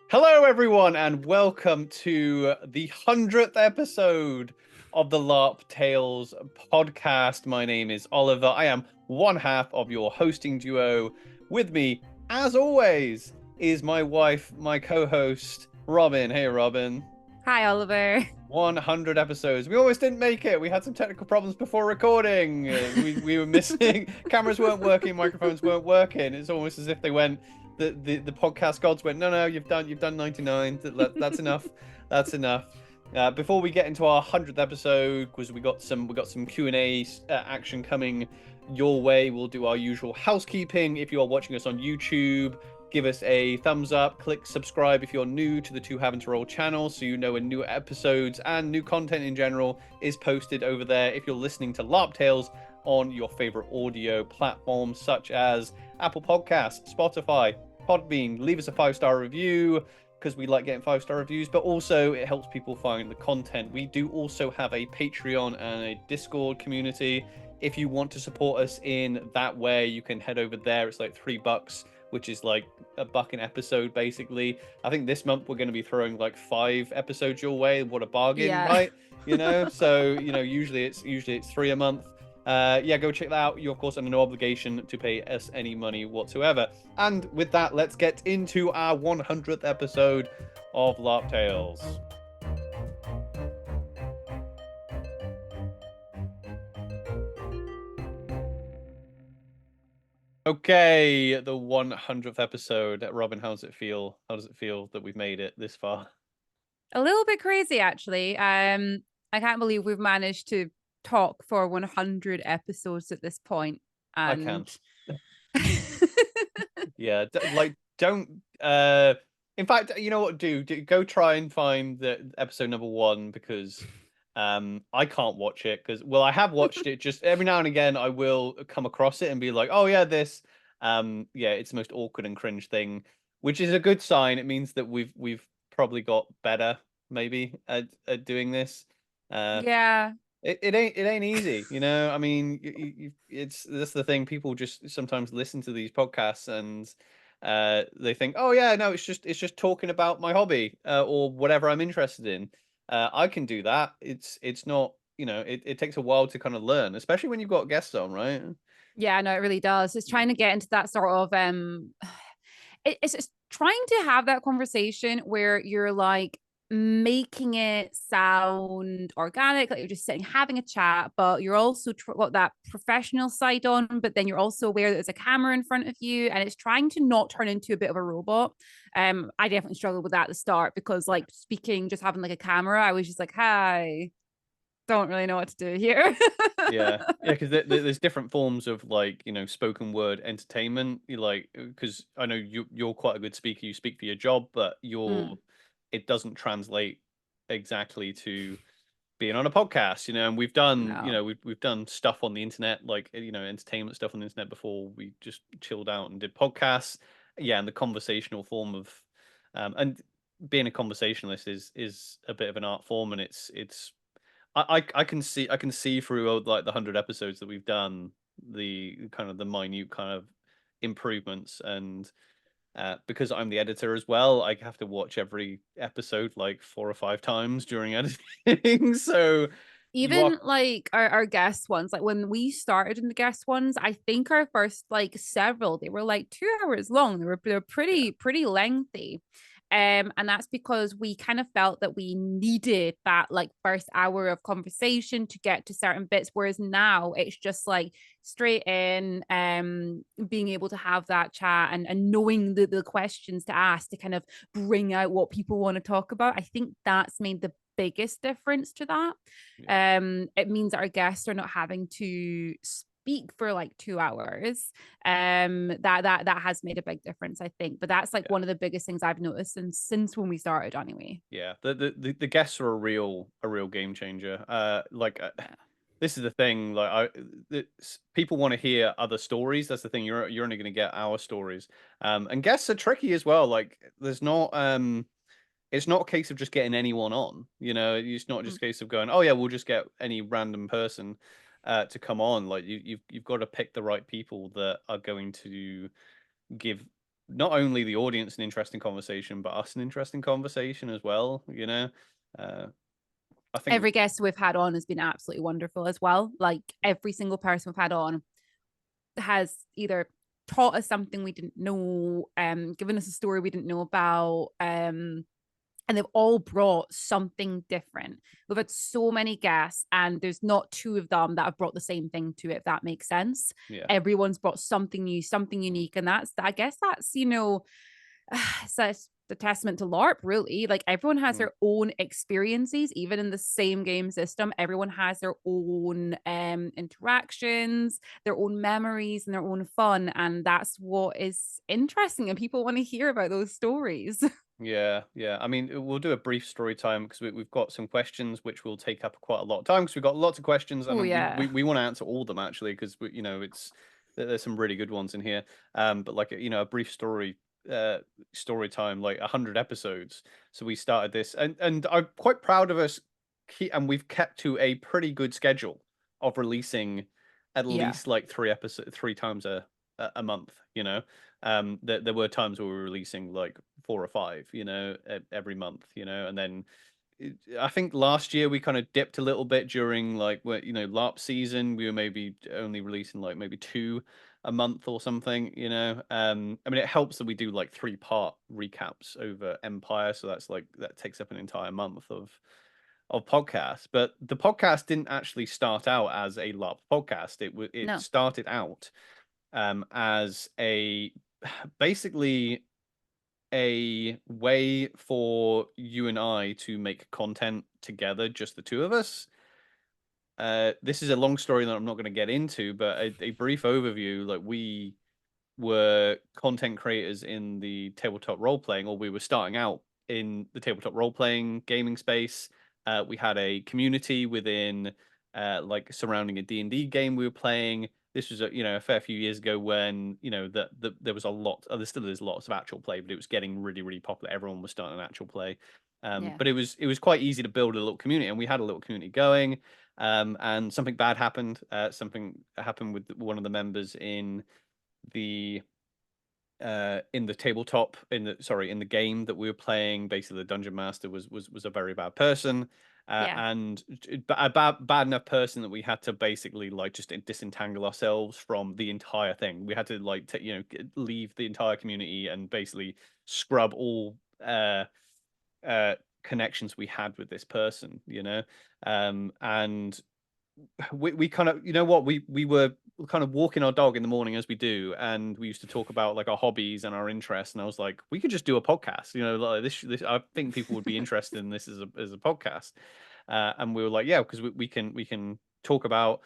Hello, everyone, and welcome to the 100th episode of the LARP Tales podcast. My name is Oliver. I am one half of your hosting duo. With me, as always, is my wife, my co-host, Robin. Hey, Robin. Hi, Oliver. 100 episodes. We almost didn't make it. We had some technical problems before recording. We were missing. Cameras weren't working. Microphones weren't working. It's almost as if they went. The podcast gods went. No, you've done 99. That's enough. That's enough. Before we get into our 100th episode, because we got some Q&A action coming your way. We'll do our usual housekeeping. If you are watching us on YouTube, give us a thumbs up, click subscribe if you're new to the Two Havent Roll channel so you know when new episodes and new content in general is posted over there. If you're listening to LARP Tales on your favorite audio platforms such as Apple Podcasts, Spotify, Podbean, leave us a 5-star review because we like getting 5-star reviews, but also it helps people find the content. We do also have a Patreon and a Discord community. If you want to support us in that way, you can head over there. It's like $3, which is like $1 an episode, basically. I think this month we're going to be throwing like 5 episodes your way. What a bargain, Yeah. right? So usually it's 3 a month. Go check that out. You're of course under no obligation to pay us any money whatsoever. And with that, let's get into our 100th episode of LARP Tales. Okay, the 100th episode. Robin, how does it feel? How does it feel that we've made it this far? A little bit crazy, actually. I can't believe we've managed to talk for 100 episodes at this point. I And can't. Yeah, don't. In fact, you know what? Do go try and find the episode number 1 because I can't watch it because I have watched it just every now and again. I will come across it and be like, oh yeah, this. It's the most awkward and cringe thing, which is a good sign. It means that we've probably got better maybe at doing this. Uh, yeah, it ain't easy, you know. I mean, it's that's the thing. People just sometimes listen to these podcasts and they think, oh yeah, no, it's just talking about my hobby or whatever I'm interested in. I can do that. It's not, it takes a while to kind of learn, especially when you've got guests on, right? yeah, no, it really does. It's trying to get into that sort of it's trying to have that conversation where you're like making it sound organic, like you're just sitting having a chat, but you're also got that professional side on, but then you're also aware that there's a camera in front of you, and it's trying to not turn into a bit of a robot. I definitely struggled with that at the start because like speaking, just having like a camera, I was just like, hi, don't really know what to do here. Yeah, because there's different forms of like spoken word entertainment. You like because I know you're quite a good speaker. You speak for your job, but Mm, it doesn't translate exactly to being on a podcast. And we've done no. we've done stuff on the internet like entertainment stuff on the internet before. We just chilled out and did podcasts. Yeah, and the conversational form of and being a conversationalist is a bit of an art form, and it's I can see through like the 100 episodes that we've done the kind of the minute kind of improvements and because I'm the editor as well, I have to watch every episode like 4 or 5 times during editing. So you are Even like our guest ones, like when we started in the guest ones, I think our first like several, they were like 2 hours long. They were yeah pretty lengthy. And that's because we kind of felt that we needed that like first hour of conversation to get to certain bits. Whereas now it's just like straight in, being able to have that chat and knowing the questions to ask to kind of bring out what people want to talk about. I think that's made the biggest difference to that. yeah It means that our guests are not having to speak for like 2 hours. That has made a big difference, I think. But that's like yeah one of the biggest things I've noticed since when we started, anyway. yeah. The guests are a real game changer. Yeah. This is the thing. People want to hear other stories. That's the thing. You're only going to get our stories. And guests are tricky as well. Like there's not it's not a case of just getting anyone on. It's not just Mm. a case of going, oh yeah, we'll just get any random person to come on. Like you've got to pick the right people that are going to give not only the audience an interesting conversation, but us an interesting conversation as well. I think Every guest we've had on has been absolutely wonderful as well. Like every single person we've had on has either taught us something we didn't know, given us a story we didn't know about, and they've all brought something different. We've had so many guests, and there's not two of them that have brought the same thing to it, if that makes sense. yeah. Everyone's brought something new, something unique, and I guess that's so it's the testament to LARP, really. Like everyone has their own experiences, even in the same game system. Everyone has their own interactions, their own memories, and their own fun, and that's what is interesting. And people want to hear about those stories. Yeah, yeah. I mean, we'll do a brief story time because we've got some questions which will take up quite a lot of time because we've got lots of questions Oh and yeah, we want to answer all of them actually because it's there's some really good ones in here. But like a brief story time, like 100 episodes. So we started this and I'm quite proud of us. And we've kept to a pretty good schedule of releasing at yeah, least like three times a month. There were times where we were releasing like 4 or 5, every month, and then I think last year we kind of dipped a little bit during like LARP season. We were maybe only releasing like maybe 2 a month or something. I mean, it helps that we do like 3-part recaps over Empire, so that takes up an entire month of podcasts. But the podcast didn't actually start out as a LARP podcast. It no, started out as basically a way for you and I to make content together, just the two of us. This is a long story that I'm not going to get into, but a brief overview. Like we were content creators in the tabletop role playing, or we were starting out in the tabletop role playing gaming space. We had a community within, like surrounding a D&D game we were playing. This was a fair few years ago when there was a lot. There still is lots of actual play, but it was getting really really popular. Everyone was starting an actual play. yeah, But it was quite easy to build a little community, and we had a little community going. And something bad happened. Something happened with one of the members the in the tabletop in the game that we were playing. Basically the dungeon master was a very bad person, yeah, and a bad enough person that we had to basically like just disentangle ourselves from the entire thing. We had to like leave the entire community and basically scrub all uh connections we had with this person, and we kind of we were kind of walking our dog in the morning as we do, and we used to talk about like our hobbies and our interests, and I was like, we could just do a podcast, like this I think people would be interested in this as a podcast. And we were like, yeah, because we can talk about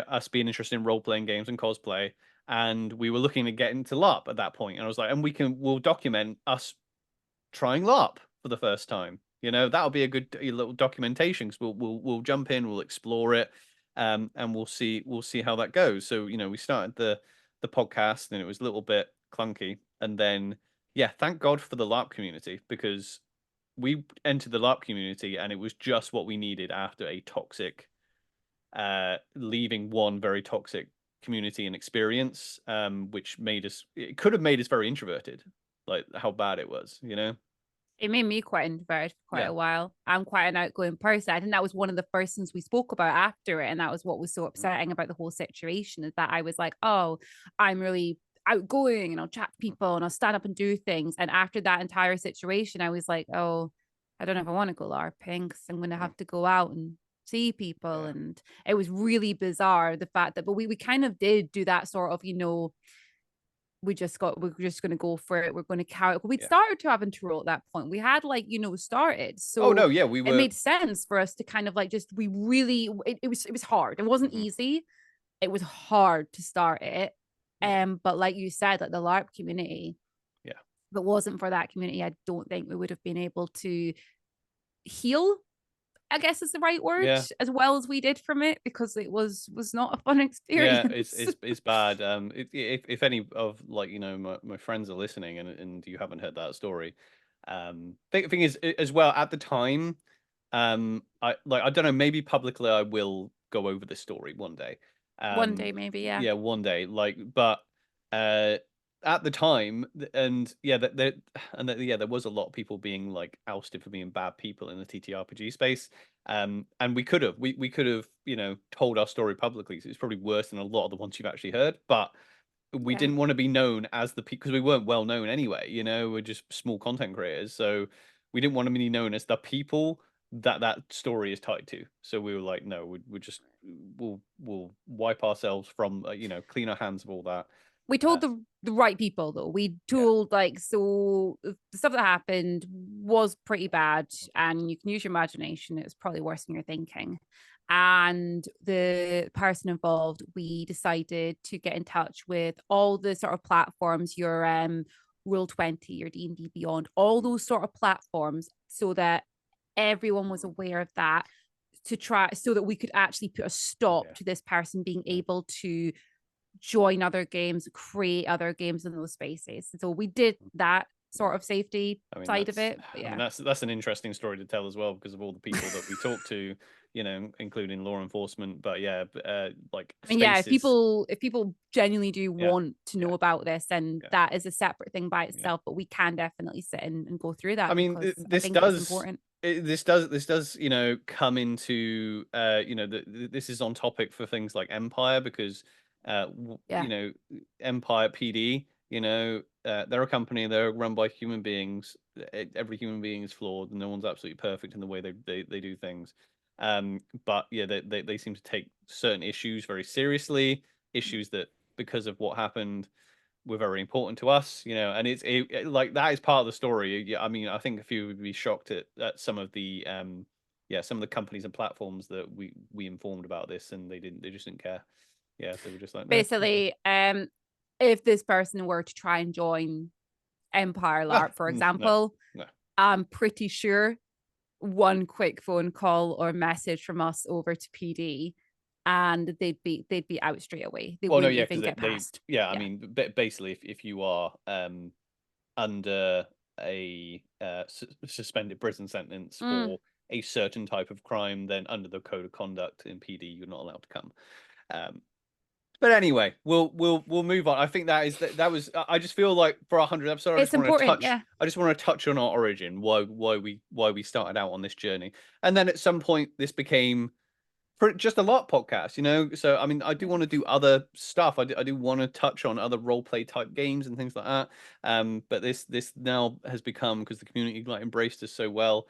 us being interested in role-playing games and cosplay, and we were looking to get into LARP at that point, and I was like, and we'll document us trying LARP for the first time. That'll be a good little documentation because we'll jump in, we'll explore it, and we'll see how that goes. So we started the podcast, and it was a little bit clunky, and then yeah, thank God for the LARP community because we entered the LARP community, and it was just what we needed after a toxic, leaving one very toxic community and experience, which it could have made us very introverted, like how bad it was. it made me quite introverted for quite Yeah. a while. I'm quite an outgoing person. I think that was one of the first things we spoke about after it. And that was what was so upsetting about the whole situation, is that I was like, oh, I'm really outgoing and I'll chat to people and I'll stand up and do things. And after that entire situation, I was like, oh, I don't know if I want to go LARPing because I'm going to have to go out and see people. Yeah. And it was really bizarre, the fact that, but we kind of did do that sort of, we're just going to go for it. We're going to carry it. But we'd Yeah. started to have intro at that point. We had started. Oh So no, yeah, we it were. made sense for us to kind of like just, we really, it was hard. It wasn't Mhm. easy. It was hard to start it. Yeah. But like you said, like the LARP community, Yeah. if it wasn't for that community, I don't think we would have been able to heal, I guess is the right word, Yeah. as well as we did from it, because it was not a fun Yeah, it's experience. it's it's bad. If any of like my friends are listening and you haven't heard that story, thing is as well at the time, I don't know, maybe publicly I will go over this story one day. One day, maybe, yeah. Yeah, one day, but uh at the time, and yeah, there was a lot of people being like ousted for being bad people in the TTRPG space. And we could have, you know, told our story publicly. So it's probably worse than a lot of the ones you've actually heard, but we Yeah. didn't want to be known as the people because we weren't well known anyway. You know, we're just small content creators, so we didn't want to be known as the people that story is tied to. So we were like, no, we're just we'll wipe ourselves from you know, clean our hands of all that. We told the right people though. We Yeah. told like, so the stuff that happened was pretty bad, and you can use your imagination. It was probably worse than you're thinking. And the person involved, we decided to get in touch with all the sort of platforms, your Roll20, your D&D Beyond, all those sort of platforms, so that everyone was aware of that, to try so that we could actually put a stop to this person being able to join other games, create other games in those spaces. So we did that sort of safety side of it. But yeah, I mean, that's an interesting story to tell as well, because of all the people that we talked to, you know, including law enforcement. But yeah, like I mean, yeah, if spaces. people genuinely do want to know about this, then that is a separate thing by itself. But we can definitely sit and go through that. I mean, because I think it's important. This does, you know, come into you know, this is on topic for things like Empire, because you know, Empire PD, you know, they're a company, they're run by human beings. Every human being is flawed, and no one's absolutely perfect in the way they do things. But yeah, they seem to take certain issues very seriously, issues that, because of what happened, were very important to us, you know. And like, that is part of the story. Yeah, I mean, I think a few would be shocked at some of the some of the companies and platforms that we informed about this, and they just didn't care. Yeah, so we're just like, no. Basically, if this person were to try and join Empire LARP, for example, no. I'm pretty sure one quick phone call or message from us over to PD, and they'd be out straight away. They wouldn't even get past. I mean, basically, if you are under a suspended prison sentence for a certain type of crime, then under the code of conduct in PD, you're not allowed to come. But anyway, we'll move on. I think that was. I just feel like for 100 episodes, I just want to touch. Yeah. I just want to touch on our origin, why we started out on this journey, and then at some point this became just a LARP podcast, you know. So I mean, I do want to do other stuff. I do want to touch on other role play type games and things like that. But this now has become, because the community like embraced us so well.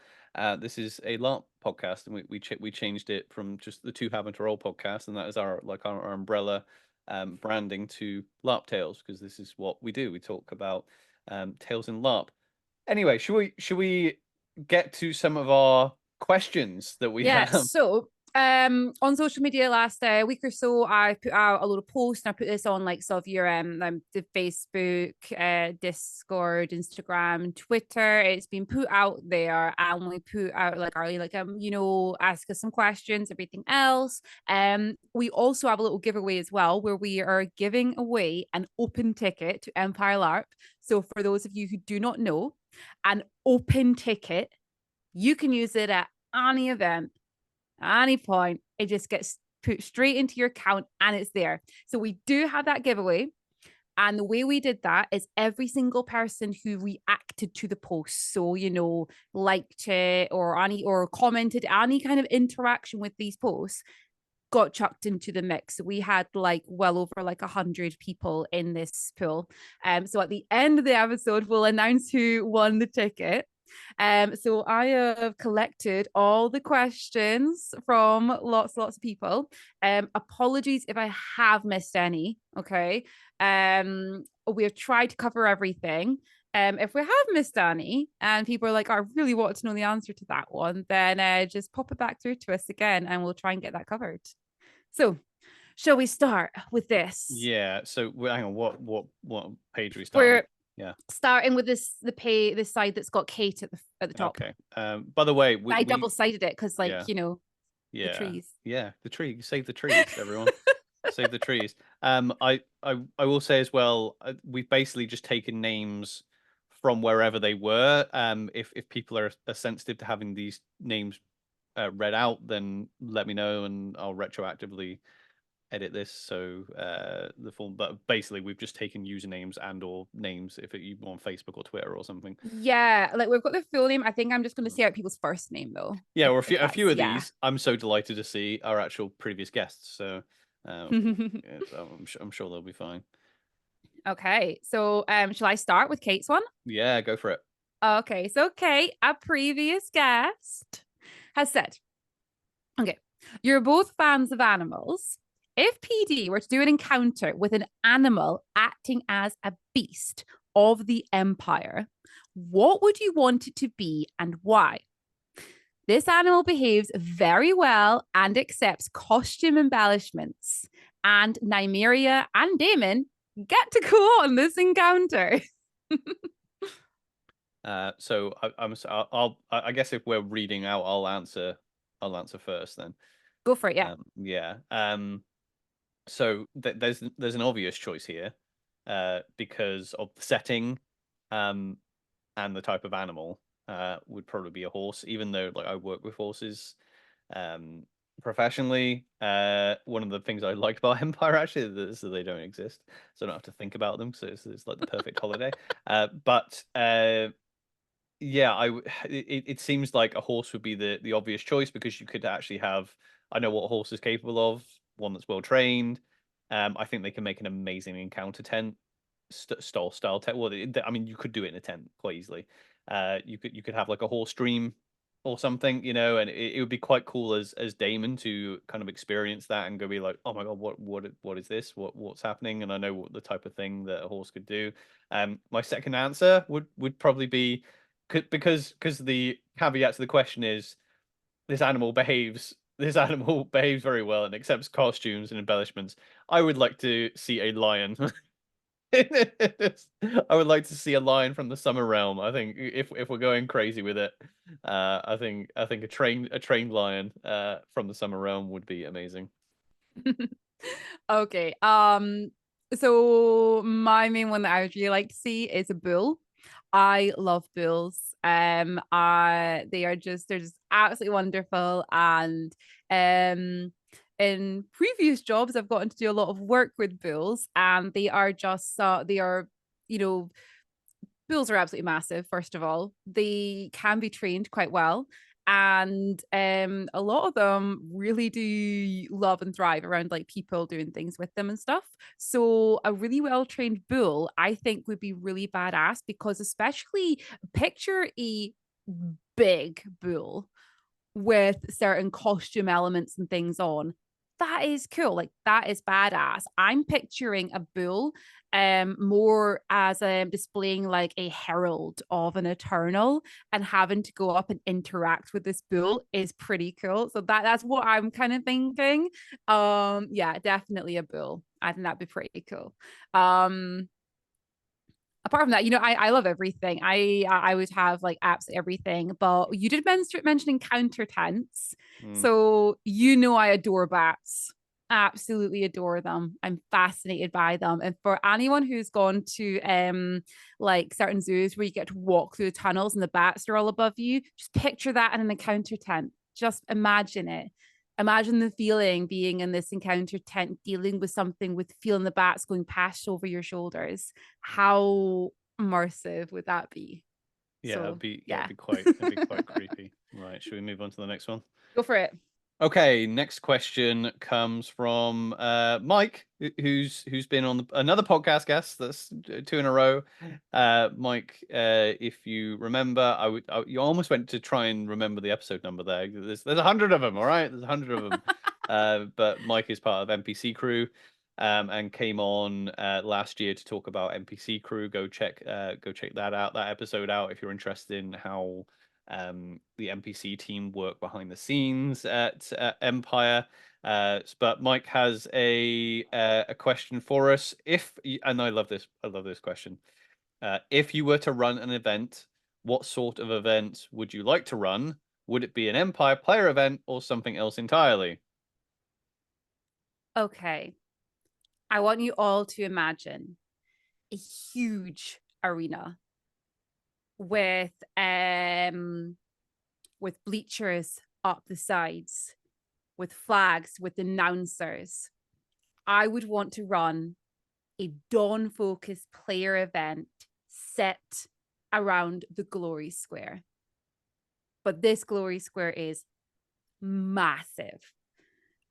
This is a LARP podcast, and we changed it from just the Two Havent a Roll podcast, and that is our umbrella branding, to LARP Tales, because this is what we do. We talk about tales in LARP. Anyway, should we get to some of our questions that we have? So on social media last week or so, I put out a lot of posts, and I put this on like sort of your the Facebook, Discord, Instagram, Twitter. It's been put out there, and we put out like our you know, ask us some questions, everything else. We also have a little giveaway as well, where we are giving away an open ticket to Empire LARP. So for those of you who do not know, an open ticket, you can use it at any event, at any point. It just gets put straight into your account, and it's there. So we do have that giveaway. And the way we did that is every single person who reacted to the post, so, you know, liked it or commented, any kind of interaction with these posts, got chucked into the mix. So we had like well over like 100 people in this pool. So at the end of the episode, we'll announce who won the ticket. So I have collected all the questions from lots of people. Apologies if I have missed any. Okay. We have tried to cover everything. If we have missed any and people are like, I really want to know the answer to that one, then just pop it back through to us again, and we'll try and get that covered. So shall we start with this? Yeah. So hang on, what page are we starting? Yeah, starting with this side that's got Kate at the top. Okay. By the way, I double-sided it because, like, you know, the trees. Yeah, the tree. Save the trees, everyone. Save the trees. I will say as well, we've basically just taken names from wherever they were. If people are sensitive to having these names read out, then let me know, and I'll retroactively edit this, so the form. But basically, we've just taken usernames and or names if you on Facebook or Twitter or something. Yeah, like we've got the full name. I think I'm just going to say out people's first name though. Yeah, or If a few that's of these. I'm so delighted to see our actual previous guests. So, yeah, so I'm sure they'll be fine. Okay, so shall I start with Kate's one? Yeah, go for it. Okay, so Kate, a previous guest, has said, okay, you're both fans of animals. If PD were to do an encounter with an animal acting as a beast of the Empire, what would you want it to be and why? This animal behaves very well and accepts costume embellishments. And Nymeria and Daemon get to go on this encounter. So I guess if we're reading out, I'll answer first then. Go for it, yeah. Yeah. So there's an obvious choice here, because of the setting, and the type of animal. Would probably be a horse, even though like I work with horses, um, professionally. One of the things I like about Empire actually is that they don't exist, so I don't have to think about them. So it's like the perfect holiday. But yeah, it seems like a horse would be the obvious choice because you could actually have. I know what a horse is capable of. One that's well trained. I think they can make an amazing encounter tent, style tent. Well, I mean, you could do it in a tent quite easily. You could have like a horse stream or something, and it would be quite cool as Damon to kind of experience that and go be like, oh my god, what is this? What's happening? And I know what the type of thing that a horse could do. My second answer would probably be because the caveat to the question is this animal behaves very well and accepts costumes and embellishments. I would like to see a lion. I would like to see a lion from the Summer Realm. I think if we're going crazy with it, I think a trained lion from the Summer Realm would be amazing. Okay. So my main one that I would really like to see is a bull. I love bulls. They're just absolutely wonderful. And in previous jobs, I've gotten to do a lot of work with bulls, and they are just they are, you know, bulls are absolutely massive. First of all, they can be trained quite well, and a lot of them really do love and thrive around like people doing things with them and stuff. So a really well trained bull I think would be really badass, because especially picture a big bull with certain costume elements and things on. That is cool. Like that is badass. I'm picturing a bull more as displaying like a herald of an eternal, and having to go up and interact with this bull is pretty cool. So that's what I'm kind of thinking. Yeah, definitely a bull. I think that'd be pretty cool. Apart from that, I love everything. I would have like absolutely everything. But you did mention encounter tents, Mm. so I adore bats. Absolutely adore them. I'm fascinated by them. And for anyone who's gone to like certain zoos where you get to walk through the tunnels and the bats are all above you, just picture that in an encounter tent. Just imagine it. Imagine the feeling being in this encounter tent, dealing with something with feeling the bats going past over your shoulders. How immersive would that be? Yeah, So it'd yeah, be quite creepy. Right, should we move on to the next one? go for it. Okay, next question comes from Mike, who's been on another podcast guest. That's two in a row. Mike, if you remember, you almost went to try and remember the episode number there. There's 100 of them. All right, there's 100 of them. But Mike is part of NPC Crew, and came on last year to talk about NPC Crew. Go check that episode out if you're interested in how the NPC team work behind the scenes at Empire. But Mike has a question for us. And I love this question. If you were to run an event, what sort of event would you like to run? Would it be an Empire player event or something else entirely? Okay. I want you all to imagine a huge arena with bleachers up the sides, with flags, with announcers, I would want to run a Dawn-focused player event set around the Glory Square. But this Glory Square is massive.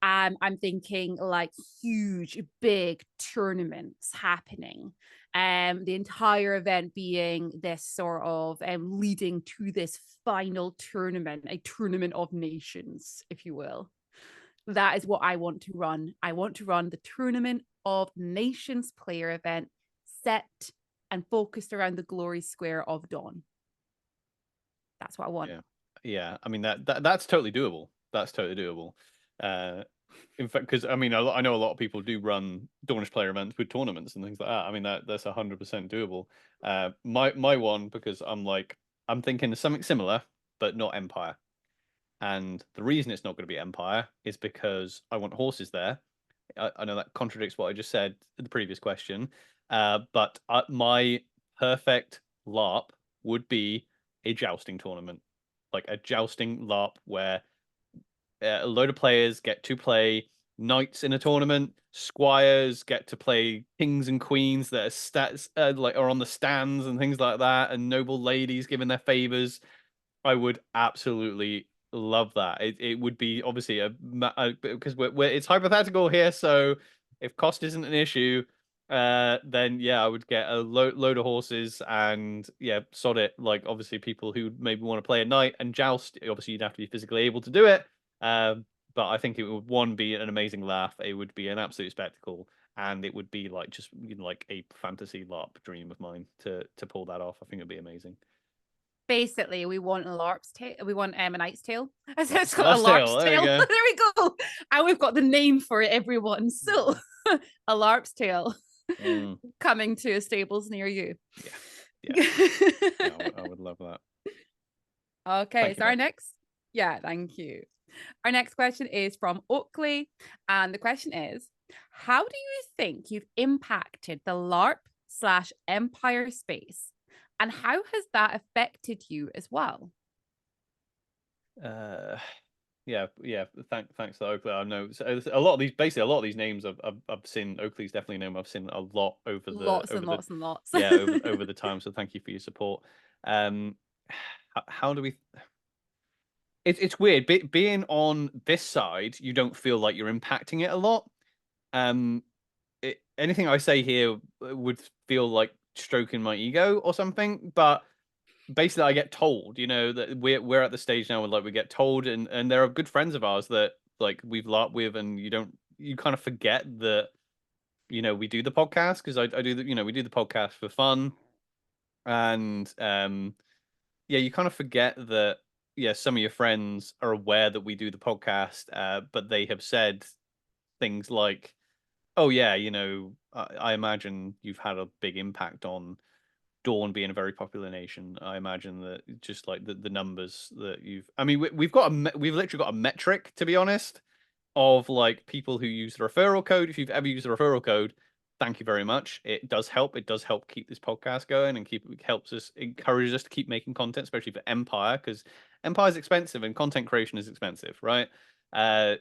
I'm thinking like huge, big tournaments happening. The entire event being this sort of leading to this final tournament, a tournament of nations, if you will. That is what I want to run. I want to run the Tournament of Nations player event set and focused around the Glory Square of Dawn. That's what I want. Yeah. I mean, that's totally doable. That's totally doable. In fact, because I mean, I know a lot of people do run Dawnish player events with tournaments and things like that. I mean, that's 100% doable. My one, because I'm thinking of something similar, but not Empire. And the reason it's not going to be Empire is because I want horses there. I know that contradicts what I just said in the previous question. But my perfect LARP would be a jousting tournament, like a jousting LARP where a load of players get to play knights in a tournament. Squires get to play kings and queens that are are on the stands and things like that, and noble ladies giving their favors. I would absolutely love that. It would be obviously because it's hypothetical here, so if cost isn't an issue, then yeah, I would get a load of horses and yeah, sod it. Like obviously people who maybe want to play a knight and joust, obviously you'd have to be physically able to do it. But I think it would one be an amazing laugh. It would be an absolute spectacle, and it would be like just like a fantasy LARP dream of mine to pull that off. I think it'd be amazing. Basically, we want a LARP's tail. We want a Knight's Tale. It's got a Last LARP's Tale. There we tail. go. There we go. And we've got the name for it, everyone. So, a LARP's Tale coming to stables near you. Yeah. I would love that. Okay, so our next. Yeah, thank you. Our next question is from Oakley. And the question is, how do you think you've impacted the LARP/Empire space? And how has that affected you as well? Yeah. Thanks to Oakley. I know so a lot of these names I've seen. Oakley's definitely a name I've seen a lot over lots and lots. Yeah, over the time. So thank you for your support. How do we? It's weird. Being on this side, you don't feel like you're impacting it a lot. Anything I say here would feel like stroking my ego or something, but basically I get told, that we're at the stage now where like we get told, and there are good friends of ours that like we've LARPed with, and you kind of forget that we do the podcast because I do we do the podcast for fun, and yeah, you kind of forget that yeah, some of your friends are aware that we do the podcast, but they have said things like, oh yeah, I imagine you've had a big impact on Dawn being a very popular nation. I imagine that just like the numbers that I mean, we've literally got a metric, to be honest, of like people who use the referral code. If you've ever used the referral code, thank you very much. It does help. It does help keep this podcast going and encourages us to keep making content, especially for Empire, because Empire is expensive and content creation is expensive, right? And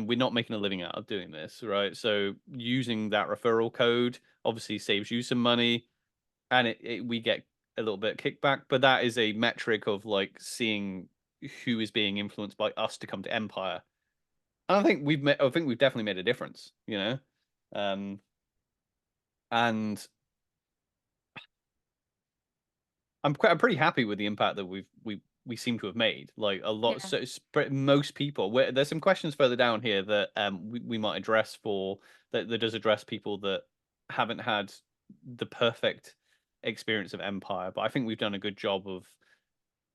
we're not making a living out of doing this, right? So using that referral code obviously saves you some money, and we get a little bit of kickback, but that is a metric of like seeing who is being influenced by us to come to Empire. And I think we've definitely made a difference, and I'm pretty happy with the impact that we seem to have made. Like a lot, Yeah. so most people. There's some questions further down here that we might address that does address people that haven't had the perfect experience of Empire, but I think we've done a good job of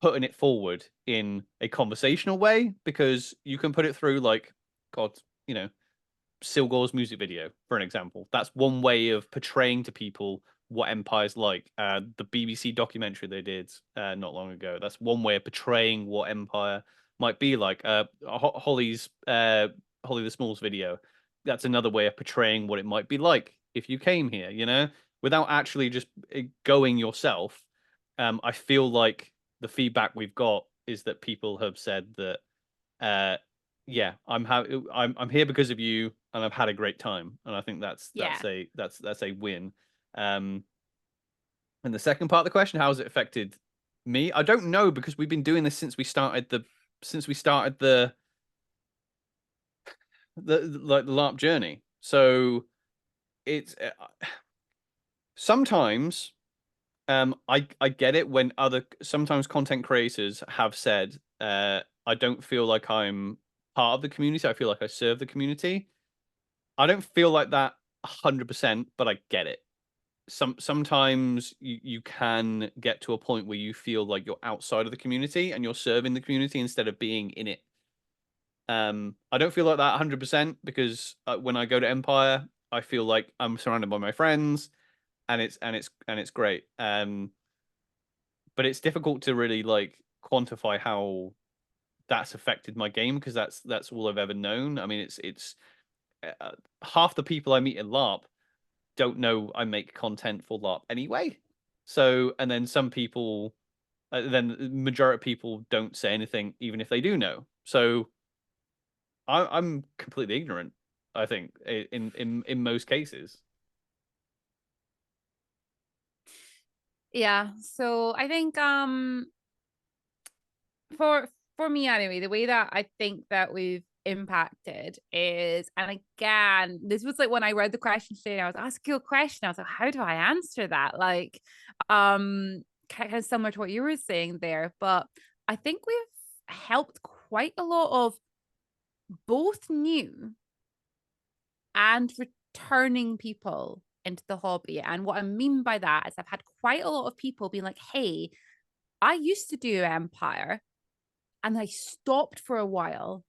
putting it forward in a conversational way, because you can put it through like God, Silgore's music video, for an example. That's one way of portraying to people what Empire's like. The BBC documentary they did not long ago. That's one way of portraying what Empire might be like. Holly's Holly the Smalls video. That's another way of portraying what it might be like if you came here. Without actually just going yourself. I feel like the feedback we've got is that people have said that yeah, I'm here because of you, and I've had a great time, and I think that's Yeah. a win. And the second part of the question, how has it affected me? I don't know, because we've been doing this since we started the like the LARP journey. So it's sometimes I get it when sometimes content creators have said I don't feel like I'm part of the community. I feel like I serve the community. I don't feel like that 100%, but I get it. Sometimes you can get to a point where you feel like you're outside of the community and you're serving the community instead of being in it. I don't feel like that 100%, because when I go to Empire, I feel like I'm surrounded by my friends, and it's great. But it's difficult to really like quantify how that's affected my game, because that's all I've ever known. I mean, it's half the people I meet in LARP don't know I make content for LARP anyway. So, and then some people, then the majority of people don't say anything, even if they do know. So, I'm completely ignorant, I think, in most cases. Yeah. So I think for me anyway, the way that I think that we've impacted is, and again, this was like when I read the question today and I was asking you a question, I was like, how do I answer that? Like kind of similar to what you were saying there, but I think we've helped quite a lot of both new and returning people into the hobby. And what I mean by that is I've had quite a lot of people being like, hey, I used to do Empire and I stopped for a while.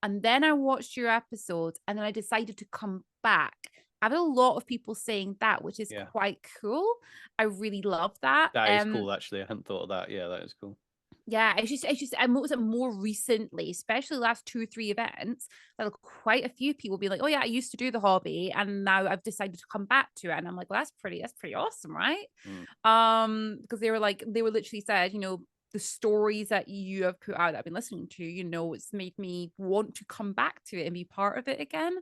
And then I watched your episodes and then I decided to come back. I've had a lot of people saying that, which is Yeah, quite cool. I really love that. that is cool. Actually, I hadn't thought of that. Yeah, that is cool. Yeah, it's just I noticed it more recently, especially the last 2 or 3 events, that quite a few people be like, "Oh yeah, I used to do the hobby and now I've decided to come back to it." And I'm like, "Well, that's pretty awesome, right?" Mm. Because they were literally said, the stories that you have put out that I've been listening to, it's made me want to come back to it and be part of it again.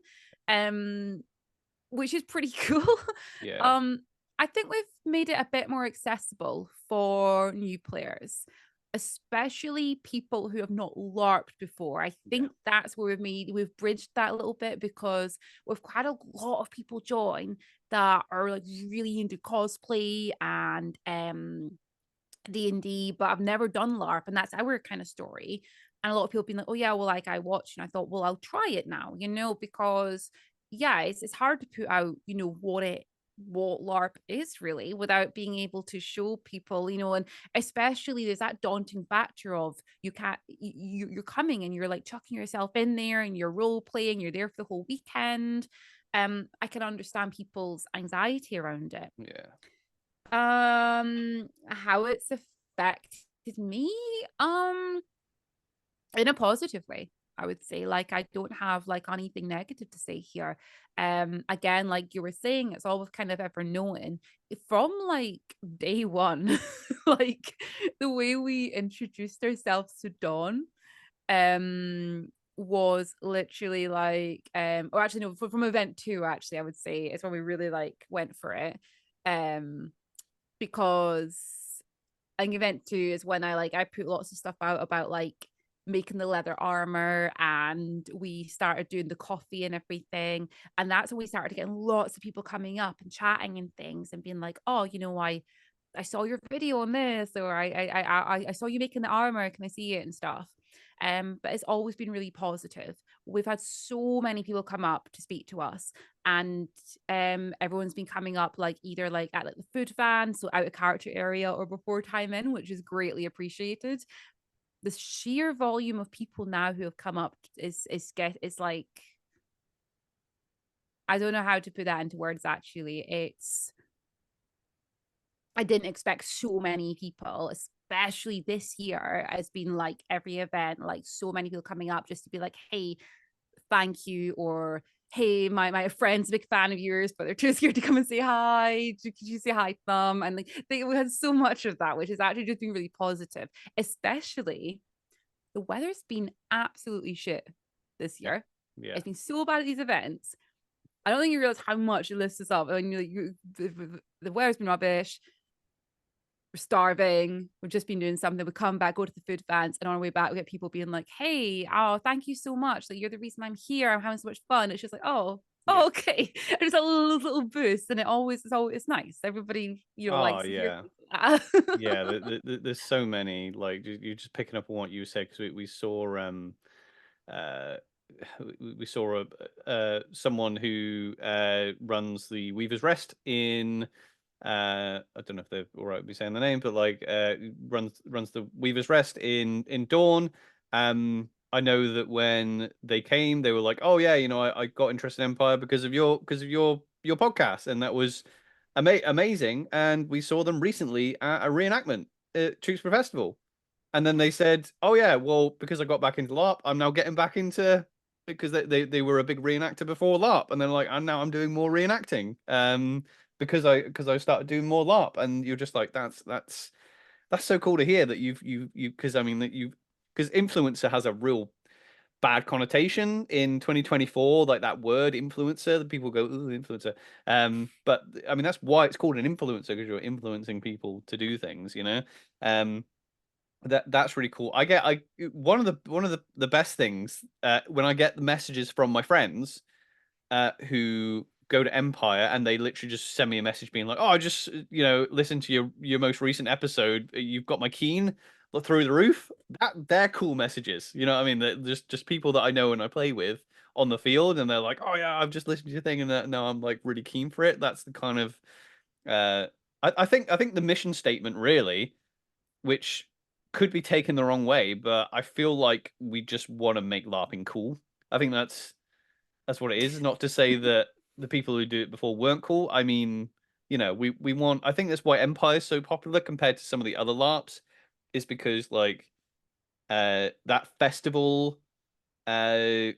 Um, which is pretty cool. Yeah, Um, I think we've made it a bit more accessible for new players, especially people who have not LARPed before. I yeah, think that's where we've bridged that a little bit, because we've had a lot of people join that are like really into cosplay and D&D, but I've never done LARP, and that's our kind of story. And a lot of people being like, "Oh yeah, well, like I watched," and I thought, "Well, I'll try it now," because yeah, it's hard to put out, what LARP is really without being able to show people, and especially there's that daunting factor of you can't you're coming and you're like chucking yourself in there and you're role playing, you're there for the whole weekend. I can understand people's anxiety around it. yeah, How it's affected me? In a positive way, I would say. Like, I don't have like anything negative to say here. Again, like you were saying, it's all we've kind of ever known from like day one. Like the way we introduced ourselves to Dawn, was literally like, or actually no, from event two, actually, I would say is when we really like went for it. Um, because I think event two is when I put lots of stuff out about like making the leather armor, and we started doing the coffee and everything. And that's when we started getting lots of people coming up and chatting and things and being like, oh, I saw your video on this, or I saw you making the armor. Can I see it and stuff? But it's always been really positive. We've had so many people come up to speak to us, and everyone's been coming up like either like at like the food van, so out of character area, or before time in, which is greatly appreciated. The sheer volume of people now who have come up is like, I don't know how to put that into words. Actually, I didn't expect so many people, especially this year. Has been like every event, like so many people coming up just to be like, hey, thank you, or hey, my friend's a big fan of yours, but they're too scared to come and say hi. Could you say hi to them? And like we had so much of that, which is actually just been really positive. Especially the weather's been absolutely shit this year. Yeah. It's been so bad at these events. I don't think you realize how much it lifts us up. I mean, the weather's been rubbish. We're starving. We've just been doing something. We come back, go to the food vans, and on our way back, we get people being like, "Hey, oh, thank you so much. Like, you're the reason I'm here. I'm having so much fun." It's just like, oh, okay. And it's a little boost, and it's nice. Everybody, Oh likes to hear yeah. that. Yeah, there's so many, like, you're just picking up on what you said, because we saw uh we saw someone who runs the Weaver's Rest in I don't know if they're all right with me saying the name, but like runs the Weaver's Rest in Dawn. I know that when they came, they were like, "Oh yeah, I got interested in Empire because of your podcast," and that was amazing. And we saw them recently at a reenactment at Tewkesbury Festival, and then they said, "Oh yeah, well, because I got back into LARP, I'm now getting back into," because they were a big reenactor before LARP, and then like, and now I'm doing more reenacting. Because I started doing more LARP, and you're just like, that's so cool to hear that you because I mean that you because influencer has a real bad connotation in 2024, like that word influencer, that people go, "Ooh, influencer." But I mean, that's why it's called an influencer, because you're influencing people to do things, um that's really cool. I one of the best things, when I get the messages from my friends who go to Empire, and they literally just send me a message being like, "Oh, I just listen to your most recent episode. You've got my keen through the roof." They're cool messages. You know what I mean? They're just people that I know and I play with on the field, and they're like, "Oh yeah, I've just listened to your thing, and now I'm like really keen for it." That's the kind of uh, I think the mission statement really, which could be taken the wrong way, but I feel like we just want to make LARPing cool. I think that's what it is. Not to say that the people who do it before weren't cool. I mean, we want. I think that's why Empire is so popular compared to some of the other LARPs, is because like that festival uh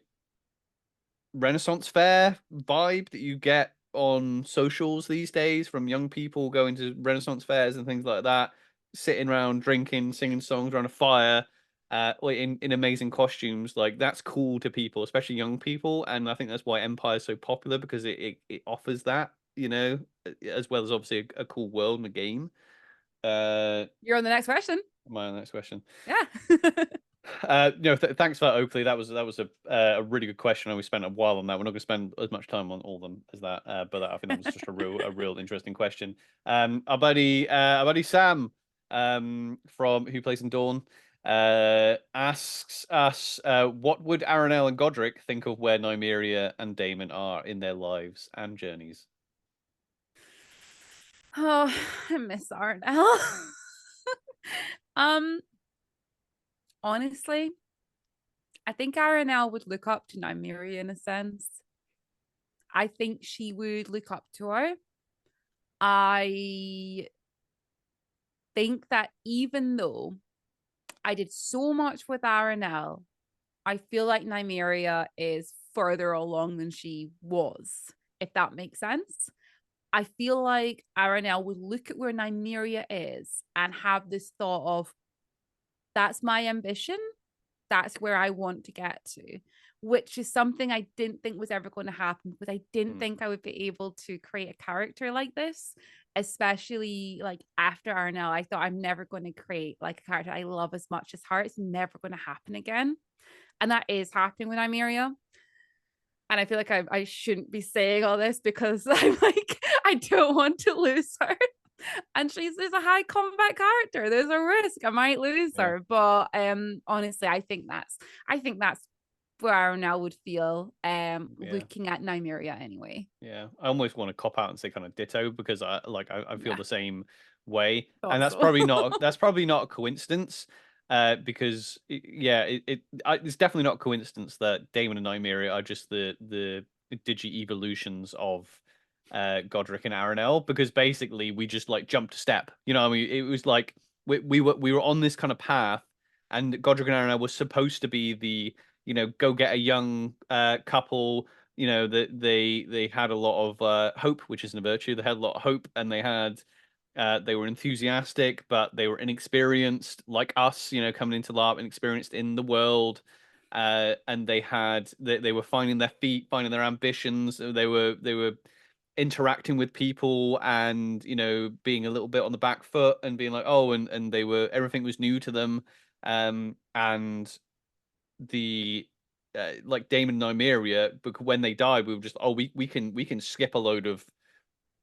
Renaissance fair vibe that you get on socials these days from young people going to Renaissance fairs and things like that, sitting around drinking, singing songs around a fire, in amazing costumes. Like, that's cool to people, especially young people, and I think that's why Empire is so popular, because it offers that, as well as obviously a cool world and a game. You're on the next question. My next question. Yeah. Thanks for that, Oakley. That was a really good question, and we spent a while on that. We're not going to spend as much time on all of them as that, but I think that was just a real interesting question. Our buddy Sam, from who plays in Dawn, asks us, what would Aranel and Godric think of where Nymeria and Daemon are in their lives and journeys? Oh, I miss Aranel. um, Honestly, I think Aranel would look up to Nymeria in a sense. I think she would look up to her. I think that even though I did so much with Aranel, I feel like Nymeria is further along than she was, if that makes sense. I feel like Aranel would look at where Nymeria is and have this thought of, that's my ambition. That's where I want to get to, which is something I didn't think was ever going to happen, because I didn't think I would be able to create a character like this, especially like after Arnell. I thought, I'm never going to create like a character I love as much as her. It's never going to happen again. And that is happening with Nymeria. And I feel like I shouldn't be saying all this, because I'm like, I don't want to lose her. And there's a high combat character. There's a risk I might lose her. But honestly, I think that's where Arnell would feel looking at Nymeria anyway. Yeah, I almost want to cop out and say kind of ditto, because I feel Yeah, the same way, and thought that's so. probably not a coincidence, because it's definitely not a coincidence that Damon and Nymeria are just the digi evolutions of Godric and Aranel, because basically we just like jumped a step. I mean, it was like we were on this kind of path, and Godric and Aranel was supposed to be the go get a young couple. That they had a lot of hope, which isn't a virtue. They had a lot of hope, and they were enthusiastic, but they were inexperienced, like us, coming into LARP, inexperienced in the world. and they were finding their feet, finding their ambitions. They were interacting with people, and being a little bit on the back foot, and being like, oh, and everything was new to them. And the like Daemon and Nymeria, because when they died, we were just, oh, we can skip a load of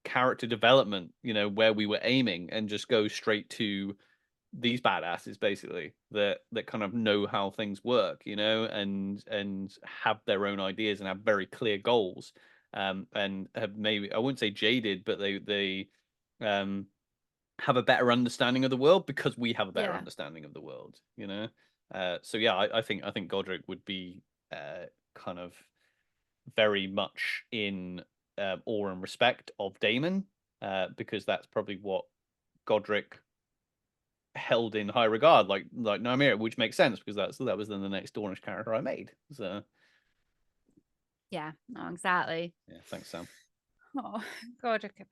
character development, where we were aiming, and just go straight to these badasses, basically, that kind of know how things work, and have their own ideas and have very clear goals, and have, maybe I wouldn't say jaded, but they have a better understanding of the world, because we have a better understanding of the world. So yeah, I think Godric would be kind of very much in awe and respect of Daemon, because that's probably what Godric held in high regard, like Nymeria, which makes sense, because that was then the next Dornish character I made. So yeah, no, exactly. yeah, thanks, Sam. Oh, Godric and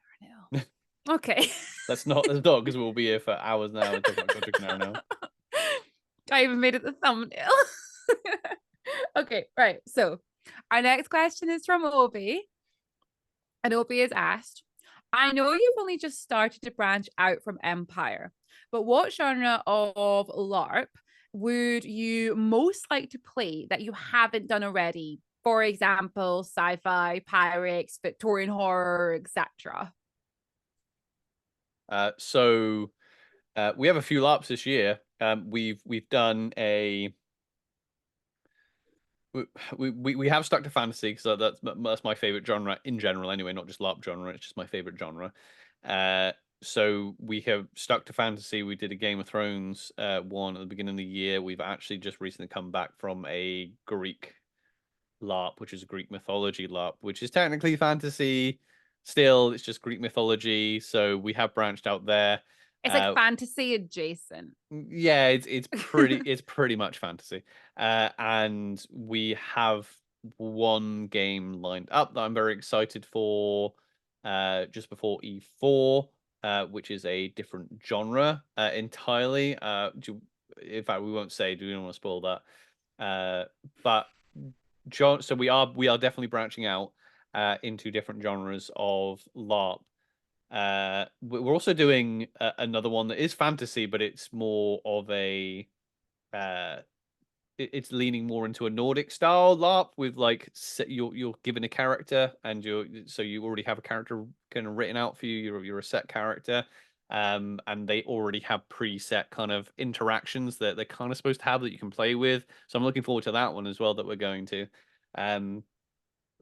Aranel. Okay. That's not because we'll be here for hours now and talk about Godric and Aranel. I even made it the thumbnail. Okay, right. So our next question is from Obi. And Obi is asked, I know you've only just started to branch out from Empire, but what genre of LARP would you most like to play that you haven't done already? For example, sci-fi, pirates, Victorian horror, etc. So we have a few LARPs this year. We've done a we have stuck to fantasy, because that's my favorite genre in general anyway, not just LARP genre. It's just my favorite genre. So we have stuck to fantasy. We did a Game of Thrones one at the beginning of the year. We've actually just recently come back from a Greek LARP, which is a Greek mythology LARP, which is technically fantasy. Still, it's just Greek mythology. So we have branched out there. It's like fantasy adjacent. Yeah, it's pretty much fantasy. And we have one game lined up that I'm very excited for, just before E4, which is a different genre entirely. In fact, we won't say. Do we don't want to spoil that? But so we are definitely branching out into different genres of LARP. We're also doing another one that is fantasy, but it's more of a it's leaning more into a Nordic style LARP, with like you're given a character, and you already have a character kind of written out for you. You're a set character, and they already have preset kind of interactions that they're kind of supposed to have that you can play with. So I'm looking forward to that one as well, that we're going to.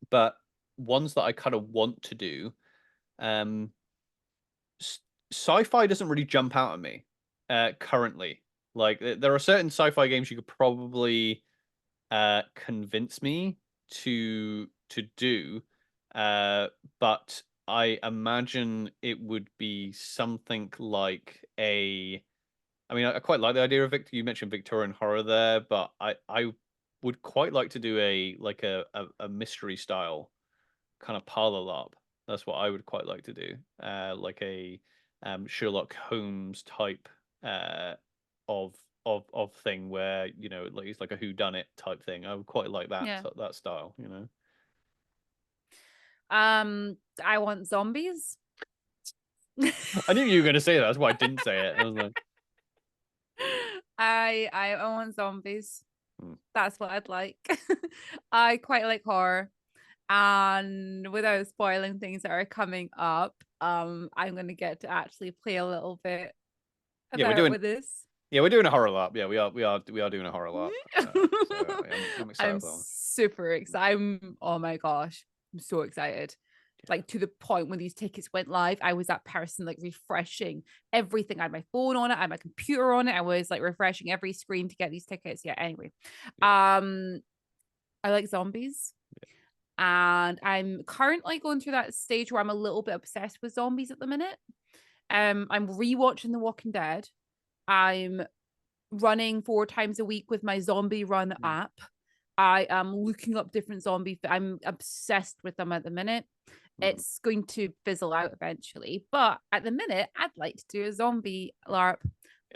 But ones that I kind of want to do, sci-fi doesn't really jump out at me currently. Like, there are certain sci-fi games you could probably convince me to do, but I imagine it would be something like I mean, I quite like the idea of Victor. You mentioned Victorian horror there, but I would quite like to do a mystery style kind of parlor LARP. That's what I would quite like to do. Like a Sherlock Holmes type of thing, where like it's like a whodunit type thing. I would quite like that style. I want zombies. I knew you were going to say that. That's why I didn't say it. I was like, I want zombies. That's what I'd like. I quite like horror. And without spoiling things that are coming up, I'm gonna get to actually play a little bit about with this. Yeah, we're doing a horror LARP. Yeah, we are doing a horror LARP. So I'm excited. I'm super excited. Oh my gosh, I'm so excited. Like, to the point when these tickets went live, I was that person like refreshing everything. I had my phone on it, I had my computer on it. I was like refreshing every screen to get these tickets. Yeah, anyway. I like zombies. And I'm currently going through that stage where I'm a little bit obsessed with zombies at the minute. I'm rewatching The Walking Dead. I'm running 4 times a week with my Zombie Run app. I am looking up different I'm obsessed with them at the minute. It's going to fizzle out eventually, but at the minute, I'd like to do a zombie LARP.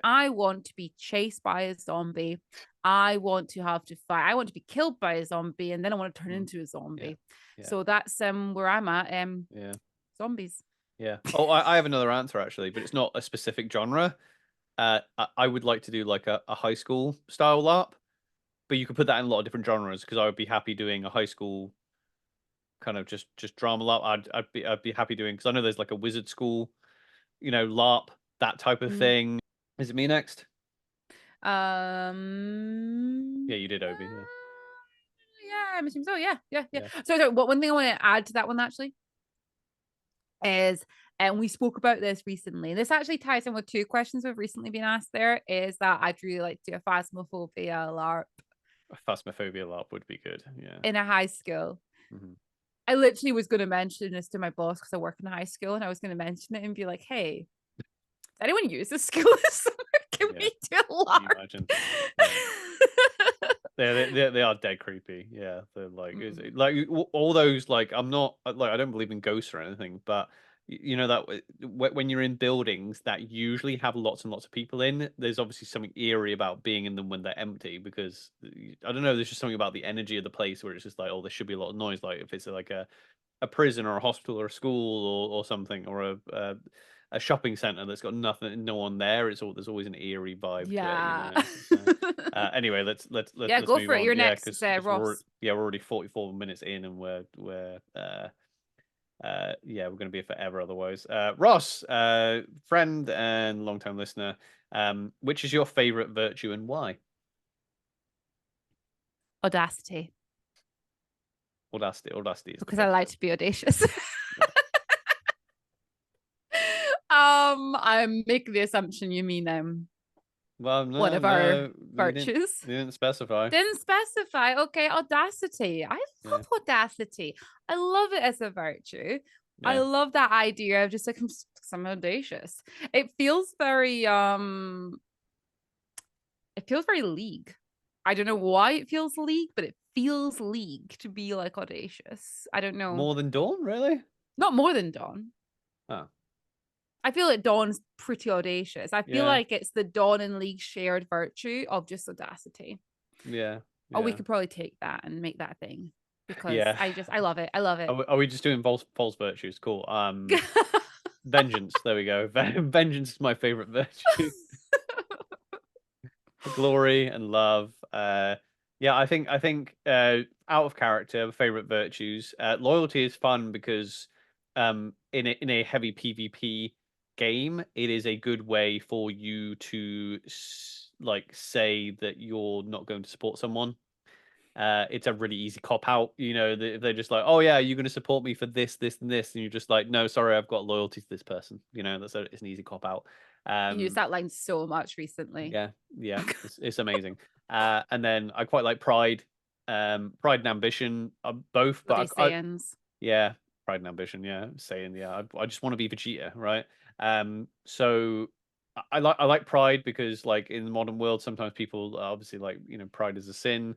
I want to be chased by a zombie. I want to have to fight. I want to be killed by a zombie, and then I want to turn into a zombie. Yeah. So that's where I'm at. Yeah. Zombies. Yeah. Oh, I have another answer actually, but it's not a specific genre. I would like to do like a high school style LARP, but you could put that in a lot of different genres because I would be happy doing a high school kind of just drama LARP. I'd be happy doing because I know there's like a wizard school, LARP, that type of thing. Is it me next? Yeah, you did, Obi. Yeah. Yeah, I'm assuming so. Yeah. Yeah. So one thing I want to add to that one actually is, and we spoke about this recently. This actually ties in with two questions we've recently been asked. There is that I'd really like to do a phasmophobia LARP A phasmophobia LARP would be good. Yeah. in a high school. Mhm. I literally was going to mention this to my boss because I work in a high school, and I was going to mention it and be like, "Hey, does anyone use this school this summer? Can Yeah. we do a Can you LARP?" imagine? They are dead creepy. Yeah, they're like like all those like I'm not like I don't believe in ghosts or anything, but you know that when you're in buildings that usually have lots and lots of people in, there's obviously something eerie about being in them when they're empty because I don't know, there's just something about the energy of the place where it's just like, oh, there should be a lot of noise. Like if it's like a prison or a hospital or a school or something or a shopping center that's got nothing, no one there. There's always an eerie vibe to it, Yeah. So, anyway, Yeah, let's go move for it. on. You're Yeah, next, because Ross. we're already 44 minutes in, and we're going to be here forever otherwise. Ross, friend and longtime listener, which is your favorite virtue and why? Audacity. Audacity is the Because I best. like to be audacious. Yeah. I'm making the assumption you mean Well, one no, of our no, virtues. you didn't specify. Didn't specify. Okay, audacity. I Yeah, love audacity. I love it as a virtue. I yeah. love that idea of just like I'm audacious. It feels very league. I don't know why it feels league, but it feels league to be like audacious. I don't know. More than Dawn, really? Not more than Dawn. Oh, I feel like Dawn's pretty audacious. I feel yeah, like it's the Dawn and League shared virtue of just audacity. yeah, Oh, we yeah, could probably take that and make that a thing because yeah. I love it. I love it. Are we just doing false virtues? Cool. Vengeance. There we go. Vengeance is my favorite virtue. Glory and love. Yeah, I think out of character, favorite virtues. Loyalty is fun because in a heavy PvP game, it is a good way for you to like say that you're not going to support someone. It's a really easy cop out. If they're just like, "Oh yeah, you're going to support me for this, this, and this," and you're just like, "No, sorry, I've got loyalty to this person." It's an easy cop out. You used that line so much recently. Yeah, yeah, it's amazing. And then I quite like pride, pride and ambition, both. Bloody But sayings. yeah, pride and ambition. Yeah, saying yeah, I just want to be Vegeta, right? So I like pride because like in the modern world, sometimes people obviously like pride is a sin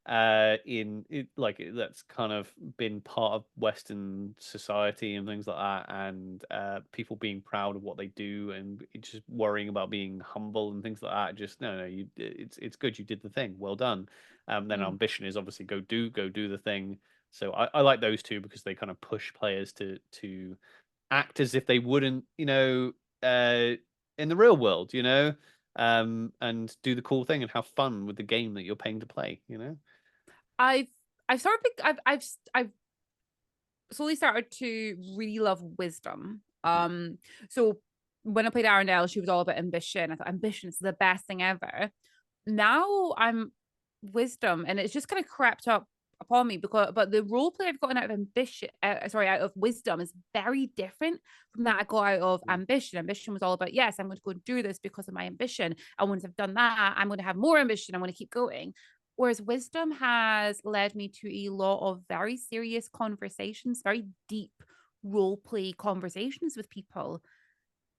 in it like that's kind of been part of Western society and things like that, and people being proud of what they do and just worrying about being humble and things like that. Just no, it's good, you did the thing, well done. Then ambition is obviously go do the thing. So I like those two because they kind of push players to act as if they wouldn't, in the real world, and do the cool thing and have fun with the game that you're paying to play. I've I've started I've slowly started to really love wisdom. So when I played Aranel, she was all about ambition. I thought ambition is the best thing ever. Now I'm wisdom, and it's just kind of crept up upon me but the role play I've gotten out of ambition, out of wisdom is very different from that I got out of ambition. Ambition was all about, yes, I'm going to go and do this because of my ambition, and once I've done that, I'm going to have more ambition, I'm going to keep going. Whereas wisdom has led me to a lot of very serious conversations, very deep role play conversations with people,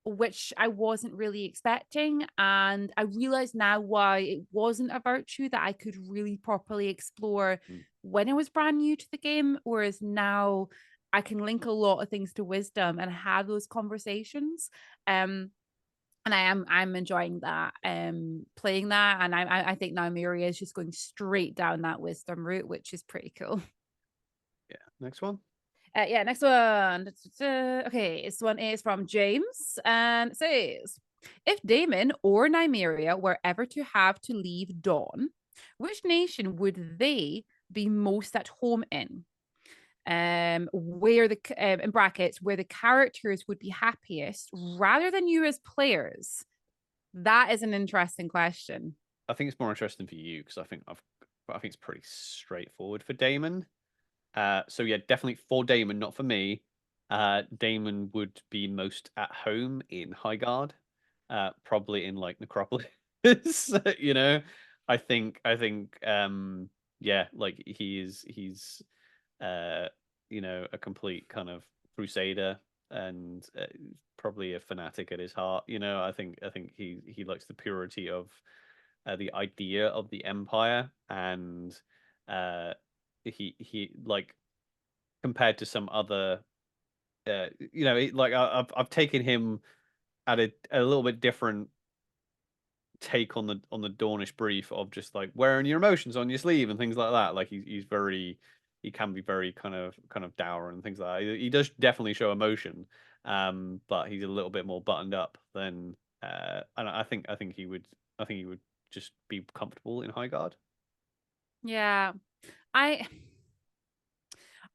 which I wasn't really expecting. And I realize now why it wasn't a virtue that I could really properly explore Mm. when I was brand new to the game. Whereas now I can link a lot of things to wisdom and have those conversations. And I'm enjoying that, playing that, and I think Nymeria is just going straight down that wisdom route, which is pretty cool. Yeah. Next one. Yeah, next one. Okay, this one is from James, and it says, if Daemon or Nymeria were ever to have to leave Dawn, which nation would they be most at home in? Where the in brackets, where the characters would be happiest rather than you as players. That is an interesting question. I think it's more interesting for you because I think it's pretty straightforward for Daemon. So yeah, definitely for Daemon, not for me. Daemon would be most at home in Highguard, probably in like Necropolis. You know, I think yeah, like he's a complete kind of crusader and probably a fanatic at his heart. I think he likes the purity of the idea of the empire, and he like compared to some other like I've taken him at a little bit different take on the Dornish brief of just like wearing your emotions on your sleeve and things like that. Like he can be very kind of dour and things like that. He does definitely show emotion, but he's a little bit more buttoned up than and I think he would just be comfortable in Highguard. Yeah, I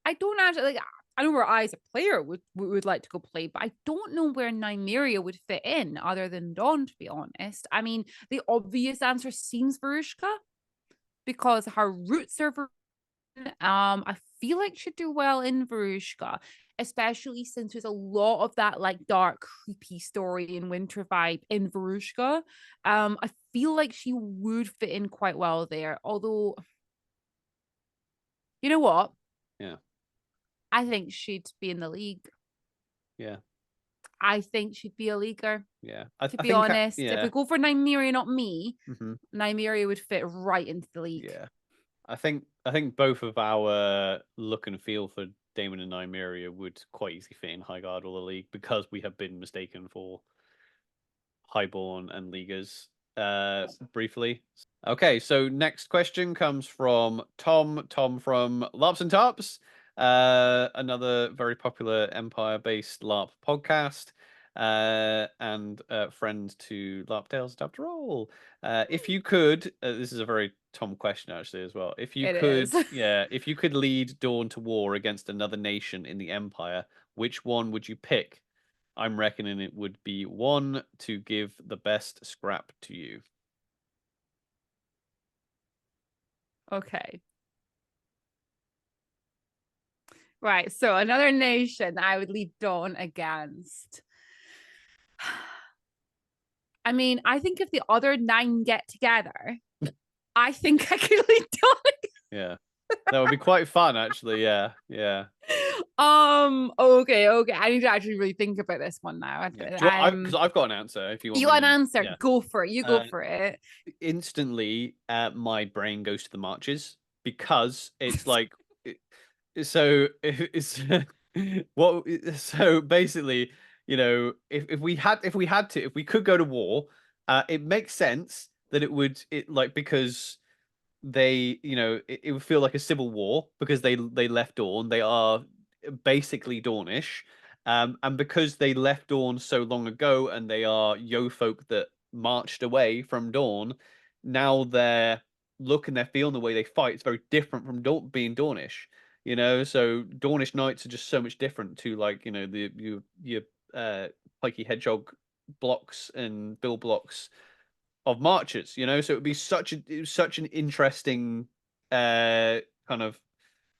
I don't actually like. I know where I, as a player, would like to go play, but I don't know where Nymeria would fit in, other than Dawn. To be honest, I mean, the obvious answer seems Verushka because her roots are. I feel like she'd do well in Verushka, especially since there's a lot of that like dark, creepy story and winter vibe in Verushka. I feel like she would fit in quite well there. Although, you know what? Yeah, I think she'd be in the league. yeah, I think she'd be a leaguer. yeah. To I be think honest, if yeah. we go for Nymeria, not me, Hmm. Nymeria would fit right into the league. Yeah. I think both of our look and feel for Damon and Nymeria would quite easily fit in Highguard or the League because we have been mistaken for Highborn and Leaguers briefly. Okay, so next question comes from Tom. Tom from LARPs and Tarps, another very popular Empire-based LARP podcast, and friend to LARP Tales after all. If you could, this is a very Tom question actually as well. If you It is. could, yeah, if you could lead Dawn to war against another nation in the Empire, which one would you pick? I'm reckoning it would be one to give the best scrap to you. Okay. Right. So another nation I would lead Dawn against. I mean, I think if the other 9 get together, I think I could lead Dawn. Yeah. That would be quite fun, actually. Yeah, yeah, Okay. I need to actually really think about this one now. yeah. Do you want, because Um, I've got an answer. If you want you me got an to, answer. yeah. Go for it. You go Uh, for it. Instantly, my brain goes to the marches because it's like, so it's what. So basically, if we could go to war, it makes sense that it like because it would feel like a civil war because they left Dawn. They are basically Dornish, and because they left Dawn so long ago, and they are Yo folk that marched away from Dawn. Now their look and their feel and the way they fight is very different from being Dornish. So Dornish knights are just so much different to like the your pikey hedgehog blocks and bill blocks of marches. So it would be such an interesting kind of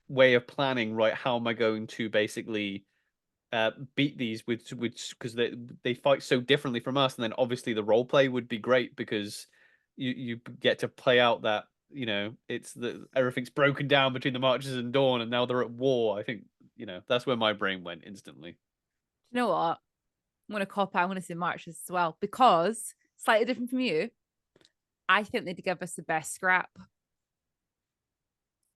way of planning, right? How am I going to basically beat these with because they fight so differently from us, and then obviously the role play would be great because you get to play out that it's the everything's broken down between the marches and Dawn, and now they're at war. I think that's where my brain went instantly. You know what? I'm gonna cop out. I'm gonna say marches as well because slightly different from you. I think they'd give us the best scrap.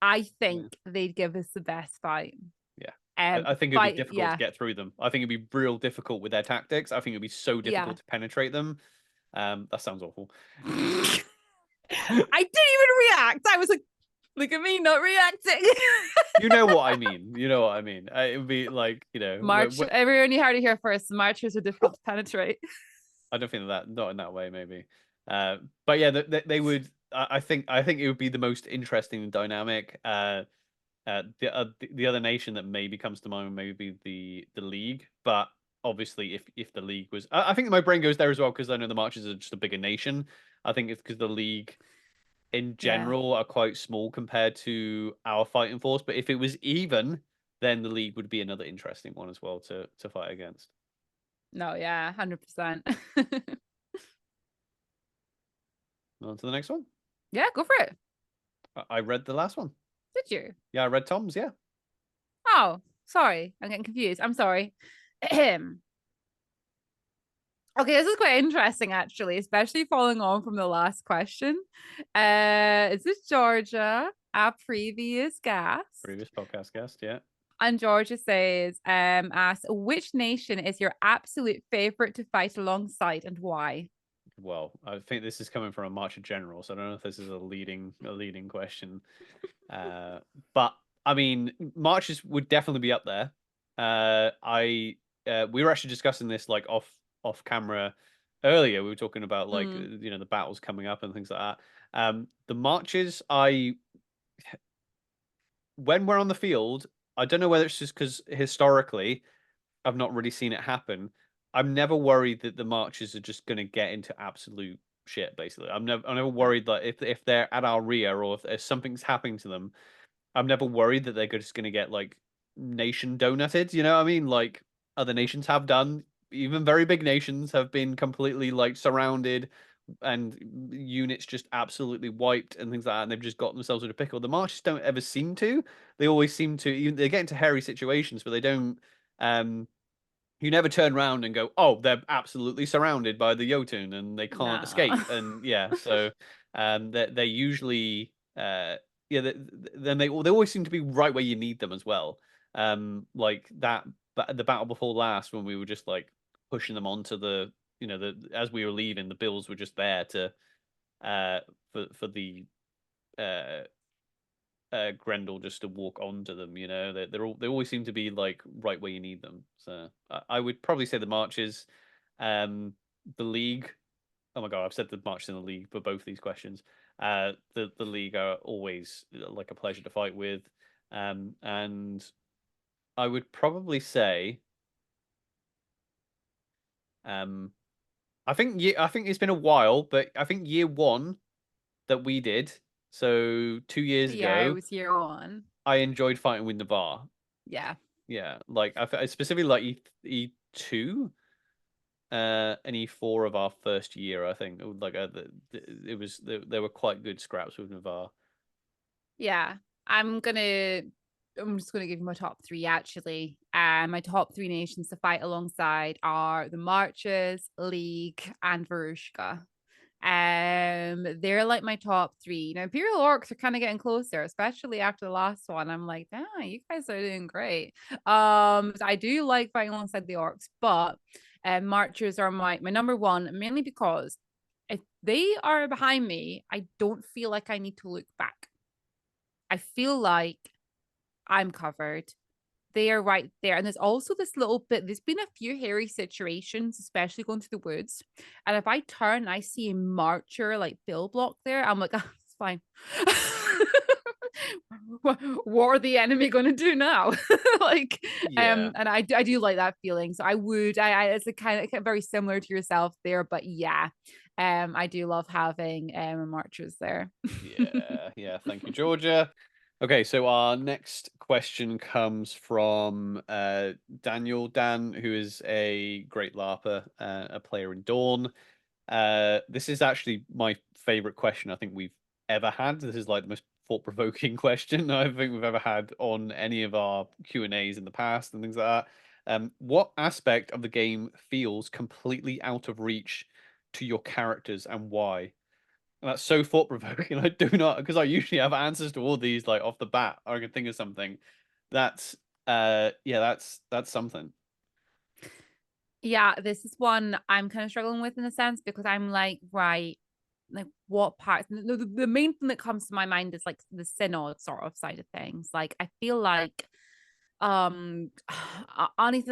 I Yeah, think they'd give us the best fight. yeah, I think it'd be Fight, difficult to yeah, get through them. I think it'd be real difficult with their tactics. I think it'd be so yeah. difficult to penetrate them. That sounds awful. I didn't even react. I was like, look at me not reacting. You know what I mean. You know what I mean. It would be like, Everyone, you heard it here first. Marchers are difficult to penetrate. I don't think that, not in that way, maybe. But yeah, they would. I think it would be the most interesting dynamic. The other nation that maybe comes to mind maybe the league, but obviously if the league was, I think my brain goes there as well because I know the Marches are just a bigger nation. I think it's because the league in Yeah. general are quite small compared to our fighting force. But if it was even, then the league would be another interesting one as well to fight against. No, yeah, 100%. On to the next one. Yeah, go for it. I read the last one. Did you? Yeah, I read Tom's. Yeah. Oh, sorry. I'm getting confused. I'm sorry. Ahem. Okay, this is quite interesting actually, especially following on from the last question. Is this Georgia, our previous guest? Previous podcast guest, yeah. And Georgia says, asks, which nation is your absolute favorite to fight alongside and why? Well, I think this is coming from a Marcher general, so I don't know if this is a leading question. But I mean, Marches would definitely be up there. We were actually discussing this like off camera earlier. We were talking about like the battles coming up and things like that. The Marches, when we're on the field, I don't know whether it's just because historically I've not really seen it happen. I'm never worried that the Marches are just going to get into absolute shit. Basically, I'm never worried that if they're at our rear or if something's happening to them, I'm never worried that they're just going to get like nation donutted. You know what I mean? Like other nations have done. Even very big nations have been completely like surrounded and units just absolutely wiped and things like that. And they've just got themselves in a pickle. The Marches don't ever seem to. They always seem to. They get into hairy situations, but they don't. You never turn around and go, "Oh, they're absolutely surrounded by the Jotun and they can't No. escape." And yeah, so they usually then they always seem to be right where you need them as well. Like that, the battle before last when we were just like pushing them onto as we were leaving, the Bills were just there to for the uh Grendel just to walk onto them. They always seem to be like right where you need them. So I would probably say the Marches, the League. Oh my god, I've said the Marches in the League for both these questions. The League are always like a pleasure to fight with, and I would probably say, I think it's been a while, but I think year one that we did, so 2 years Yeah, it ago, was year one. I enjoyed fighting with Navarre. Yeah. Yeah, like I specifically like E2 and E4 of our first year. I think like it was there were quite good scraps with Navarre. Yeah. I'm just gonna give you my top three actually. My top three nations to fight alongside are the Marches, League, and Varushka. They're like my top three. Now, Imperial Orcs are kind of getting closer, especially after the last one. I'm like, you guys are doing great. So I do like fighting alongside the Orcs, but Marchers are my number one, mainly because if they are behind me, I don't feel like I need to look back. I feel like I'm covered. They are right there. And there's also this little bit, there's been a few hairy situations, especially going through the woods. And if I turn and I see a marcher like Bill block there, I'm like, oh, it's fine. What are the enemy going to do now? Like, Yeah, and I do like that feeling. So it's a kind of very similar to yourself there, but yeah, I do love having marchers there. yeah. Thank you, Georgia. Okay, so our next question comes from Daniel Dan, who is a great LARPer, a player in Dawn. This is actually my favorite question I think we've ever had. This is like the most thought-provoking question I think we've ever had on any of our Q&As in the past and things like that. What aspect of the game feels completely out of reach to your characters and why? And that's so thought-provoking. I do not, because I usually have answers to all these like off the bat. Or I can think of something. That's Yeah, that's something. Yeah, this is one I'm kind of struggling with in a sense because I'm like, right, like what parts? The main thing that comes to my mind is like the synod sort of side of things. Like I feel like anything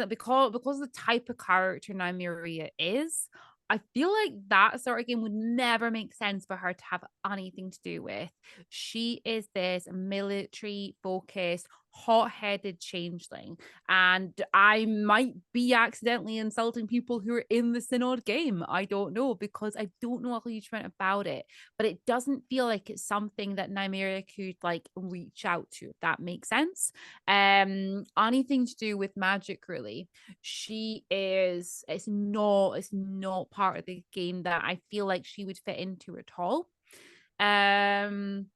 because of the type of character Nymeria is, I feel like that sort of game would never make sense for her to have anything to do with. She is this military focused, hot-headed changeling, and I might be accidentally insulting people who are in the synod game. I don't know because I don't know a huge amount about it, but it doesn't feel like it's something that Nymeria could like reach out to, if that makes sense. Anything to do with magic, really. It's not part of the game that I feel like she would fit into at all. um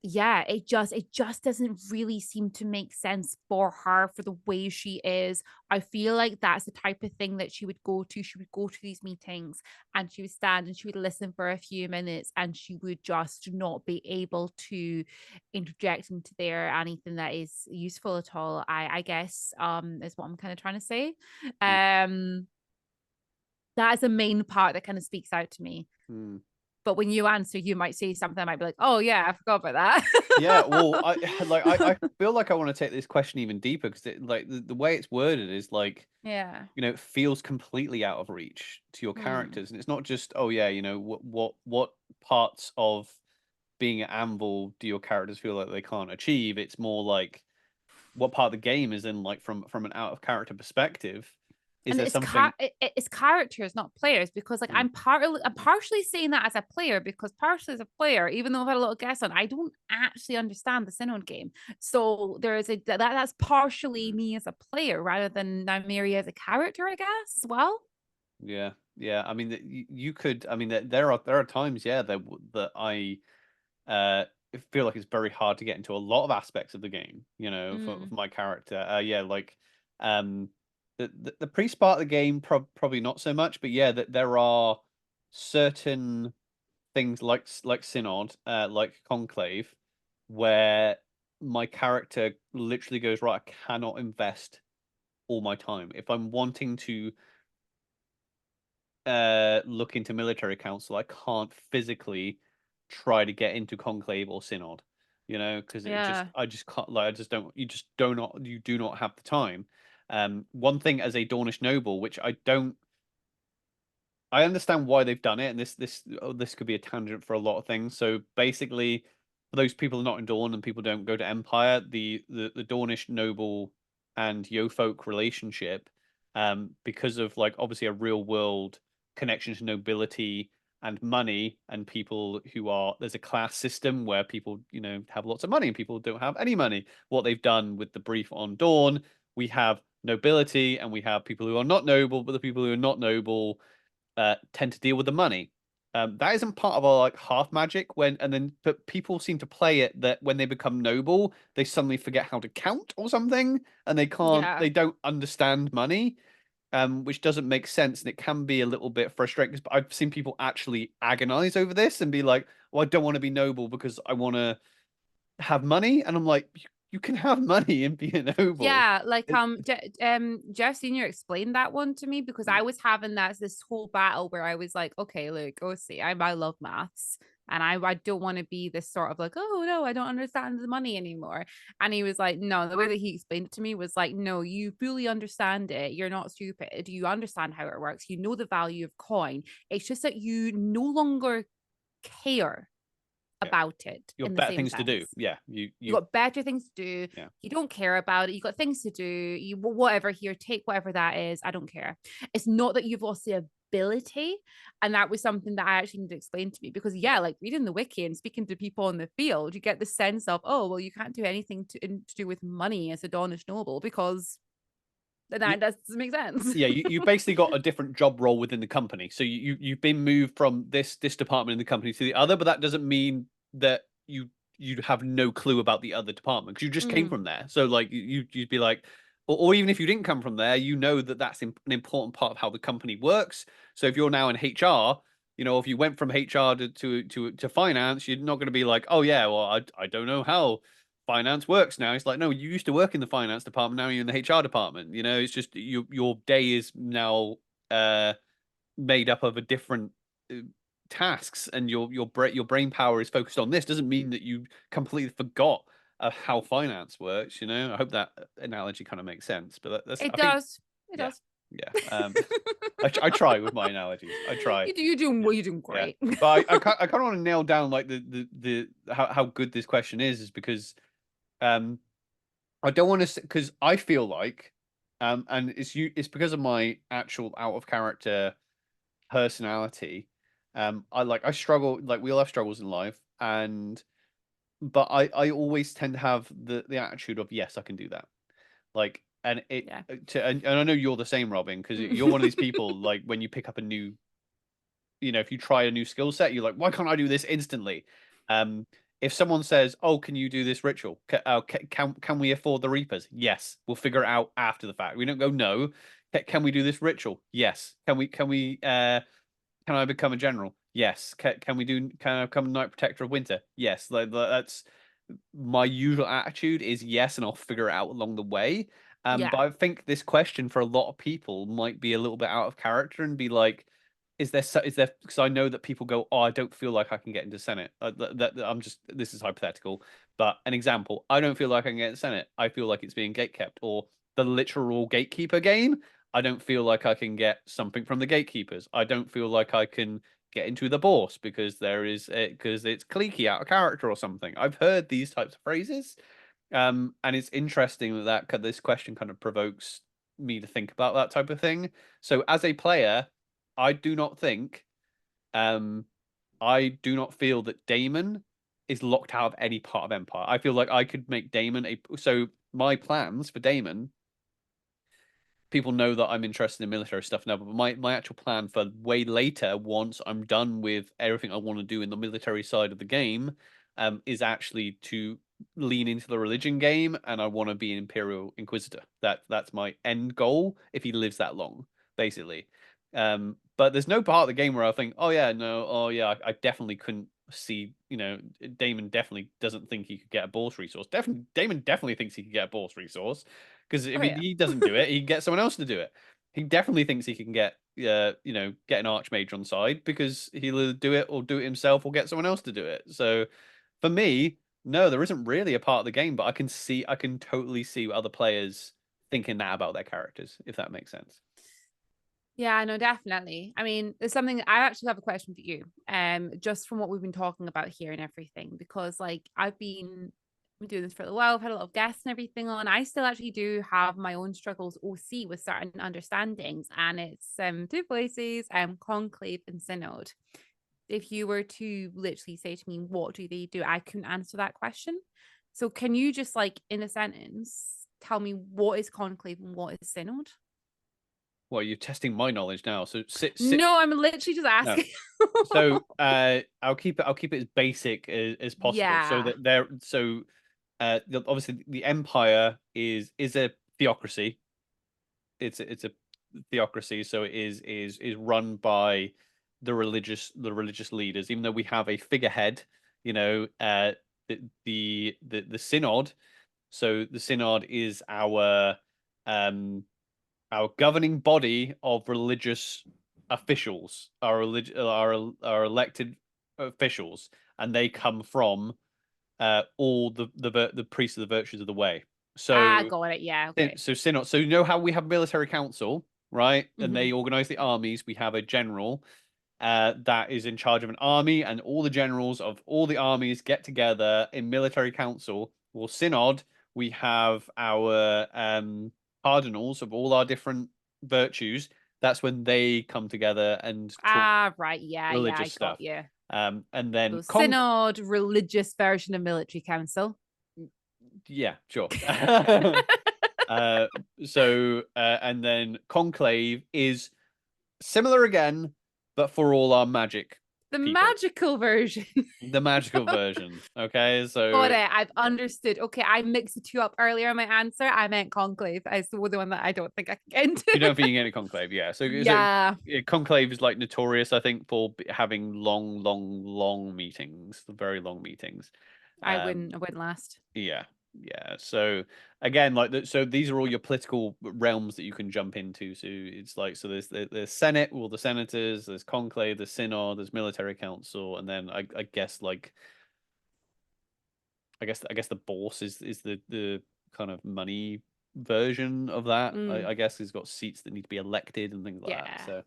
yeah, it just doesn't really seem to make sense for her for the way she is. I feel like that's the type of thing that she would go to. She would go to these meetings and she would stand and she would listen for a few minutes and she would just not be able to interject into there anything that is useful at all. I guess is what I'm kind of trying to say. um that is the main part that kind of speaks out to me. Mm. But when you answer, you might say something. I might be like, "Oh yeah, I forgot about that." Yeah, well, I like I feel like I want to take this question even deeper because it like the way it's worded is like, Yeah. you know, it feels completely out of reach to your Hmm. characters, and it's not just, oh yeah, you know, what parts of being an anvil do your characters feel like they can't achieve? It's more like what part of the game is in like from an out of character perspective. Is And there it's something? it's characters, not players, because like Mm, I'm partially saying that as a player because partially as a player, even though I've had a little guess on, I don't actually understand the Sinnoh game. So there is that's partially mm. me as a player rather than Nymeria as a character, I guess, as well. Yeah, yeah. I mean, you could. I mean, there are times, yeah, that I uh feel like it's very hard to get into a lot of aspects of the game. You know, for Mm. my character. Yeah, like um, the priest part of the game probably not so much, but yeah, that there are certain things like Synod, like Conclave, where my character literally goes, right, I cannot invest all my time if I'm wanting to look into military council. I can't physically try to get into conclave or synod, you know, because it just Yeah. I just can't, like, I just don't, you do not have the time. One thing as a Dornish noble, which I understand why they've done it, and this could be a tangent for a lot of things. So basically, for those people not in Dawn and people don't go to Empire, the Dornish noble and Yofolk relationship, because of like obviously a real world connection to nobility and money, and people who are there's a class system where people, you know, have lots of money and people don't have any money. What they've done with the brief on Dawn, we have nobility and we have people who are not noble, but the people who are not noble tend to deal with the money. That isn't part of our like half magic but people seem to play it that when they become noble, they suddenly forget how to count or something, and Yeah. they don't understand money, which doesn't make sense, and it can be a little bit frustrating. Because I've seen people actually agonize over this and be like, "Well, I don't want to be noble because I want to have money," and I'm like, "You can have money and be a noble." Yeah, like It, Jeff Senior explained that one to me because I was having this whole battle where I was like, okay, look, go see, I love maths. And I don't want to be this sort of like, oh no, I don't understand the money anymore. And he was like, no, the way that he explained it to me was like, no, you fully understand it. You're not stupid. You understand how it works. You know the value of coin. It's just that you no longer care yeah, about it you got in the better same things to do. sense. Yeah, You got better things to do. yeah. You don't care about it. You got things to do. You whatever here, take whatever that is. I don't care. It's not that you've lost the ability. And that was something that I actually need to explain to me because yeah, like reading the wiki and speaking to people in the field, you get the sense of, oh, well, you can't do anything to do with money as a Dawnish noble because You, that doesn't make sense. yeah, you basically got a different job role within the company. So you've been moved from this department in the company to the other, but that doesn't mean that you have no clue about the other department because you just came Mm, from there. So like you'd be like, or even if you didn't come from there, you know that that's an important part of how the company works. So if you're now in HR, you know, if you went from HR to finance, you're not going to be like, oh yeah, well I don't know how finance works now. It's like, no, you used to work in the finance department, now you're in the HR department. You know, it's just your day is now made up of a different tasks, and your brain power is focused on this. Doesn't mean that you completely forgot how finance works. You know, I hope that analogy kind of makes sense. But that's It I think does. It yeah, does. yeah. I try with my analogies. I try. You're doing Yeah. well. You're doing Yeah, great. but I kind of want to nail down like the how good this question is because I don't want to, because I feel like and it's because of my actual out of character personality. I struggle, like we all have struggles in life, and but I always tend to have the attitude of yes, I can do that. Like, and it Yeah. and I know you're the same, Robin, because you're one of these people, like when you pick up a new, if you try a new skill set, you're like, why can't I do this instantly? Um, if someone says, "Oh, can you do this ritual? Can we afford the Reapers?" Yes, we'll figure it out after the fact. We don't go, "No, can we do this ritual?" Yes. Can I become a general? Yes. Can I become a Knight Protector of Winter? Yes. That's my usual attitude is yes, and I'll figure it out along the way. But Yeah. I think this question for a lot of people might be a little bit out of character and be like, is there, because I know that people go, oh, I don't feel like I can get into Senate. I'm just, this is hypothetical, but an example, I don't feel like I can get into Senate. I feel like it's being gatekept, or the literal gatekeeper game. I don't feel like I can get something from the gatekeepers. I don't feel like I can get into the boss because because it's cliquey out of character or something. I've heard these types of phrases, and it's interesting that this question kind of provokes me to think about that type of thing. So as a player, I do not think, um, I do not feel that Daemon is locked out of any part of Empire. I feel like I could make Daemon so my plans for Daemon, people know that I'm interested in military stuff now, but my actual plan for way later, once I'm done with everything I want to do in the military side of the game, is actually to lean into the religion game, and I want to be an Imperial Inquisitor. That's my end goal if he lives that long, basically. But there's no part of the game where I think, oh yeah, no, oh yeah, I definitely couldn't see, Damon definitely doesn't think he could get a Bourse resource. Definitely, Damon definitely thinks he could get a Bourse resource. Because if Oh yeah. he doesn't do it, he can get someone else to do it. He definitely thinks he can get, get an archmage on side because he'll either do it or do it himself or get someone else to do it. So for me, no, there isn't really a part of the game, but I can totally see other players thinking that about their characters, if that makes sense. Yeah, no, definitely. I mean, there's something I actually have a question for you. Just from what we've been talking about here and everything, because like I've been doing this for a while, I've had a lot of guests and everything on. I still actually do have my own struggles OC with certain understandings, and it's two places, conclave and synod. If you were to literally say to me, what do they do? I couldn't answer that question. So can you just like in a sentence tell me what is conclave and what is synod? Well, you're testing my knowledge now. So sit. No, I'm literally just No. asking. So I'll keep it as basic as possible. So Yeah. that there so obviously the Empire is a theocracy. It's a theocracy, so it is run by the religious leaders. Even though we have a figurehead, the synod. So the synod is our governing body of religious officials, our elected officials, and they come from all the priests of the virtues of the way. Ah, So got it. Yeah. Okay. synod. So you know how we have military council, right? And Hmm. they organize the armies. We have a general that is in charge of an army, and all the generals of all the armies get together in military council. Well, synod, we have our cardinals of all our different virtues. That's when they come together and talk Ah, right. Yeah. Yeah. I religious got stuff. you. And then So synod, religious version of military council. yeah, sure. Uh, and then conclave is similar again, but for all our magic The people, magical version. the magical version. Okay, Got so it. I've understood. Okay, I mixed the two up earlier in my answer. I meant conclave. I the one that I don't think I can get you into. don't think you get a conclave, yeah. So Yeah, yeah, conclave is like notorious, I think, for having long meetings, very long meetings. I Um, wouldn't. I wouldn't last. yeah. Yeah. So again, like so these are all your political realms that you can jump into. So it's like so there's Senate, all the senators, there's conclave, there's synod, there's military council, and then I guess like I guess the bourse is the kind of money version of that. Mm, I guess he's got seats that need to be elected and things like that. yeah. So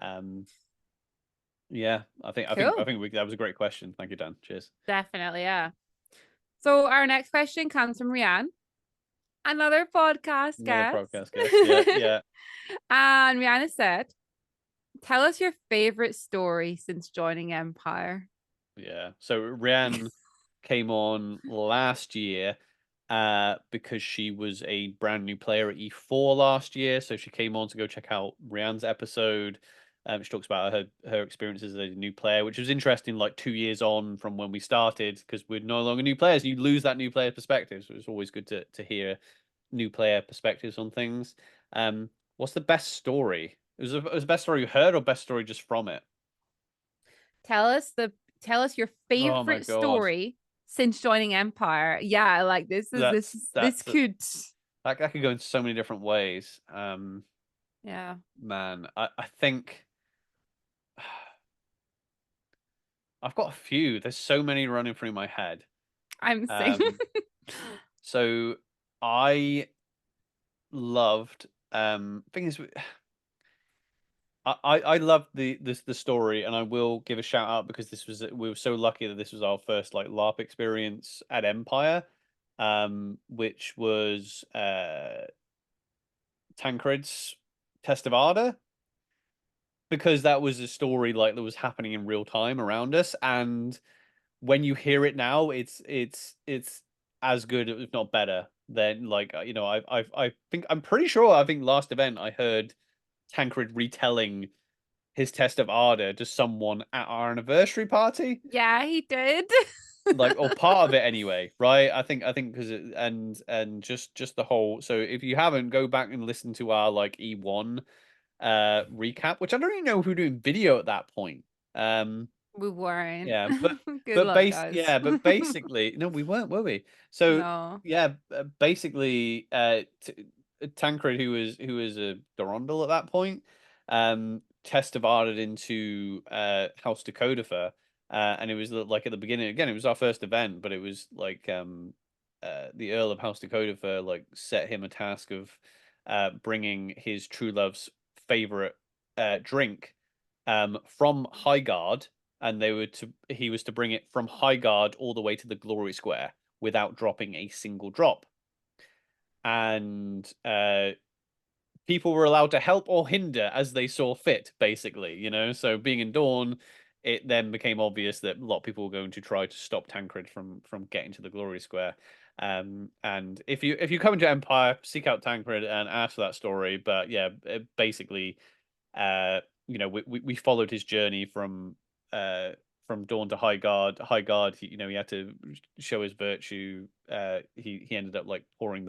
um yeah, Cool. that was a great question. Thank you, Dan. Cheers. Definitely, yeah. So our next question comes from Rianne, another podcast Another guest. podcast guest. Yeah, yeah. And Rihanna said, tell us your favorite story since joining Empire. Yeah. So Rianne came on last year because she was a brand new player at E4 last year. So she came on to go check out Rianne's episode. She talks about her experiences as a new player, which was interesting, like 2 years on from when we started, because we're no longer new players. You lose that new player perspective. So it's always good to hear new player perspectives on things. What's the best story? It was the best story you heard or best story just from it? Tell us your Oh my favorite God. story since joining Empire. Yeah, like this That's could. that could go in so many different ways. Yeah, Man, I think I've got a few. There's so many running through my head. I'm saying. Um, so I loved thing is I loved the story, and I will give a shout out because this was we were so lucky that this was our first like LARP experience at Empire, which was Tancred's Test of Ardor, because that was a story like that was happening in real time around us, and when you hear it now, it's as good, if not better, than like you know I think I'm pretty sure I think last event I heard Tancred retelling his Test of Ardor to someone at our anniversary party, Yeah, he did. like or part of it anyway, right? I think because and just the whole. So if you haven't, go back and listen to our like E1 recap, which I don't even know who doing video at that point. Um We weren't. yeah, Good luck, guys. but basically no, we weren't, were we? So No. yeah, basically Tancred, who was a Durandal at that point, testivated into House Dakota, and it was like at the beginning again, it was our first event, but it was like the Earl of House Dakota like set him a task of bringing his true love's favorite drink from Highguard, and he was to bring it from Highguard all the way to the Glory Square without dropping a single drop. And people were allowed to help or hinder as they saw fit, basically, you know. So being in Dawn, it then became obvious that a lot of people were going to try to stop Tancred from getting to the Glory Square. And if you come into Empire, seek out Tancred and ask for that story. But yeah, basically, you know, we followed his journey from Dawn to High Guard. High Guard, you know, he had to show his virtue. He ended up like pouring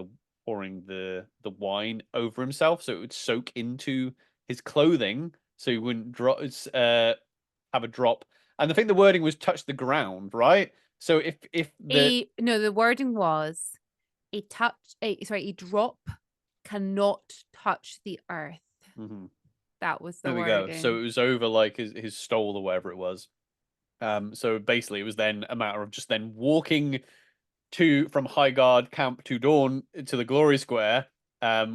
the wine over himself so it would soak into his clothing, so he wouldn't drop have a drop. And I think the wording was touch the ground, right? So if the A no, the wording was a drop cannot touch the earth. Mhm. That was the There we go. So wording. it was over like his stole or whatever it was. So basically, it was then a matter of just then walking to from High Guard camp to Dawn to the Glory Square,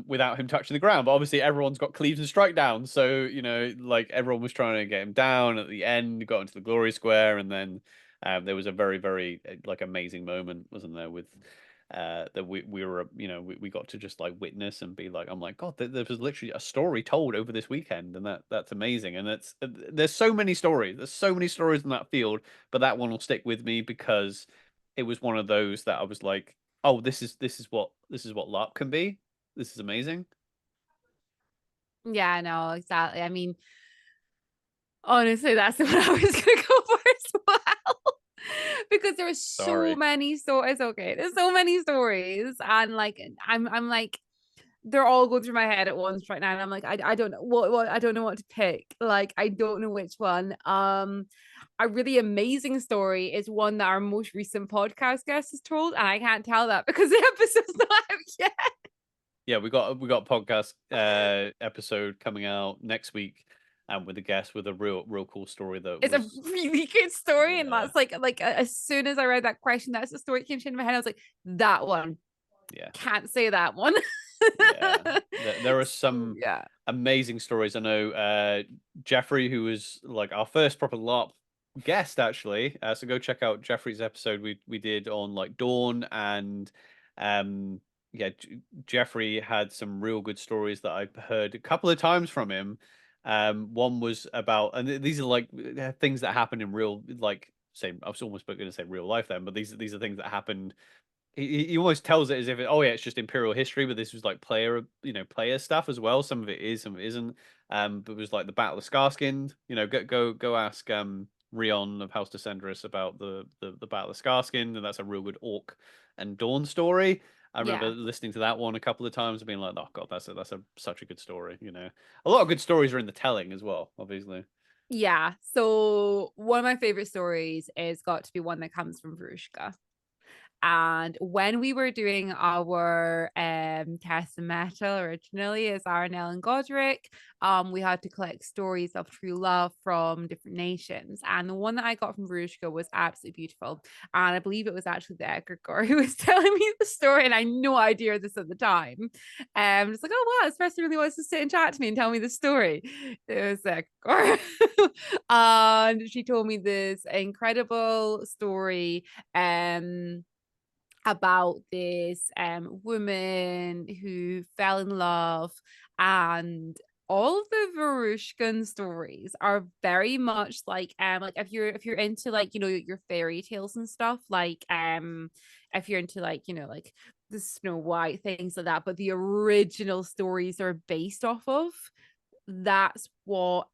without him touching the ground. But obviously, everyone's got cleaves and strike down, so you know, like everyone was trying to get him down. At the end, got into the Glory Square, and then there was a very like amazing moment, wasn't there, with that we were you know we got to just like witness and be like, I'm like, God, there was literally a story told over this weekend, and that's amazing. And that's there's so many stories, in that field, but that one will stick with me because it was one of those that I was like, oh, this is what LARP can be. This is amazing. Yeah, no, exactly. I mean, honestly, that's what I was gonna go for as well. Because there were so Sorry. many stories. Okay, there's so many stories, and like I'm like they're all going through my head at once right now. And I'm like, I don't know what I don't know what to pick. Like I don't know which one. a really amazing story is one that our most recent podcast guest has told, and I can't tell that because the episode's not out yet. Yeah, we got a podcast episode coming out next week, with a guest with a real cool story that It's was a really good story, and yeah. that's like as soon as I read that question, that's the story that came to my head. I was like, that one. Yeah. Can't say that one. Yeah. There are some Yeah. amazing stories. I know Jeffrey, who was like our first proper LARP guest, actually. So go check out Jeffrey's episode we did on like Dawn, and yeah, Jeffrey had some real good stories that I've heard a couple of times from him. One was about, and these are like things that happened in real, like, say, I was almost going to say real life then, but these are things that happened. He almost tells it as if oh yeah, it's just imperial history, but this was like player stuff as well. Some of it is, some of it isn't. But it was like the Battle of Scarskind. Go ask Rion of House Descendris about the Battle of Scarskind, and that's a real good Orc and Dawn story. I remember Yeah. listening to that one a couple of times and being like, oh god, that's such a good story. A lot of good stories are in the telling as well, obviously. Yeah. So one of my favorite stories is got to be one that comes from Verushka. And when we were doing our test of metal originally as Aranel and Godric, we had to collect stories of true love from different nations. And the one that I got from Verushka was absolutely beautiful. And I believe it was actually the Egregore who was telling me the story, and I had no idea this at the time. It's like, oh wow, this person really wants to sit and chat to me and tell me the story. It was Egregore. And she told me this incredible story. About this woman who fell in love, and all of the Varushkan stories are very much like if you're into like your fairy tales and stuff, like if you're into like like the Snow White, things like that, but the original stories are based off of, that's what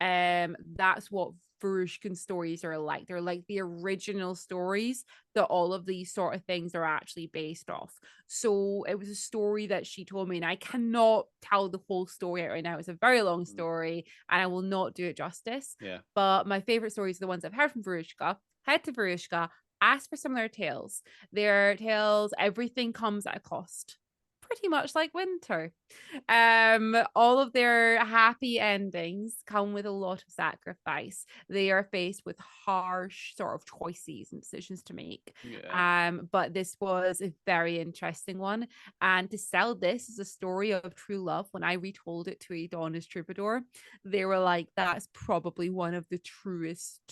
Varushkan stories are like. They're like the original stories that all of these sort of things are actually based off. So it was a story that she told me, and I cannot tell the whole story out right now. It's a very long story, and I will not do it justice. Yeah. But my favorite stories are the ones I've heard from Varushka. Head to Varushka, ask for some of their tales. Their tales, everything comes at a cost. Pretty much like winter. All of their happy endings come with a lot of sacrifice. They are faced with harsh sort of choices and decisions to make. Yeah. But this was a very interesting one. And to sell this as a story of true love, when I retold it to Adonis Troubadour, they were like, that's probably one of the truest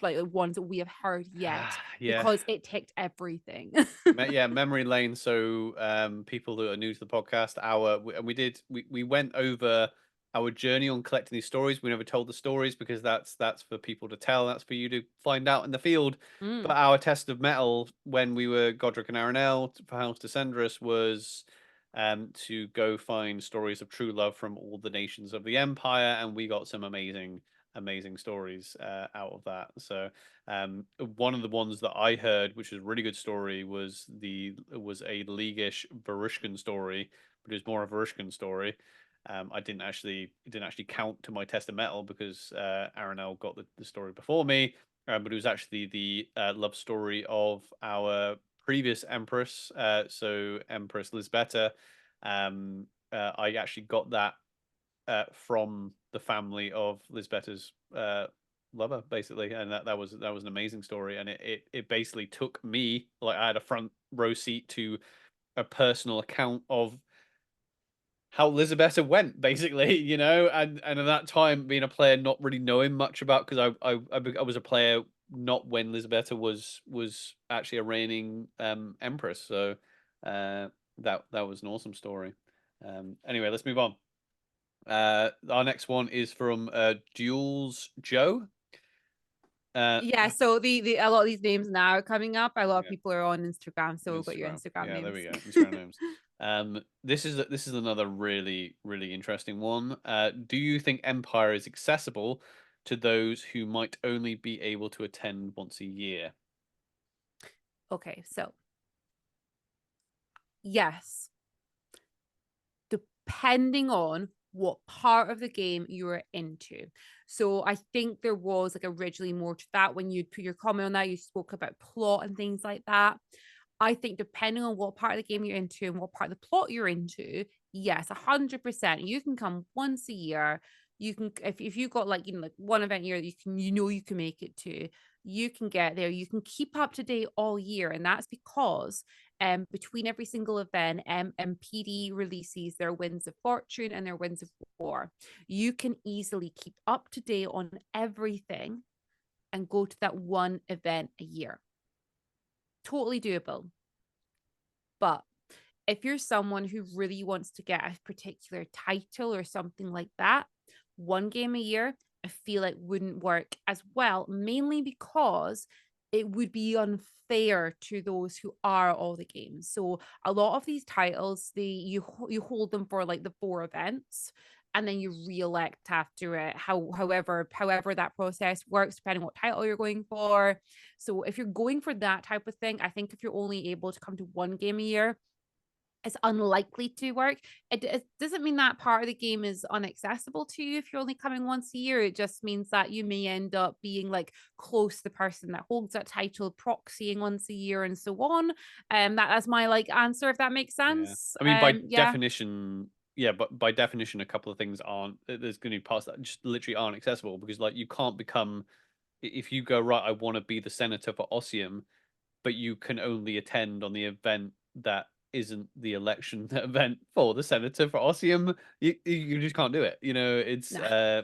like ones that we have heard yet, Yeah. because it ticked everything. Yeah, memory lane. So people that are new to the podcast, we went over our journey on collecting these stories. We never told the stories because that's for people to tell, that's for you to find out in the field. But our test of metal when we were Godric and Aranel for House Descendris was to go find stories of true love from all the nations of the Empire, and we got some amazing stories out of that. So one of the ones that I heard, which was a really good story, was a Leaguish Varushkan story, but it was more a Varushkan story. I didn't actually count to my test of metal because Aranel got the story before me, but it was actually the love story of our previous Empress, so Empress Lisbetta. I actually got that from the family of Lisbetta's lover, basically, and that was an amazing story, and it basically took me, like, I had a front row seat to a personal account of how Lisbetta went, basically, and at that time, being a player, not really knowing much about, because I was a player not when Lisbetta was actually a reigning empress, so that was an awesome story. Anyway, let's move on. Our next one is from Jules Joe. Yeah, so the a lot of these names now are coming up. A lot of Yeah. people are on Instagram, so we'll got your Instagram. Instagram Yeah, names. there we go. Instagram names. This is another really interesting one. Do you think Empire is accessible to those who might only be able to attend once a year? Okay, so yes, depending on what part of the game you're into. So I think there was like originally more to that. When you put your comment on that, you spoke about plot and things like that. I think depending on what part of the game you're into and what part of the plot you're into, yes, 100%. You can come once a year. You can, if you got like, like one event a year, you can make it to, you can get there. You can keep up to date all year. And that's because between every single event, MPD releases their Winds of Fortune and their Winds of War. You can easily keep up to date on everything and go to that one event a year. Totally doable. But if you're someone who really wants to get a particular title or something like that, one game a year, I feel like wouldn't work as well, mainly because it would be unfair to those who are all the games. So a lot of these titles, you hold them for like the 4 events, and then you re-elect after it. However that process works, depending what title you're going for. So if you're going for that type of thing, I think if you're only able to come to one game a year, it's unlikely to work. It doesn't mean that part of the game is inaccessible to you if you're only coming once a year. It just means that you may end up being like close to the person that holds that title, proxying once a year and so on. That's my like answer, if that makes Yeah. sense. I mean, by Yeah. definition, yeah, but by definition, a couple of things aren't. There's going to be parts that just literally aren't accessible because, like, you can't become. If you go right, I want to be the senator for Ossium, but you can only attend on the event that isn't the election event for the senator for Ossium. You just can't do it. It's Nah.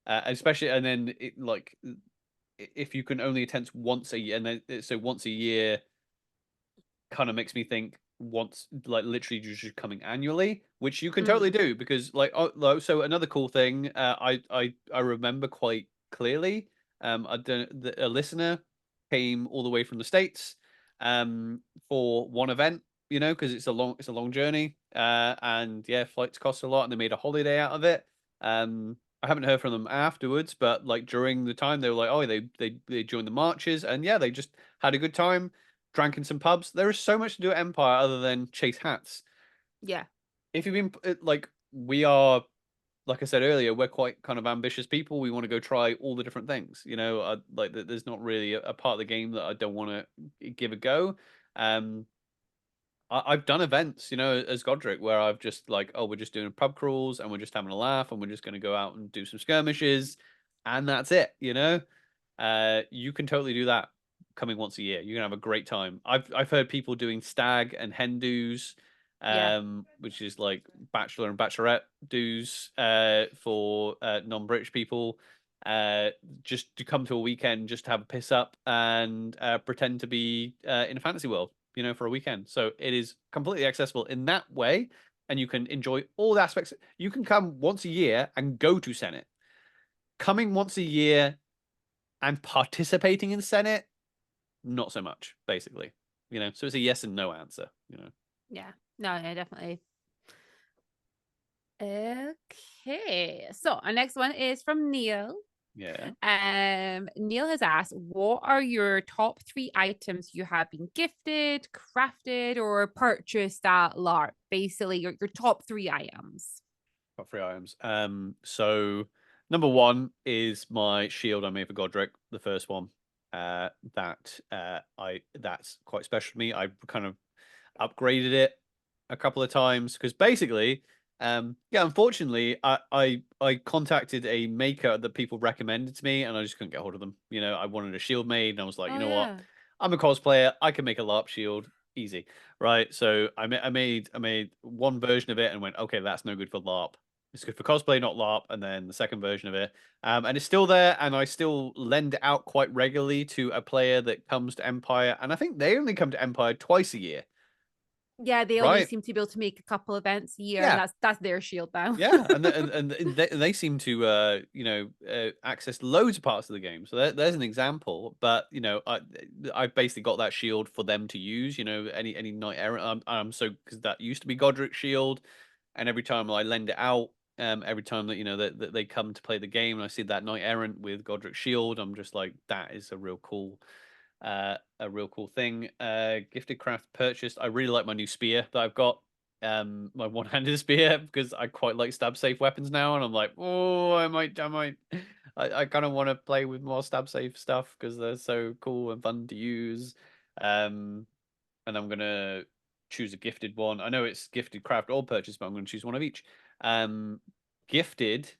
especially, and then like if you can only attend once a year, and then so once a year kind of makes me think once, like, literally just coming annually, which you can totally do because so another cool thing I remember quite clearly. A listener came all the way from the States for one event, because it's a long journey, and yeah, flights cost a lot, and they made a holiday out of it. I haven't heard from them afterwards, but like during the time, they were like, oh, they joined the marches, and yeah, they just had a good time, drank in some pubs. There is so much to do at Empire other than chase hats. Yeah. If you've been like, we are, like I said earlier, we're quite kind of ambitious people. We want to go try all the different things. Like there's not really a part of the game that I don't want to give a go. Um, I've done events, as Godric, where I've just like, oh, we're just doing pub crawls and we're just having a laugh and we're just going to go out and do some skirmishes, and that's it. You can totally do that coming once a year. You're gonna have a great time. I've heard people doing stag and hen dues, Yeah. which is like bachelor and bachelorette dues, for non-British people. Just to come to a weekend, just to have a piss up and pretend to be in a fantasy world, for a weekend. So it is completely accessible in that way, and you can enjoy all the aspects. You can come once a year and go to Senate. Coming once a year and participating in Senate, not so much, basically. So it's a yes and no answer. Yeah. No, yeah, definitely. Okay. So our next one is from Neil. Yeah. Neil has asked, what are your top 3 items you have been gifted, crafted, or purchased at LARP? Basically, your top 3 items. Got 3 items. So number 1 is my shield I made for Godric, the first one. That's quite special to me. I kind of upgraded it a couple of times because basically, yeah, unfortunately, I contacted a maker that people recommended to me, and I just couldn't get hold of them. I wanted a shield made, and I was like, Oh, you know what? yeah. I'm a cosplayer. I can make a LARP shield easy, right? So I made one version of it and went, okay, that's no good for LARP. It's good for cosplay, not LARP. And then the second version of it, and it's still there, and I still lend it out quite regularly to a player that comes to Empire, and I think they only come to Empire twice a year, Yeah, they only right? seem to be able to make a couple events a year, and Yeah, that's their shield now. yeah, and they seem to access loads of parts of the game. So there's an example. But I basically got that shield for them to use. Any knight errant. I'm so, because that used to be Godric's shield, and every time I lend it out, every time that that they come to play the game, and I see that knight errant with Godric's shield, I'm just like, that is a real cool thing. Gifted craft purchased. I really like my new spear that I've got. My one-handed spear, because I quite like stab safe weapons now, and I'm like, oh, I might I kind of want to play with more stab safe stuff because they're so cool and fun to use. And I'm gonna choose a gifted one. I know it's gifted, craft, or purchase, but I'm gonna choose one of each. Gifted.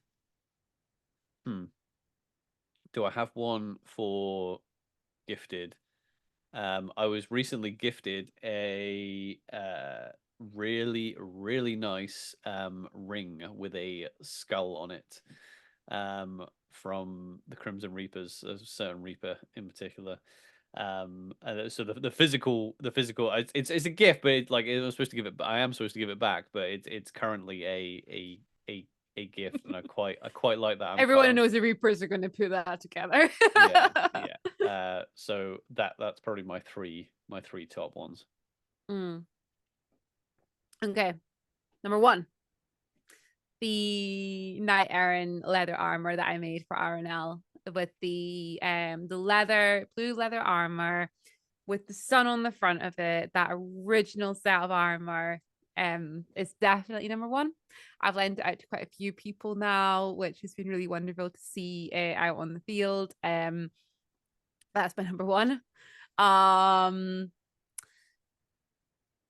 Do I have one for gifted? I was recently gifted a really, really nice ring with a skull on it from the Crimson Reapers, a certain Reaper in particular. And so the physical, it's a gift, but it's like I'm supposed to give it. I am supposed to give it back, but it's currently a gift, and I quite like that. Everyone who knows the Reapers are going to put that together. Yeah. So that's probably my three top ones. Okay, number one, the Knight Errant leather armor that I made for Aranel with the blue leather armor with the sun on the front of it. That original set of armor is definitely number one. I've lent it out to quite a few people now, which has been really wonderful to see out on the field. That's my number one.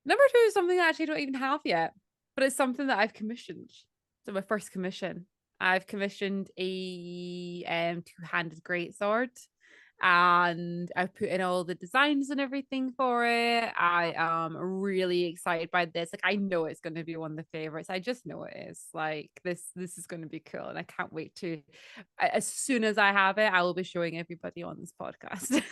Number two is something that I actually don't even have yet, but it's something that I've commissioned. So my first commission, I've commissioned a two-handed greatsword, and I've put in all the designs and everything for it. I am really excited by this. Like, I know it's going to be one of the favorites. I just know it is. Like, this is going to be cool, and I can't wait to. As soon as I have it, I will be showing everybody on this podcast.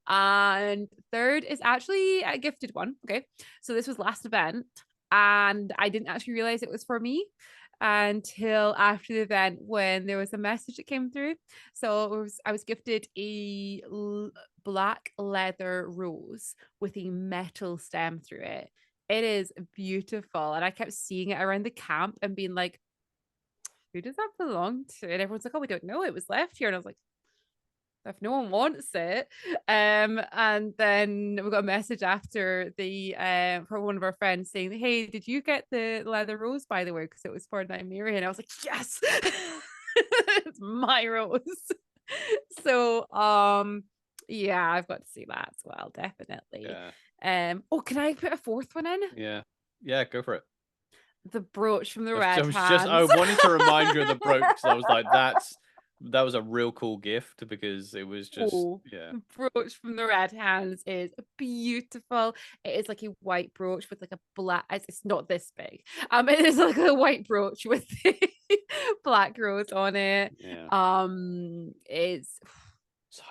And third is actually a gifted one. Okay, so this was last event, and I didn't actually realize it was for me until after the event when there was a message that came through. So I was gifted a black leather rose with a metal stem through it. It is beautiful, and I kept seeing it around the camp and being like, who does that belong to? And everyone's like, oh, we don't know, it was left here. And I was like, if no one wants it. And then we got a message after the from one of our friends saying, hey, did you get the leather rose, by the way, because it was for Nymeria? And I was like, yes. It's my rose. So yeah, I've got to see that as well, definitely. Oh, can I put a fourth one in? Yeah, go for it. The brooch from the Red Hands. I wanted to remind you of the brooch because I was like, that was a real cool gift because it was just The brooch from the Red Hands is beautiful. It is like a white brooch with like a black, it's not this big. It is like a white brooch with the black rose on it. It's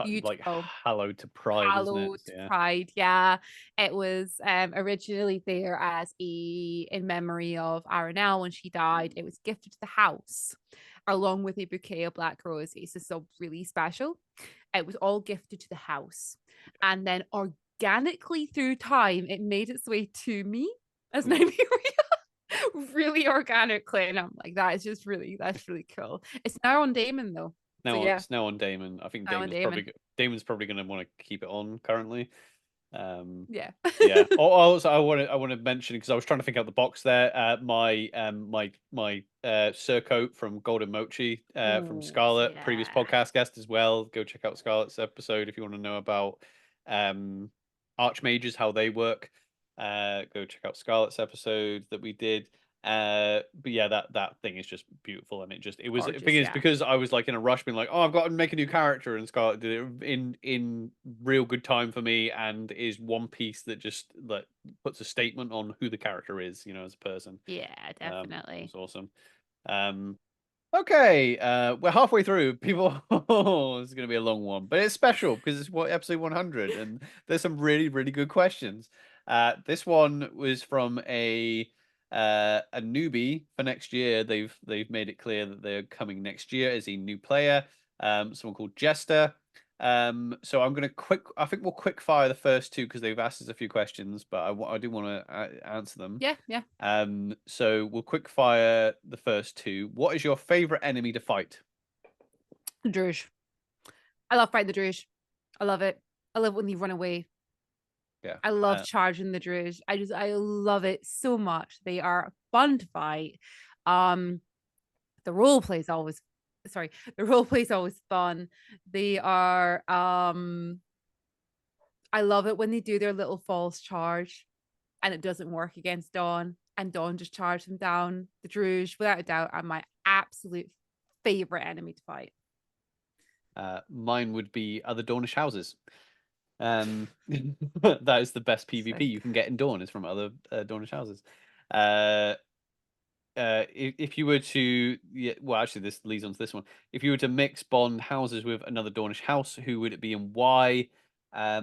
beautiful. Like hallowed to pride, hallowed isn't it? pride. Yeah, it was originally there as in memory of Aranel when she died. It was gifted to the house along with a bouquet of black roses. So really special. It was all gifted to the house, and then organically through time it made its way to me as Nymeria. Really organically, and I'm like, that's really cool. It's now on Daemon though. It's now on Daemon. I think Daemon's probably going to want to keep it on currently. Yeah. Also, I want to mention, because I was trying to think out the box there. My surcoat from Golden Mochi from Scarlet, previous podcast guest as well. Go check out Scarlet's episode if you want to know about archmages, how they work. Go check out Scarlet's episode that we did. But yeah, that thing is just beautiful, and it was gorgeous, the thing is because I was like in a rush being like, oh, I've got to make a new character, and Scarlet did it in real good time for me, and is one piece that just like puts a statement on who the character is, as a person. Yeah, definitely. It's awesome. Okay, we're halfway through. People, this is going to be a long one, but it's special because it's episode 100, and there's some really, really good questions. This one was from a newbie for next year. They've made it clear that they're coming next year as a new player. Someone called Jester. So I'm gonna I think we'll quick fire the first two because they've asked us a few questions, but I do want to answer them. Yeah. So we'll quick fire the first two. What is your favorite enemy to fight? The Druge. I love fighting the Druge. I love it. I love when they run away. Yeah. I love charging the Druge. I love it so much. They are fun to fight. The role play is always sorry, the role play is always fun. They are I love it when they do their little false charge and it doesn't work against Dawn, and Dawn just charged them down. The Druge, without a doubt, are my absolute favorite enemy to fight. Mine would be other Dornish houses. That is the best PvP Sick. you can get in Dawn is from other Dornish houses. If you were to, yeah, well, actually, this leads on to this one. If you were to mix Bond houses with another Dornish house, who would it be and why? I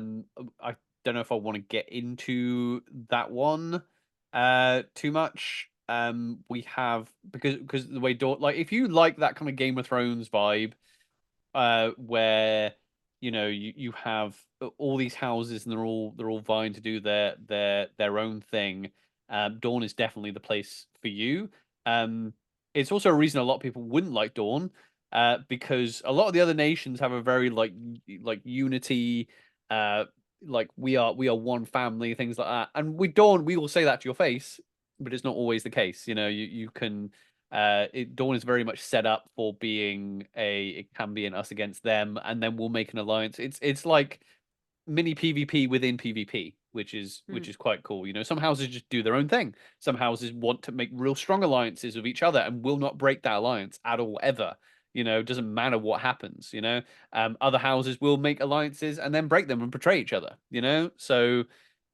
don't know if I want to get into that one too much. We have because the way Dawn, like, if you like that kind of Game of Thrones vibe, where you have all these houses and they're all vying to do their own thing. Dawn is definitely the place for you. It's also a reason a lot of people wouldn't like Dawn, because a lot of the other nations have a very like unity, like we are one family, things like that. And with Dawn, we will say that to your face, but it's not always the case. You can Dawn is very much set up for being it can be an us against them, and then we'll make an alliance. It's like mini PvP within PvP, which is quite cool. Some houses just do their own thing. Some houses want to make real strong alliances with each other and will not break that alliance at all ever. Doesn't matter what happens. Other houses will make alliances and then break them and betray each other. So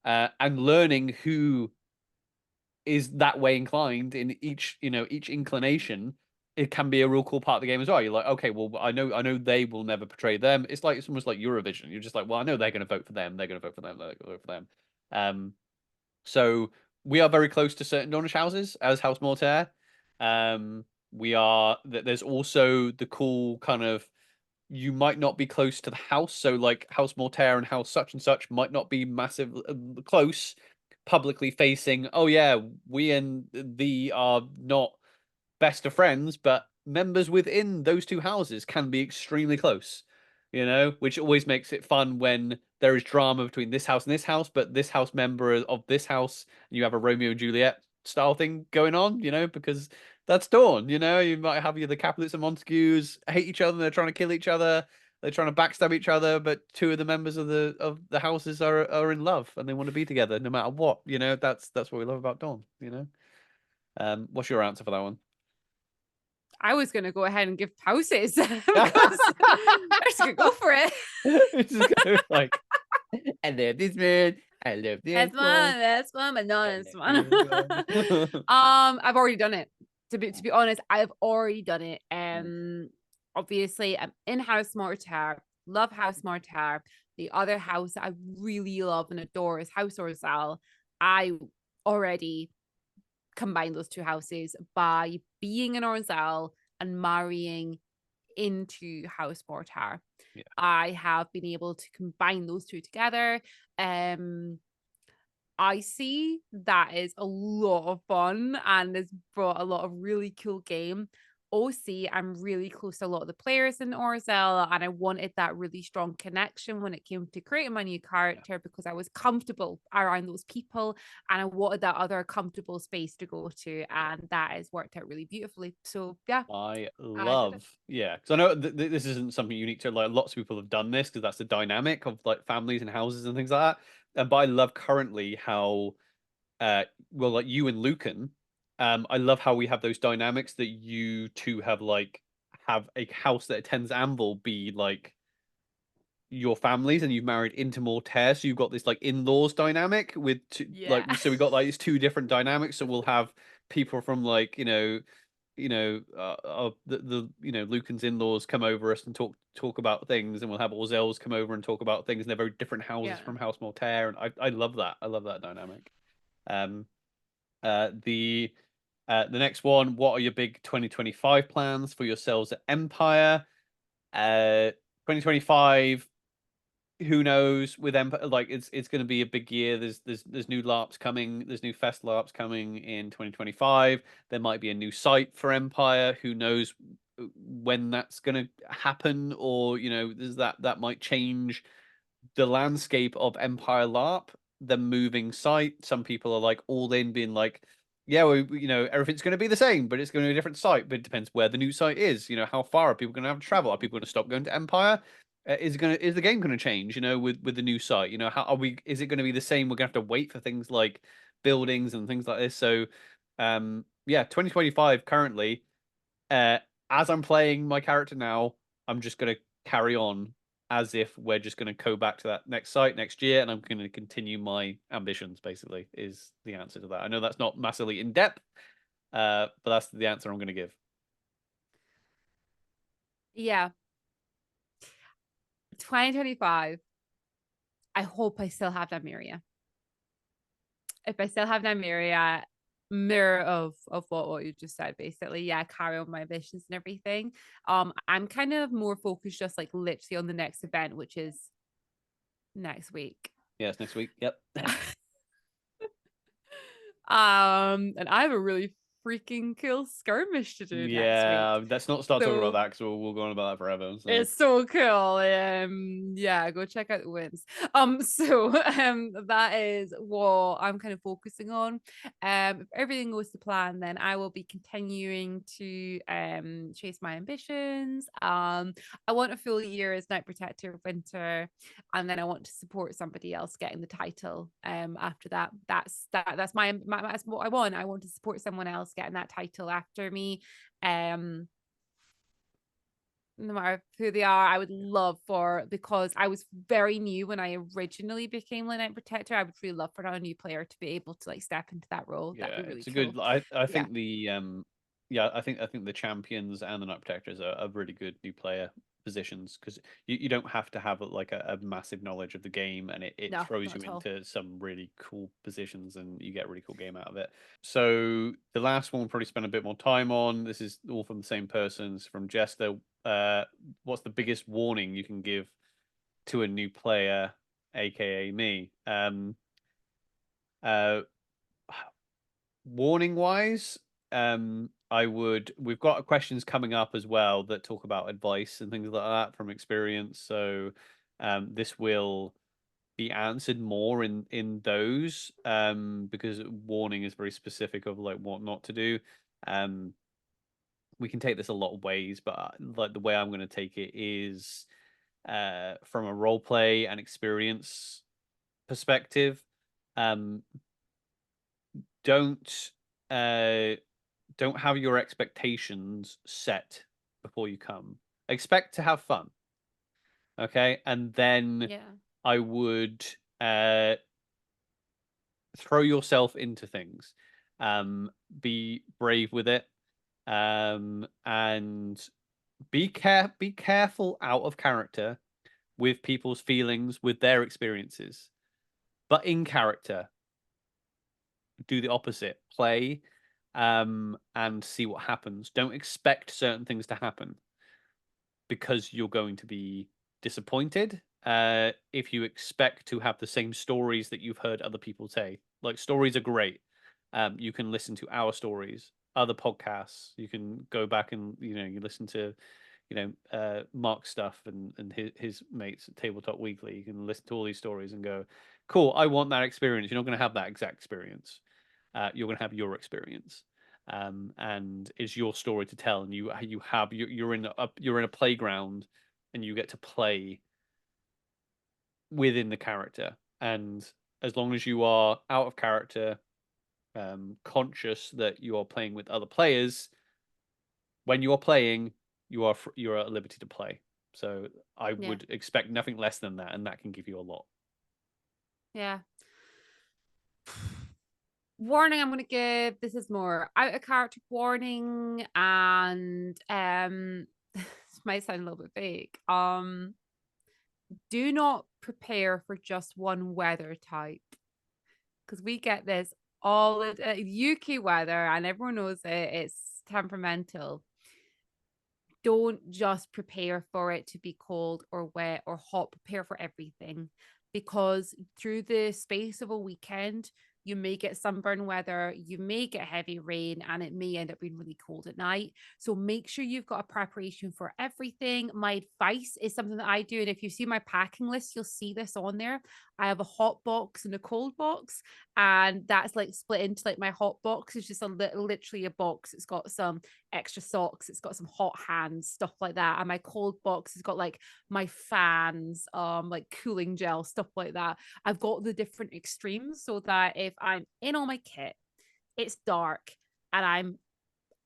and learning who is that way inclined in each inclination, it can be a real cool part of the game as well. You're like, okay, well, I know they will never betray them. It's almost like Eurovision. You're just like, well, I know they're going to vote for them. They're going to vote for them. They're going to vote for them. So we are very close to certain Dornish houses as House Mortair. We are. There's also the cool kind of, you might not be close to the house. So like House Mortair and House such and such might not be massive close publicly facing. Oh yeah, we and thee are not best of friends, but members within those two houses can be extremely close. Which always makes it fun when there is drama between this house and this house, but this house member of this house, and you have a Romeo and Juliet style thing going on. Because that's Dawn. You might have the Capulets and Montagues hate each other, and they're trying to kill each other. They're trying to backstab each other, but two of the members of the houses are in love and they want to be together no matter what. That's what we love about Dawn. What's your answer for that one? I was going to go ahead and give houses because I'm just going to go for it. It's just kind of like, I love this man. I love this one. That's one, but not this one. I've already done it. To be honest, I've already done it. Obviously, I'm in House Mortar. Love House Mortar. The other house I really love and adore is House Orzal. I already combined those two houses by being an Orzal and marrying into House Mortar. Yeah. I have been able to combine those two together. I see that is a lot of fun and has brought a lot of really cool game. OC, I'm really close to a lot of the players in Orzel, and I wanted that really strong connection when it came to creating my new character because I was comfortable around those people and I wanted that other comfortable space to go to, and that has worked out really beautifully. So yeah, I love, yeah, because I know this isn't something unique to, like, lots of people have done this because that's the dynamic of like families and houses and things like that. But I love currently how, well, like you and Lucan, I love how we have those dynamics that you two have a house that attends Anvil be like your families, and you've married into Mortair, so you've got this like in-laws dynamic with two, so we got like these two different dynamics. So we'll have people from like the Lucan's in-laws come over us and talk about things, and we'll have Orzel's come over and talk about things, and they're very different houses from House Mortair, and I love that. I love that dynamic. The next one, what are your big 2025 plans for yourselves at Empire? 2025, who knows with Empire, like it's going to be a big year. There's new LARPs coming, there's new Fest LARPs coming in 2025. There might be a new site for Empire. Who knows when that's going to happen, or there's that might change the landscape of Empire LARP, the moving site. Some people are like all in, being like, yeah, everything's going to be the same, but it's going to be a different site. But it depends where the new site is. How far are people going to have to travel? Are people going to stop going to Empire? Is the game going to change? With the new site. How are we? Is it going to be the same? We're going to have to wait for things like buildings and things like this. So, yeah, 2025 currently. Uh, as I'm playing my character now, I'm just going to carry on as if we're just going to go back to that next site next year, and I'm going to continue my ambitions. Basically, is the answer to that. I know that's not massively in depth, but that's the answer I'm going to give. Yeah. 2025. I hope I still have Nymeria. If I still have Nymeria, mirror of what you just said, basically. Yeah, carry on my ambitions and everything. I'm kind of more focused just like literally on the next event, which is next week. Yes, next week. Yep. And I have a really freaking cool skirmish to do next Yeah, week. let's not start talking about So that because we'll go on about that forever. So. it's so cool. Yeah, go check out the wins. That is what I'm kind of focusing on. If everything goes to plan, then I will be continuing to chase my ambitions. I want a full year as Night Protector of Winter, and then I want to support somebody else getting the title. After that, that's that's what I want. I want to support someone else getting that title after me. No matter who they are, I would love because I was very new when I originally became Night Protector. I would really love for a new player to be able to like step into that role. Yeah, That'd be really it's a cool. good. I Yeah. think I think the champions and the night protectors are really good new player positions because you don't have to have like a massive knowledge of the game, and it No, throws not you at all. into some really cool positions and you get a really cool game out of it. So the last one we'll probably spend a bit more time on. This is all from the same persons from Jester. What's the biggest warning you can give to a new player, aka me? Uh, Warning wise, we've got questions coming up as well that talk about advice and things like that from experience. So this will be answered more in those because warning is very specific of like what not to do. Um we can take this a lot of ways, but like the way I'm going to take it is from a role play and experience perspective. Um don't uh don't have your expectations set before you come. Expect to have fun. Okay. And then Yeah. I would throw yourself into things. Be brave with it. And be careful out of character with people's feelings, with their experiences. But in character, do the opposite. Play and see what happens. Don't expect certain things to happen because you're going to be disappointed if you expect to have the same stories that you've heard other people say. Like stories are great. You can listen to our stories, other podcasts. You can go back and you listen to Mark's stuff and his mates at Tabletop Weekly. You can listen to all these stories and go, cool. I want that experience. You're not going to have that exact experience. You're going to have your experience, and it's your story to tell. And you're in a playground, and you get to play within the character. And as long as you are out of character, conscious that you are playing with other players, when you are playing, you're at liberty to play. So I Yeah. would expect nothing less than that, and that can give you a lot. Yeah. Warning I'm going to give, this is more out of character warning, and this might sound a little bit fake. Do not prepare for just one weather type, because we get this all UK weather and everyone knows it's temperamental. Don't just prepare for it to be cold or wet or hot. Prepare for everything, because through the space of a weekend, you may get sunburn weather, you may get heavy rain, and it may end up being really cold at night. So make sure you've got a preparation for everything. My advice is something that I do, and if you see my packing list, you'll see this on there. I have a hot box and a cold box, and that's like split into like my hot box is just literally a box. It's got some extra socks, it's got some hot hands, stuff like that, and my cold box has got like my fans, like cooling gel, stuff like that. I've got the different extremes so that if I'm in all my kit, it's dark, and I'm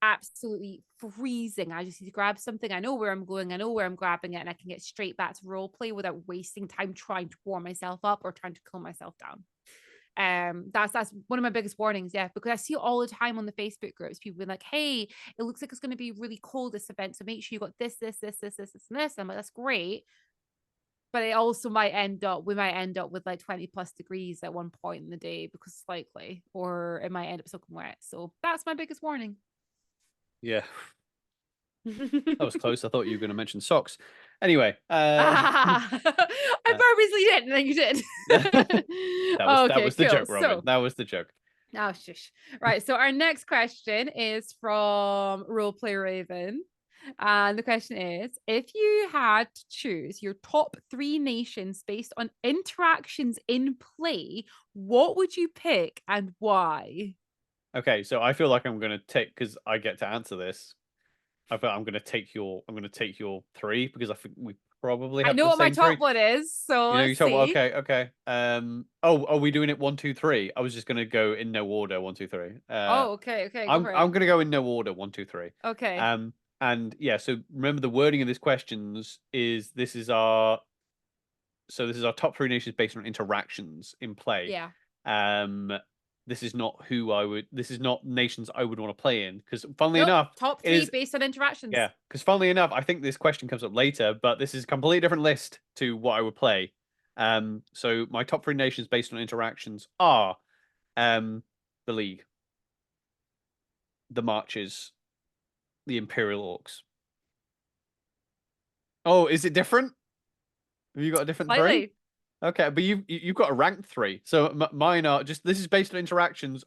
absolutely freezing, I just need to grab something, I know where I'm going, I know where I'm grabbing it, and I can get straight back to role play without wasting time trying to warm myself up or trying to cool myself down. That's one of my biggest warnings, yeah, because I see it all the time on the Facebook groups, people being like, hey, it looks like it's going to be really cold this event, so make sure you got this and this. I'm like, that's great, but it also might end up with like 20 plus degrees at one point in the day because it's likely, or it might end up soaking wet. So that's my biggest warning. Yeah. That was close. I thought you were going to mention socks. Anyway, I purposely didn't think you did. that was the joke, Robin. So, that was the joke. Oh, shush. Right. So our next question is from Roleplay Raven. And the question is, if you had to choose your top 3 nations based on interactions in play, what would you pick and why? Okay, so I feel like I'm going to take, because I get to answer this. I feel I'm going to take your 3 because I think we probably have I know the what my same 3. top one is, so You know, you let's talk about, see. okay. Oh, are we doing it 1, 2, 3? I was just going to go in no order 1, 2, 3. Oh, okay, I'm go for it. going to go in no order 1, 2, 3. Okay. And yeah, so remember the wording of these questions is this is our top 3 nations based on interactions in play. Yeah. This is not nations I would want to play in, because funnily enough, top 3 based on interactions. Yeah, because funnily enough, I think this question comes up later, but this is a completely different list to what I would play. So my top 3 nations based on interactions are the League, the Marches, the Imperial Orcs. Oh, is it different? Have you got a different 3? Okay, but you've got a ranked 3. So mine are just, this is based on interactions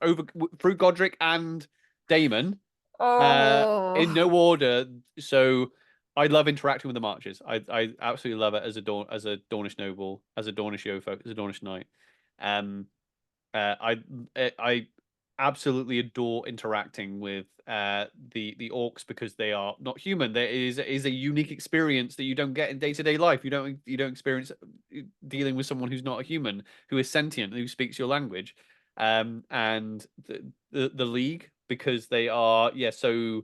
through Godric and Daemon. In no order. So I love interacting with the Marches. I absolutely love it as a Dornish noble, as a Dornish Yeofolk, as a Dornish knight. I absolutely adore interacting with the orcs because they are not human. There is a unique experience that you don't get in day-to-day life. You don't experience dealing with someone who's not a human, who is sentient, who speaks your language. And the League, because they are so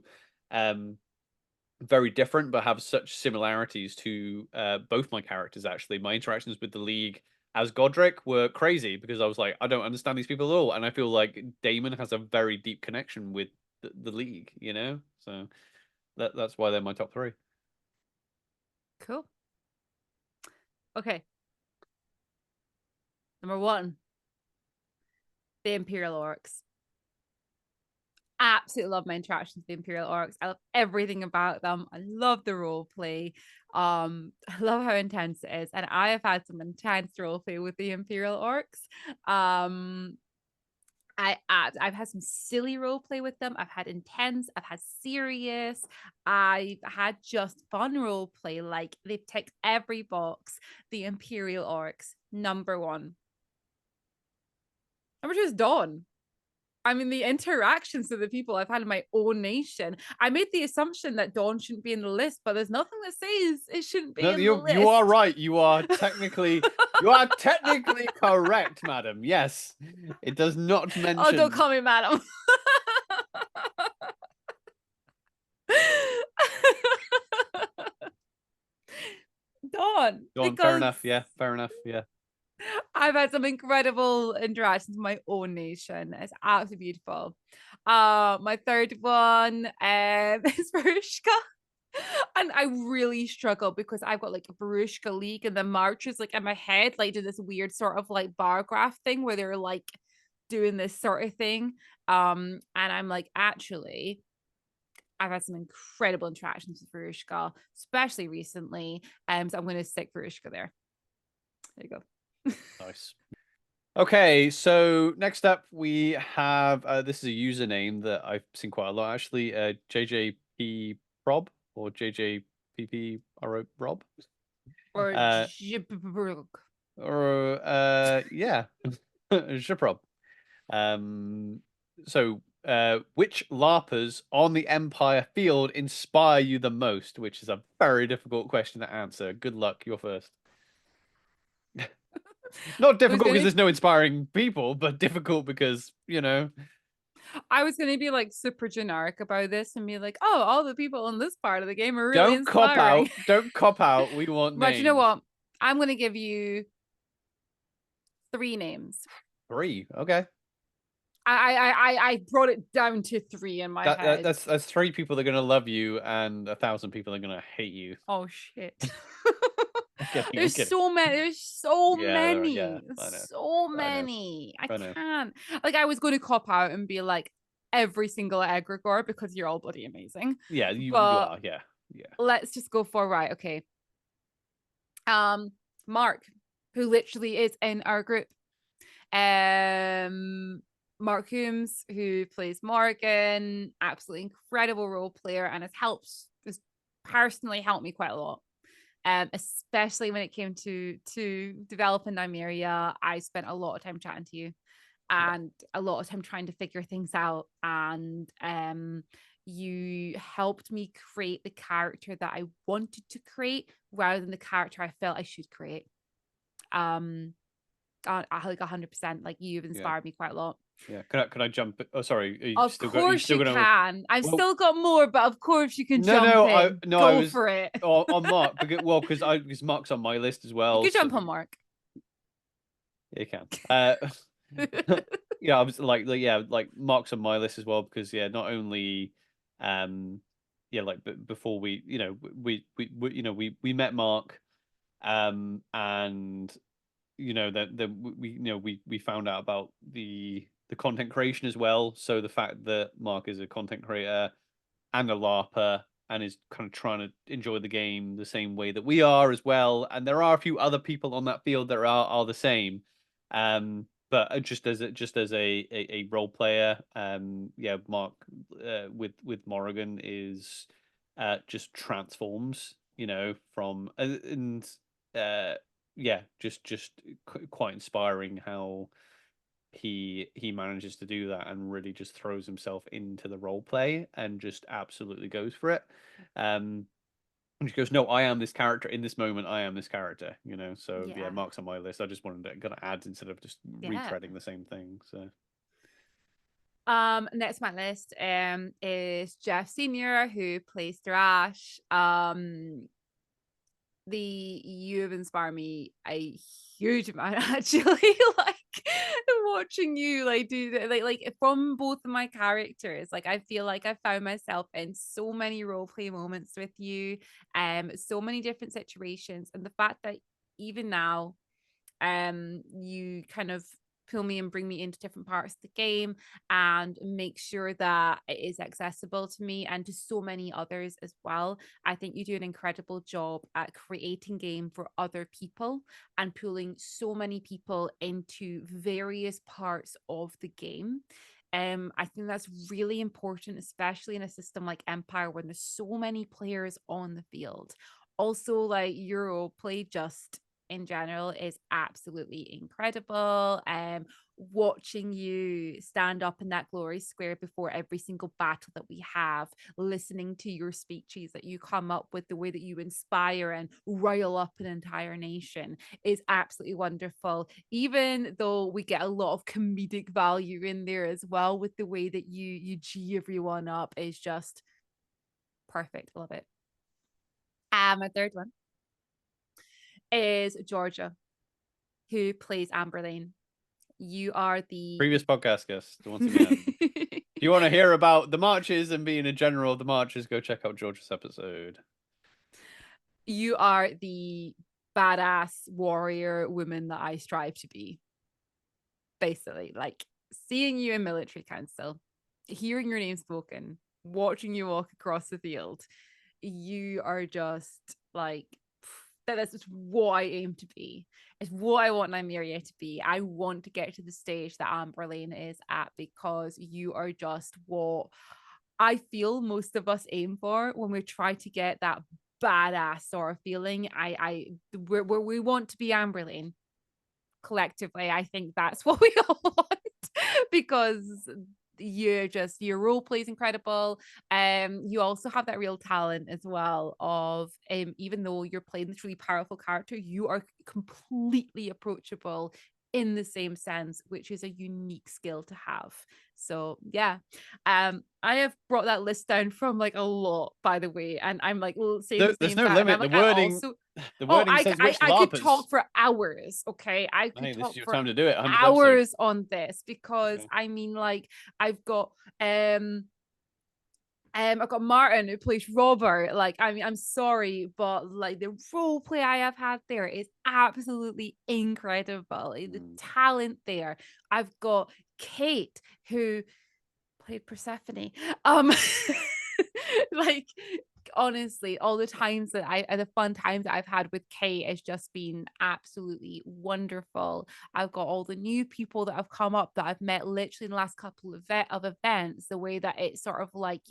very different but have such similarities to both my characters. Actually, my interactions with the League as Godric were crazy because I was like, I don't understand these people at all, and I feel like Daemon has a very deep connection with the League, you know. So that's why they're my top 3. Cool. Okay. Number 1, the Imperial Orcs. Absolutely love my interactions with the Imperial Orcs. I love everything about them. I love the role play. I love how intense it is, and I have had some intense role play with the Imperial Orcs. I've had some silly role play with them. I've had intense. I've had serious. I've had just fun role play. Like, they've ticked every box. The Imperial Orcs, number 1. Number 2 is Dawn. I mean, the interactions with the people I've had in my own nation. I made the assumption that Dawn shouldn't be in the list, but there's nothing that says it shouldn't be in the list. You are right. You are technically correct, madam. Yes. It does not mention. Oh, don't call me madam. Dawn. Fair enough. Yeah, fair enough. Yeah. I've had some incredible interactions with my own nation. It's absolutely beautiful. My third one is Verushka. And I really struggle because I've got like a Verushka League, and the marches like in my head like do this weird sort of like bar graph thing where they're like doing this sort of thing. And I'm like, actually, I've had some incredible interactions with Verushka, especially recently. So I'm going to stick Verushka there. There you go. Nice. Okay, so next up we have this is a username that I've seen quite a lot actually. JJP Rob or JJPP Rob. Or Or yeah, Japrob. So which LARPers on the Empire field inspire you the most? Which is a very difficult question to answer. Good luck, you're first. Not difficult because there's no inspiring people, but difficult because, I was gonna be like super generic about this and be like, oh, all the people in this part of the game are really don't cop inspiring. out. Don't cop out. We want Right, names. you know what? I'm gonna give you 3 names. 3. Okay. I brought it down to 3 in my head. That's 3 people that are gonna love you and 1,000 people are gonna hate you. Oh shit. I'm kidding, There's so many. There's so many. Yeah, I know. So I know. many. I I know. can't. Like, I was going to cop out and be like every single egregore because you're all bloody amazing. Yeah, you But are. Yeah. Yeah. let's just go for right. Okay. Mark, who literally is in our group. Mark Coombs, who plays Morgan, absolutely incredible role player, and has personally helped me quite a lot. Especially when it came to developing Nymeria. I spent a lot of time chatting to you and a lot of time trying to figure things out. And you helped me create the character that I wanted to create rather than the character I felt I should create. I like 100%. Like, you've inspired me quite a lot. Yeah. Can I jump? Oh, sorry. Of course you can. I've still got more, but of course you can jump in. Go for it. On Mark because Mark's on my list as well. You can jump on Mark. You can. Yeah, I was like Mark's on my list as well because not only like before we met Mark and that we found out about the content creation as well. So the fact that Mark is a content creator and a LARPer and is kind of trying to enjoy the game the same way that we are as well. And there are a few other people on that field that are the same. But just as a role player, Mark with Morrigan is just transforms, from and just quite inspiring how he manages to do that and really just throws himself into the role play and just absolutely goes for it. And she goes, no, I am this character in this moment. I am this character, So Mark's on my list. I just wanted to kind of add instead of just retreading the same thing. So next on my list is Jeff Senior, who plays Thrash. You have inspired me a huge amount actually. Like, watching you do that, like from both of my characters, like I feel like I found myself in so many role play moments with you, so many different situations, and the fact that even now you kind of pull me and bring me into different parts of the game and make sure that it is accessible to me and to so many others as well. I think you do an incredible job at creating game for other people and pulling so many people into various parts of the game. I think that's really important, especially in a system like Empire when there's so many players on the field. Also, like, Euro play just in general is absolutely incredible. Watching you stand up in that glory square before every single battle that we have, listening to your speeches that you come up with, the way that you inspire and rile up an entire nation is absolutely wonderful. Even though we get a lot of comedic value in there as well, with the way that you G everyone up is just perfect. Love it. My third one is Georgia, who plays Amberlane. You are the previous podcast guest once again. If you want to hear about the marches and being a general of the marches, go check out Georgia's episode. You are the badass warrior woman that I strive to be. Basically, like, seeing you in military council, hearing your name spoken, watching you walk across the field, you are just like that is what I aim to be. It's what I want Nymeria to be. I want to get to the stage that Amberlane is at, because you are just what I feel most of us aim for when we try to get that badass sort of feeling. We want to be Amberlane collectively. I think that's what we all want, because your role play is incredible. You also have that real talent as well of even though you're playing this really powerful character, you are completely approachable in the same sense, which is a unique skill to have. So yeah, I have brought that list down from like a lot, by the way, and I'm like saying the There's same no time, and I'm limit. like, I also The oh, wording says which I could LARPers. talk for hours. Okay, I could Hey, this talk is your for time to do it. 100th episode. hours on this, because Okay. I mean, like, I've got I've got Martin who plays Robert. Like, I mean, I'm sorry, but like the role play I have had there is absolutely incredible. The talent there. I've got Kate who played Persephone. Like, honestly, all the times that the fun times that I've had with Kate has just been absolutely wonderful. I've got all the new people that have come up that I've met literally in the last couple of events, the way that it sort of like,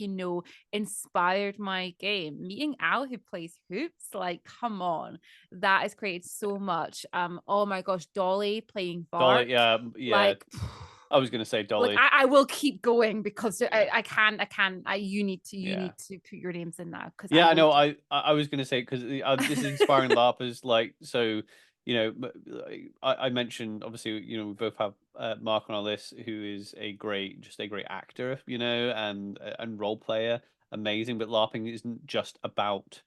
inspired my game. Meeting Al, who plays Hoops, like, come on, that has created so much. Oh my gosh, Dolly playing Bart. Dolly, yeah. Like, I was gonna say Dolly. like I will keep going, because I can. You need to put your names in now, because I know. I was gonna say, because this is inspiring LARPers. Like, so, I mentioned, obviously, we both have Mark on our list, who is just a great actor, and role player, amazing. But LARPing isn't just about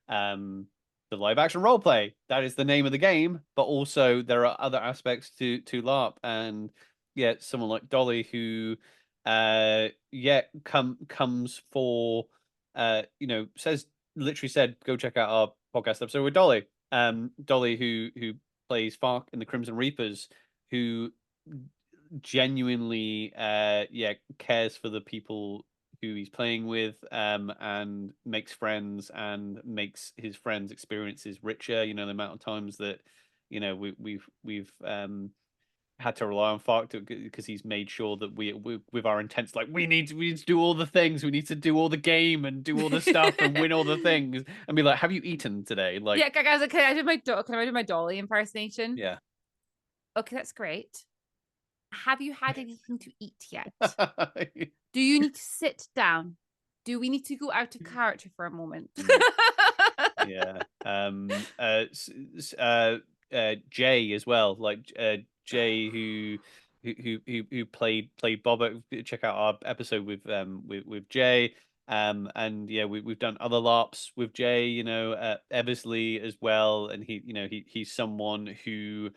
the live action role play. That is the name of the game, but also there are other aspects to LARP. And yeah, someone like Dolly, who comes for says, literally said, go check out our podcast episode with Dolly. Dolly, who plays Fark in the Crimson Reapers, who genuinely cares for the people who he's playing with, and makes friends and makes his friends' experiences richer. The amount of times that we've had to rely on Fark because he's made sure that we with our intents, like, we need to do all the things, we need to do all the game and do all the stuff and win all the things, and be like, have you eaten today? Like, yeah, guys, can I do my Dolly impersonation? yeah. Okay, that's great. Have you had anything to eat yet? Do you need to sit down? Do we need to go out of character for a moment? Yeah. Jay as well, like Jay, who played Boba. Check out our episode with Jay. And yeah, we've done other LARPs with Jay, Eversley as well, and he's someone who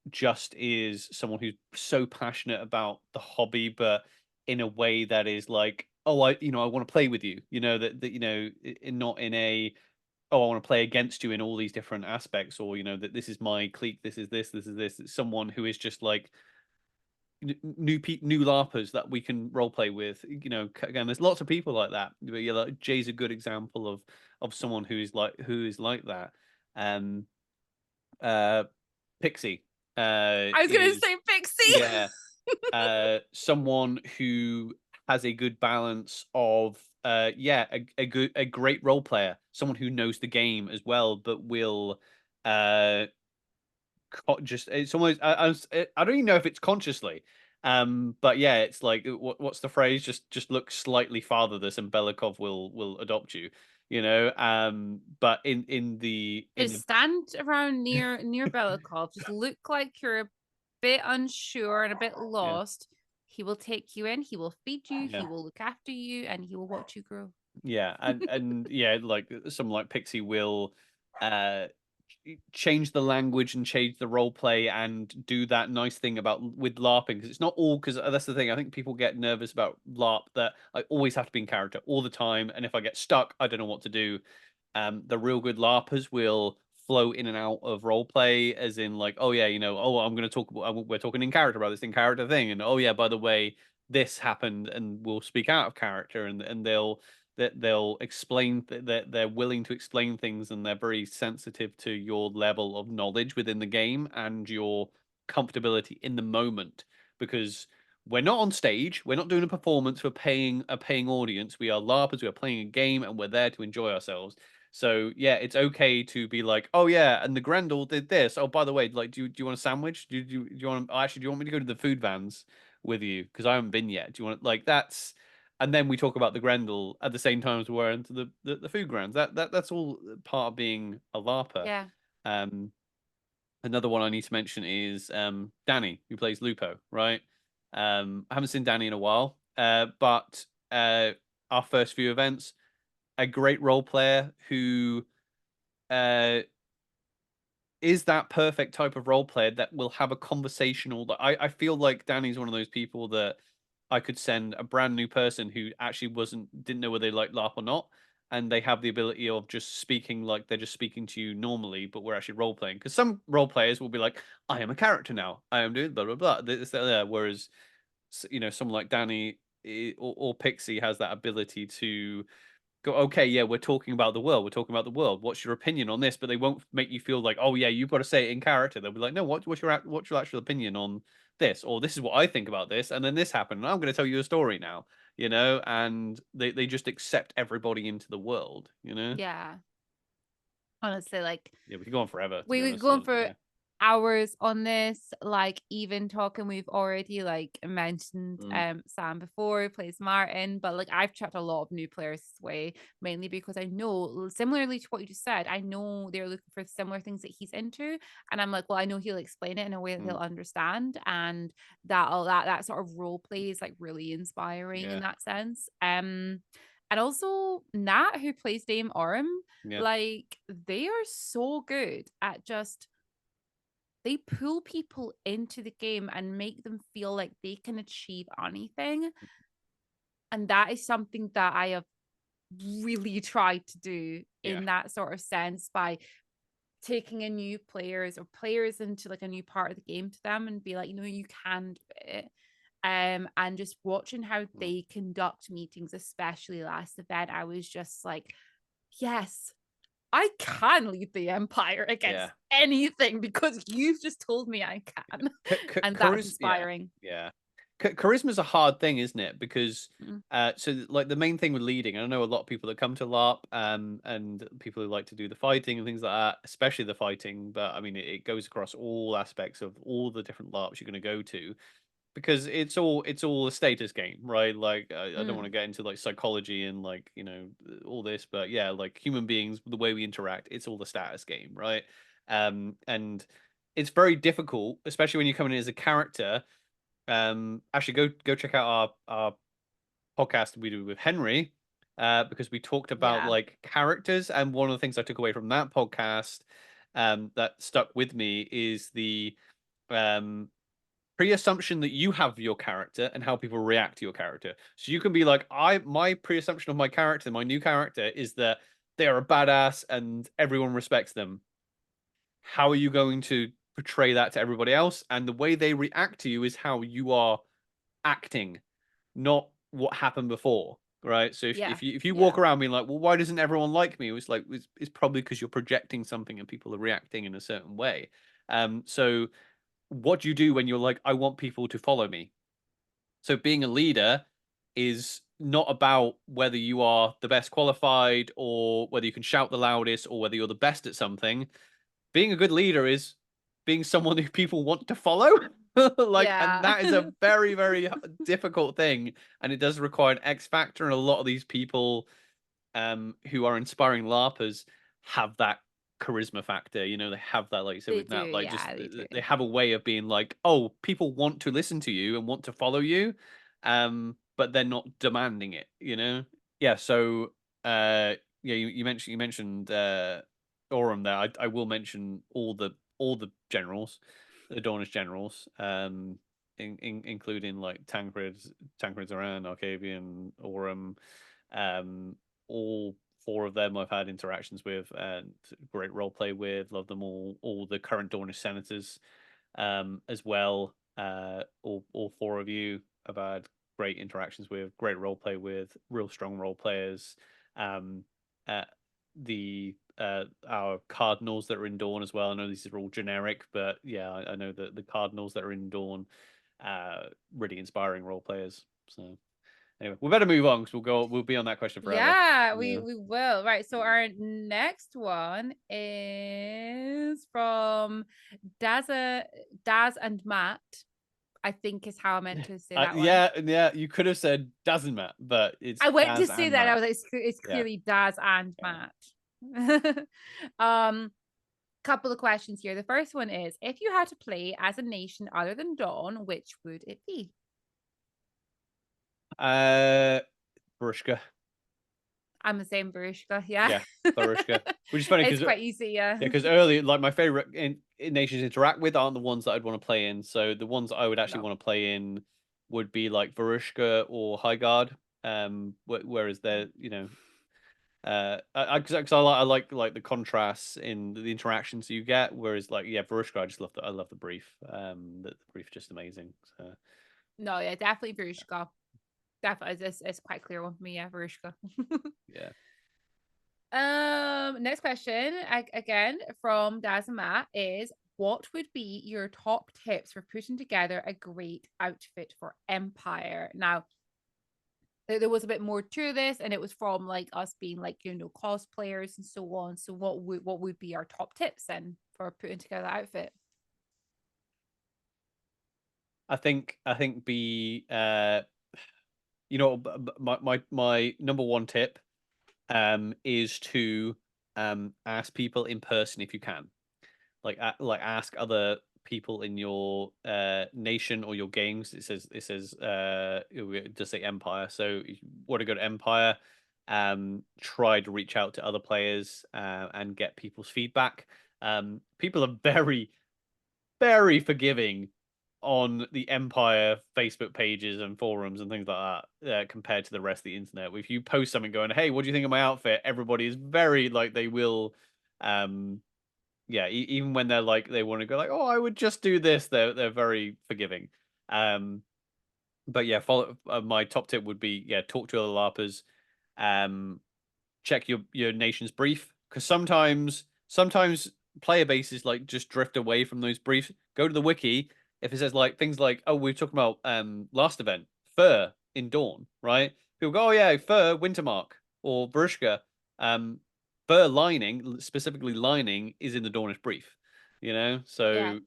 just is someone who's so passionate about the hobby, but in a way that is like, oh, I want to play with you, not in a, oh, I want to play against you in all these different aspects, or that this is my clique, this is this, this is this. It's someone who is just like new LARPers that we can role play with. Again, there's lots of people like that. But yeah, like, Jay's a good example of someone who is like that. Pixie. I was gonna say Pixie. Yeah. Someone who has a good balance of a great role player, someone who knows the game as well, but will just, it's almost, I don't even know if it's consciously, but yeah, it's like, what's the phrase, just look slightly fatherless and Belikov will adopt you, but Just stand around near Belikov, just look like you're a bit unsure and a bit lost. He will take you in, he will feed you, he will look after you, and he will watch you grow. Yeah, and yeah, like someone like Pixie will change the language and change the role play and do that nice thing about with LARPing, because it's not all, because that's the thing. I think people get nervous about LARP, that I always have to be in character all the time, and if I get stuck, I don't know what to do. The real good LARPers will flow in and out of role play, as in like, oh yeah, oh, I'm going to talk, we're talking in character about this in character thing, and oh yeah, by the way, this happened, and we'll speak out of character, and they'll that they'll explain that they're willing to explain things, and they're very sensitive to your level of knowledge within the game and your comfortability in the moment. Because we're not on stage, we're not doing a performance for paying a paying audience. We are LARPers, we are playing a game, and we're there to enjoy ourselves. So yeah, it's okay to be like, oh yeah, and the Grendel did this. Oh, by the way, like, do you want a sandwich? Do you want? Actually, do you want me to go to the food vans with you? Because I haven't been yet. Do you want like that's? And then we talk about the Grendel at the same time as we're into the food grounds. That's all part of being a LARPer. Yeah. Um, Another one I need to mention is Danny, who plays Lupo, right? I haven't seen Danny in a while, but our first few events, a great role player who uh, is that perfect type of role player that will have a conversational. I feel like Danny's one of those people that I could send a brand new person who actually didn't know whether they like LARP or not, and they have the ability of just speaking like they're just speaking to you normally, but we're actually role playing. Because some role players will be like, "I am a character now. I am doing blah blah blah." This, that, that. Whereas, someone like Danny or Pixie has that ability to go, okay, yeah, we're talking about the world. We're talking about the world. What's your opinion on this? But they won't make you feel like, oh yeah, you've got to say it in character. They'll be like, no, what's your actual opinion on this? Or this is what I think about this, and then this happened, and I'm going to tell you a story now. And they just accept everybody into the world. Yeah. Honestly, like Yeah, we could go on forever to be we would honest. go on for Yeah. hours on this, like even talking, we've already like mentioned Mm, Sam before, who plays Martin, but like I've checked a lot of new players this way, mainly because I know, similarly to what you just said, I know they're looking for similar things that he's into, and I'm like, well, I know he'll explain it in a way that they'll mm, understand, and that sort of role play is like really inspiring in yeah. that sense. And also Nat, who plays Dame Orm, Yeah. like they are so good at just, they pull people into the game and make them feel like they can achieve anything. And that is something that I have really tried to do Yeah. in that sort of sense, by taking in new players or players into like a new part of the game to them and be like, you can do it. And just watching how Mm, they conduct meetings, especially last event, I was just like, yes, I can lead the Empire against yeah. anything because you've just told me I can. And that's Charisma, yeah, inspiring. yeah. Charisma's a hard thing, isn't it? Because Mm. so like the main thing with leading, I know a lot of people that come to LARP, and people who like to do the fighting and things like that, especially the fighting. But I mean, it goes across all aspects of all the different LARPs you're going to go to, because it's all a status game, right? Like I don't want Mm. to get into like psychology and like all this, but yeah, like human beings, the way we interact, it's all the status game, right? And it's very difficult, especially when you're coming in as a character. Actually, go check out our podcast we do with Henry, because we talked about Yeah. like characters, and one of the things I took away from that podcast, that stuck with me is the um pre-assumption that you have your character and how people react to your character. So you can be like, my pre-assumption of my character, my new character, is that they are a badass and everyone respects them. How are you going to portray that to everybody else? And the way they react to you is how you are acting, not what happened before. Right. So if, Yeah. if you walk Yeah. around being like, well, why doesn't everyone like me? It's like it's probably because you're projecting something and people are reacting in a certain way. So what do you do when you're like, I want people to follow me? So being a leader is not about whether you are the best qualified or whether you can shout the loudest or whether you're the best at something. Being a good leader is being someone who people want to follow. Like, and Yeah. that is a very, very difficult thing. And it does require an X factor. And a lot of these people who are inspiring LARPers have that charisma factor. They have that, like you said They with do. Nat, like just Yeah, they do. they have a way of being like, oh, people want to listen to you and want to follow you, but they're not demanding it. Yeah. So, yeah, you mentioned Aurum there. I will mention all the generals, the Dornish generals, including like Tancred, Zoran, Arcavian, Aurum, um, all four of them I've had interactions with and great role play with. Love them all. All the current Dornish senators, as well. All four of you have had great interactions with, great role play with, real strong role players. The our cardinals that are in Dawn as well. I know these are all generic, but yeah, I know that the cardinals that are in Dawn, really inspiring role players. So anyway, we better move on because we'll be on that question forever. Yeah, we will. Right. So our next one is from Daz and Matt, I think is how I meant to say that one. Yeah, you could have said Daz and Matt, but it's I went Daz to say and that. Matt. I was like, it's clearly Daz and Matt. Couple of questions here. The first one is, if you had to play as a nation other than Dawn, which would it be? Barushka. I'm the same, Barushka. Yeah, Barushka. Which is funny because it's quite easy. Yeah, because early, like my favorite nations to interact with aren't the ones that I'd want to play in. So the ones I would actually want to play in would be like Varushka or Highguard. Whereas they're because I like the contrasts in the interactions you get. Whereas like Varushka, I love the brief. The brief is just amazing. So no, yeah, definitely Varushka. Definitely, it's quite clear one for me. Yeah, Varushka. yeah. Next question again from Daz and Matt is, what would be your top tips for putting together a great outfit for Empire? Now, there was a bit more to this, and it was from like us being like cosplayers and so on. So what would be our top tips then for putting together the outfit? I think be my number one tip is to ask people in person if you can, like ask other people in your nation or your games. It says it does say Empire, so if you want to go to Empire, try to reach out to other players and get people's feedback. People are very forgiving on the Empire Facebook pages and forums and things like that, compared to the rest of the internet. If you post something going, "Hey, what do you think of my outfit?" Everybody is very like they will, even when they're like they want to go like, "Oh, I would just do this," they're very forgiving. But yeah, follow my top tip would be talk to other LARPers, check your nation's brief, because sometimes player bases like just drift away from those briefs. Go to the wiki. If it says like things like, "Oh, we're talking about last event fur in Dawn," right? People go, "Oh yeah, fur Wintermark or Barushka." Fur lining, specifically lining, is in the Dawnish brief. So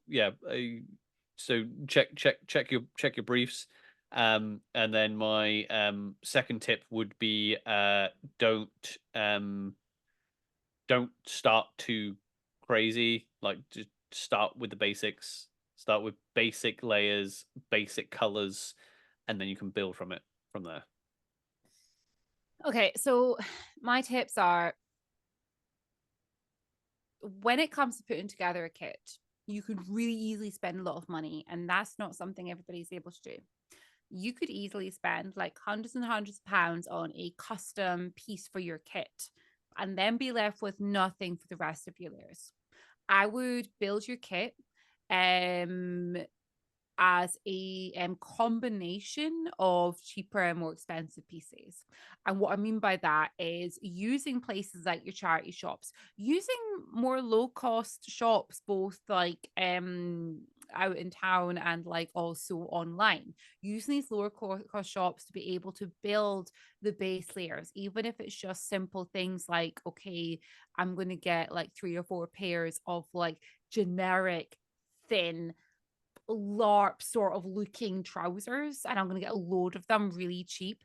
so check your briefs. And then my second tip would be don't don't start too crazy. Like just start with the basics. Start with basic layers, basic colors, and then you can build from there. Okay, so my tips are, when it comes to putting together a kit, you could really easily spend a lot of money, and that's not something everybody's able to do. You could easily spend like hundreds and hundreds of pounds on a custom piece for your kit and then be left with nothing for the rest of your layers. I would build your kit as a combination of cheaper and more expensive pieces. And what I mean by that is using places like your charity shops, using more low cost shops, both like out in town and like also online, using these lower cost shops to be able to build the base layers, even if it's just simple things like, okay, I'm going to get like 3 or 4 pairs of like generic thin LARP sort of looking trousers, and I'm going to get a load of them really cheap.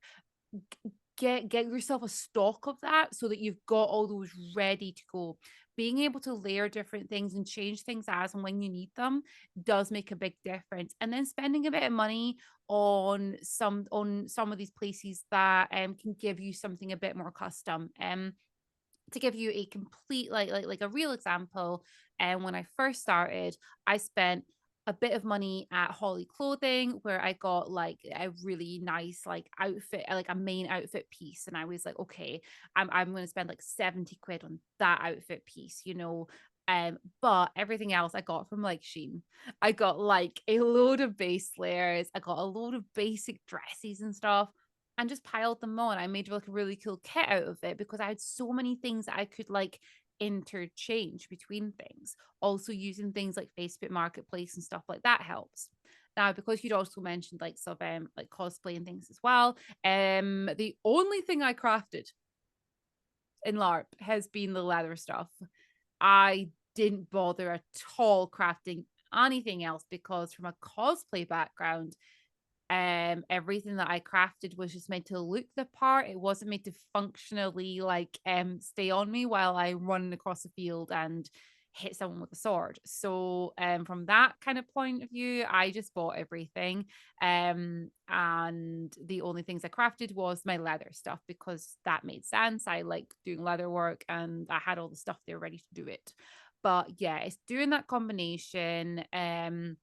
Get yourself a stock of that so that you've got all those ready to go. Being able to layer different things and change things as and when you need them does make a big difference. And then spending a bit of money on some of these places that can give you something a bit more custom. To give you a complete like a real example, and when I first started, I spent a bit of money at Holly Clothing, where I got like a really nice like outfit, like a main outfit piece. And I was like, okay, I'm going to spend like 70 quid on that outfit piece, But everything else I got from like Shein. I got like a load of base layers. I got a load of basic dresses and stuff, and just piled them on. I made like a really cool kit out of it because I had so many things that I could like interchange between things. Also using things like Facebook Marketplace and stuff like that helps. Now, because you'd also mentioned like some like cosplay and things as well. The only thing I crafted in LARP has been the leather stuff. I didn't bother at all crafting anything else because from a cosplay background, everything that I crafted was just meant to look the part. It wasn't meant to functionally like stay on me while I run across the field and hit someone with a sword. So from that kind of point of view, I just bought everything. And the only things I crafted was my leather stuff because that made sense. I like doing leather work and I had all the stuff there ready to do it. But yeah, it's doing that combination. I'm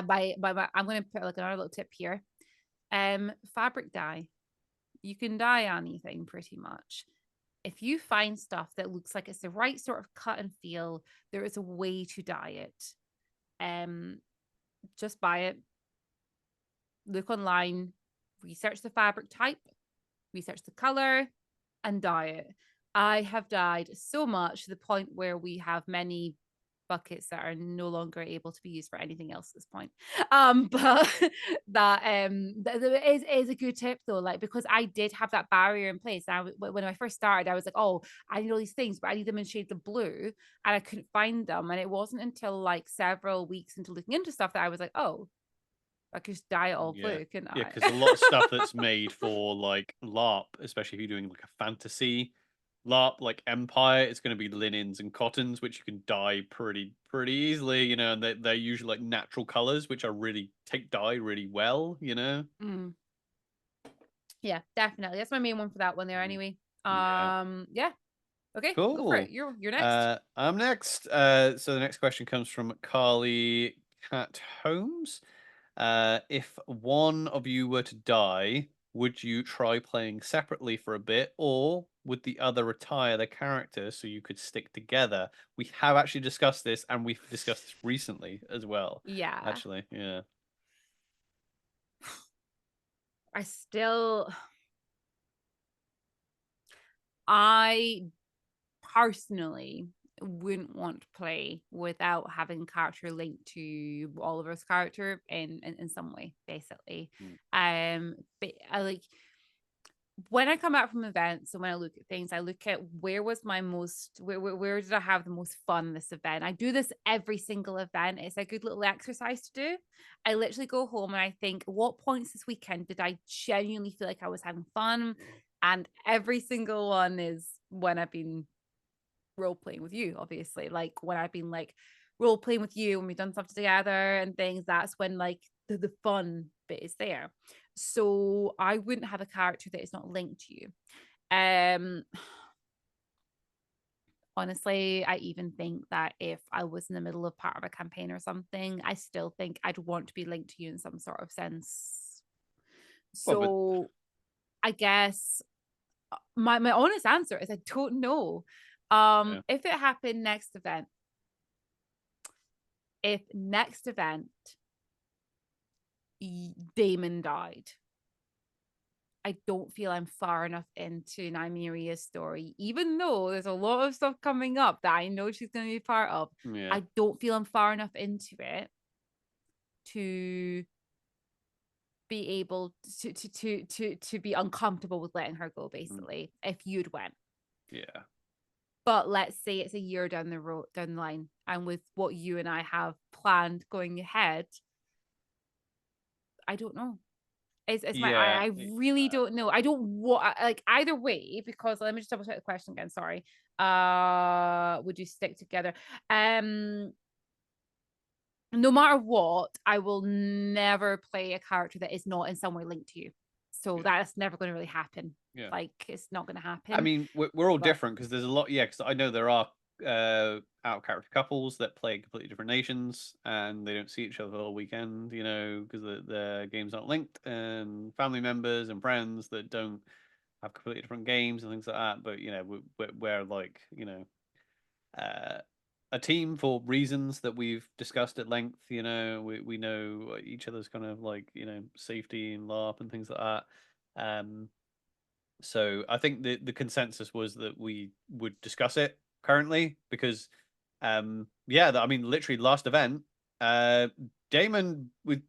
going to put like another little tip here. Fabric dye. You can dye anything pretty much. If you find stuff that looks like it's the right sort of cut and feel, there is a way to dye it. Just buy it. Look online, research the fabric type, research the color, and dye it. I have dyed so much to the point where we have many buckets that are no longer able to be used for anything else at this point. But that is a good tip though, like because I did have that barrier in place. When I first started, I was like, oh, I need all these things, but I need them in shades of blue, and I couldn't find them. And it wasn't until like several weeks into looking into stuff that I was like, oh, I could just dye it all blue, couldn't Yeah, I? because a lot of stuff that's made for like LARP, especially if you're doing like a fantasy LARP like Empire, it's going to be linens and cottons, which you can dye pretty easily, you know, and they're usually like natural colors, which are really take dye really well, you know. Mm. Yeah, definitely. That's my main one for that one there. Anyway, Yeah. yeah. Okay, go for it. Cool. You're next. I'm next. So the next question comes from Carly Cat Holmes. If one of you were to die, would you try playing separately for a bit, or would the other retire their character so you could stick together? We have actually discussed this, and we've discussed this recently as well. Yeah. Actually, yeah. I still I personally wouldn't want to play without having character linked to Oliver's character in some way, basically. Mm. But I like when I come back from events and when I look at things, I look at where was my most where did I have the most fun this event? I do this every single event. It's a good little exercise to do. I literally go home and I think, what points this weekend did I genuinely feel like I was having fun? And every single one is when I've been role playing with you, obviously. Like when I've been like role playing with you and we've done stuff together and things, that's when like the fun bit is there. So I wouldn't have a character that is not linked to you. Um Honestly, I even think that if I was in the middle of part of a campaign or something, I still think I'd want to be linked to you in some sort of sense. Well, but So I guess my honest answer is I don't know. yeah. If it happened next event, if next event Daemon died, I don't feel I'm far enough into Nymeria's story, even though there's a lot of stuff coming up that I know she's going to be part of. Yeah. I don't feel I'm far enough into it to be able to be uncomfortable with letting her go. Mm. Basically, if you'd went. Yeah. But let's say it's a year down the road, down the line, and with what you and I have planned going ahead, I don't know. It's my Yeah. I really don't know. I don't want like either way because let me just double check the question again. Sorry. Would you stick together? No matter what, I will never play a character that is not in some way linked to you. So Yeah. that's never going to really happen. Yeah. Like it's not going to I happen. mean, we're all But different because there's a lot. Yeah, because I know there are out of character couples that play completely different nations and they don't see each other all weekend. You know, because the games aren't linked, and family members and friends that don't have completely different games and things like that. But you know, we're like you know, uh, a team for reasons that we've discussed at length. You know, we know each other's kind of like, you know, safety and LARP and things like that. So I think the consensus was that we would discuss it currently because, yeah, I mean, literally last event, Damon with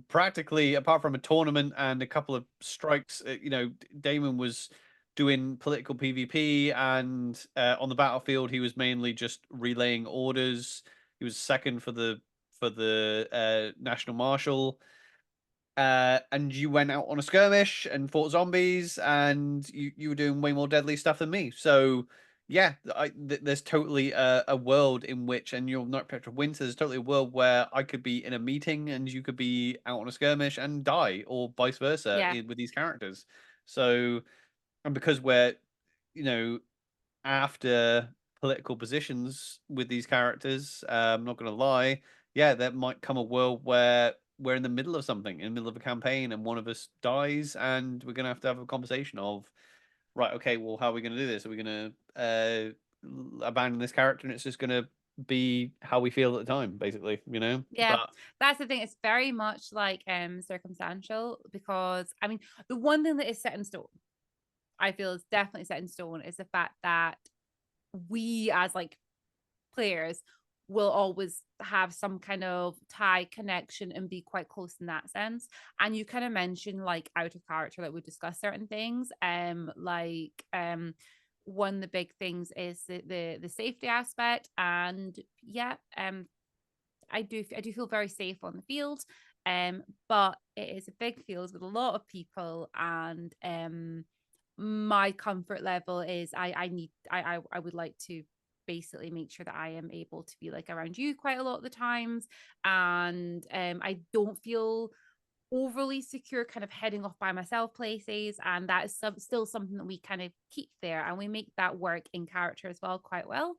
practically apart from a tournament and a couple of strikes, you know, Damon was doing political PvP and on the battlefield he was mainly just relaying orders. He was second for the national marshal, and you went out on a skirmish and fought zombies, and you were doing way more deadly stuff than me. So yeah, there's totally a world in which, and you're not Petra Winter. There's totally a world where I could be in a meeting and you could be out on a skirmish and die, or vice versa, Yeah. with these characters. So, and because we're, you know, after political positions with these characters, I'm not going to lie, yeah, there might come a world where we're in the middle of something, in the middle of a campaign, and one of us dies, and we're going to have a conversation of, right, okay, well, how are we going to do this? Are we going to abandon this character, and it's just going to be how we feel at the time, basically, you know? Yeah, But that's the thing. It's very much like circumstantial, because I mean, the one thing that is set in stone, I feel is definitely set in stone, is the fact that we as like players will always have some kind of tie connection and be quite close in that sense. And you kind of mentioned like out of character, like we discuss certain things. One of the big things is the safety aspect. And yeah, I do feel very safe on the field. But it is a big field with a lot of people, and my comfort level is I would like to basically make sure that I am able to be like around you quite a lot of the times. And I don't feel overly secure kind of heading off by myself places, and that is still something that we kind of keep there, and we make that work in character as well quite well.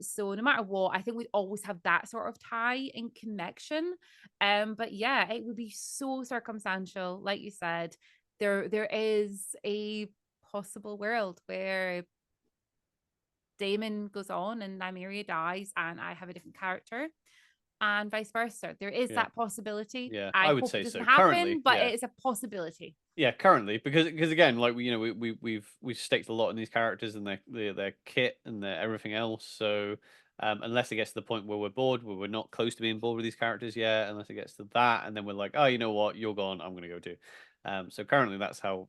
So no matter what, I think we always have that sort of tie and connection. But yeah, it would be so circumstantial, like you said. There is a possible world where Damon goes on and Nymeria dies and I have a different character, and vice versa. There is yeah, that possibility. yeah, I I would hope it say doesn't so. happen, Currently, but yeah. it is a possibility. Yeah, currently, because again, like you know, we've staked a lot in these characters and their kit and their everything else. So unless it gets to the point where we're bored, where we're not close to being bored with these characters yet, unless it gets to that, and then we're like, oh, you know what, you're gone, I'm gonna go too. So currently, that's how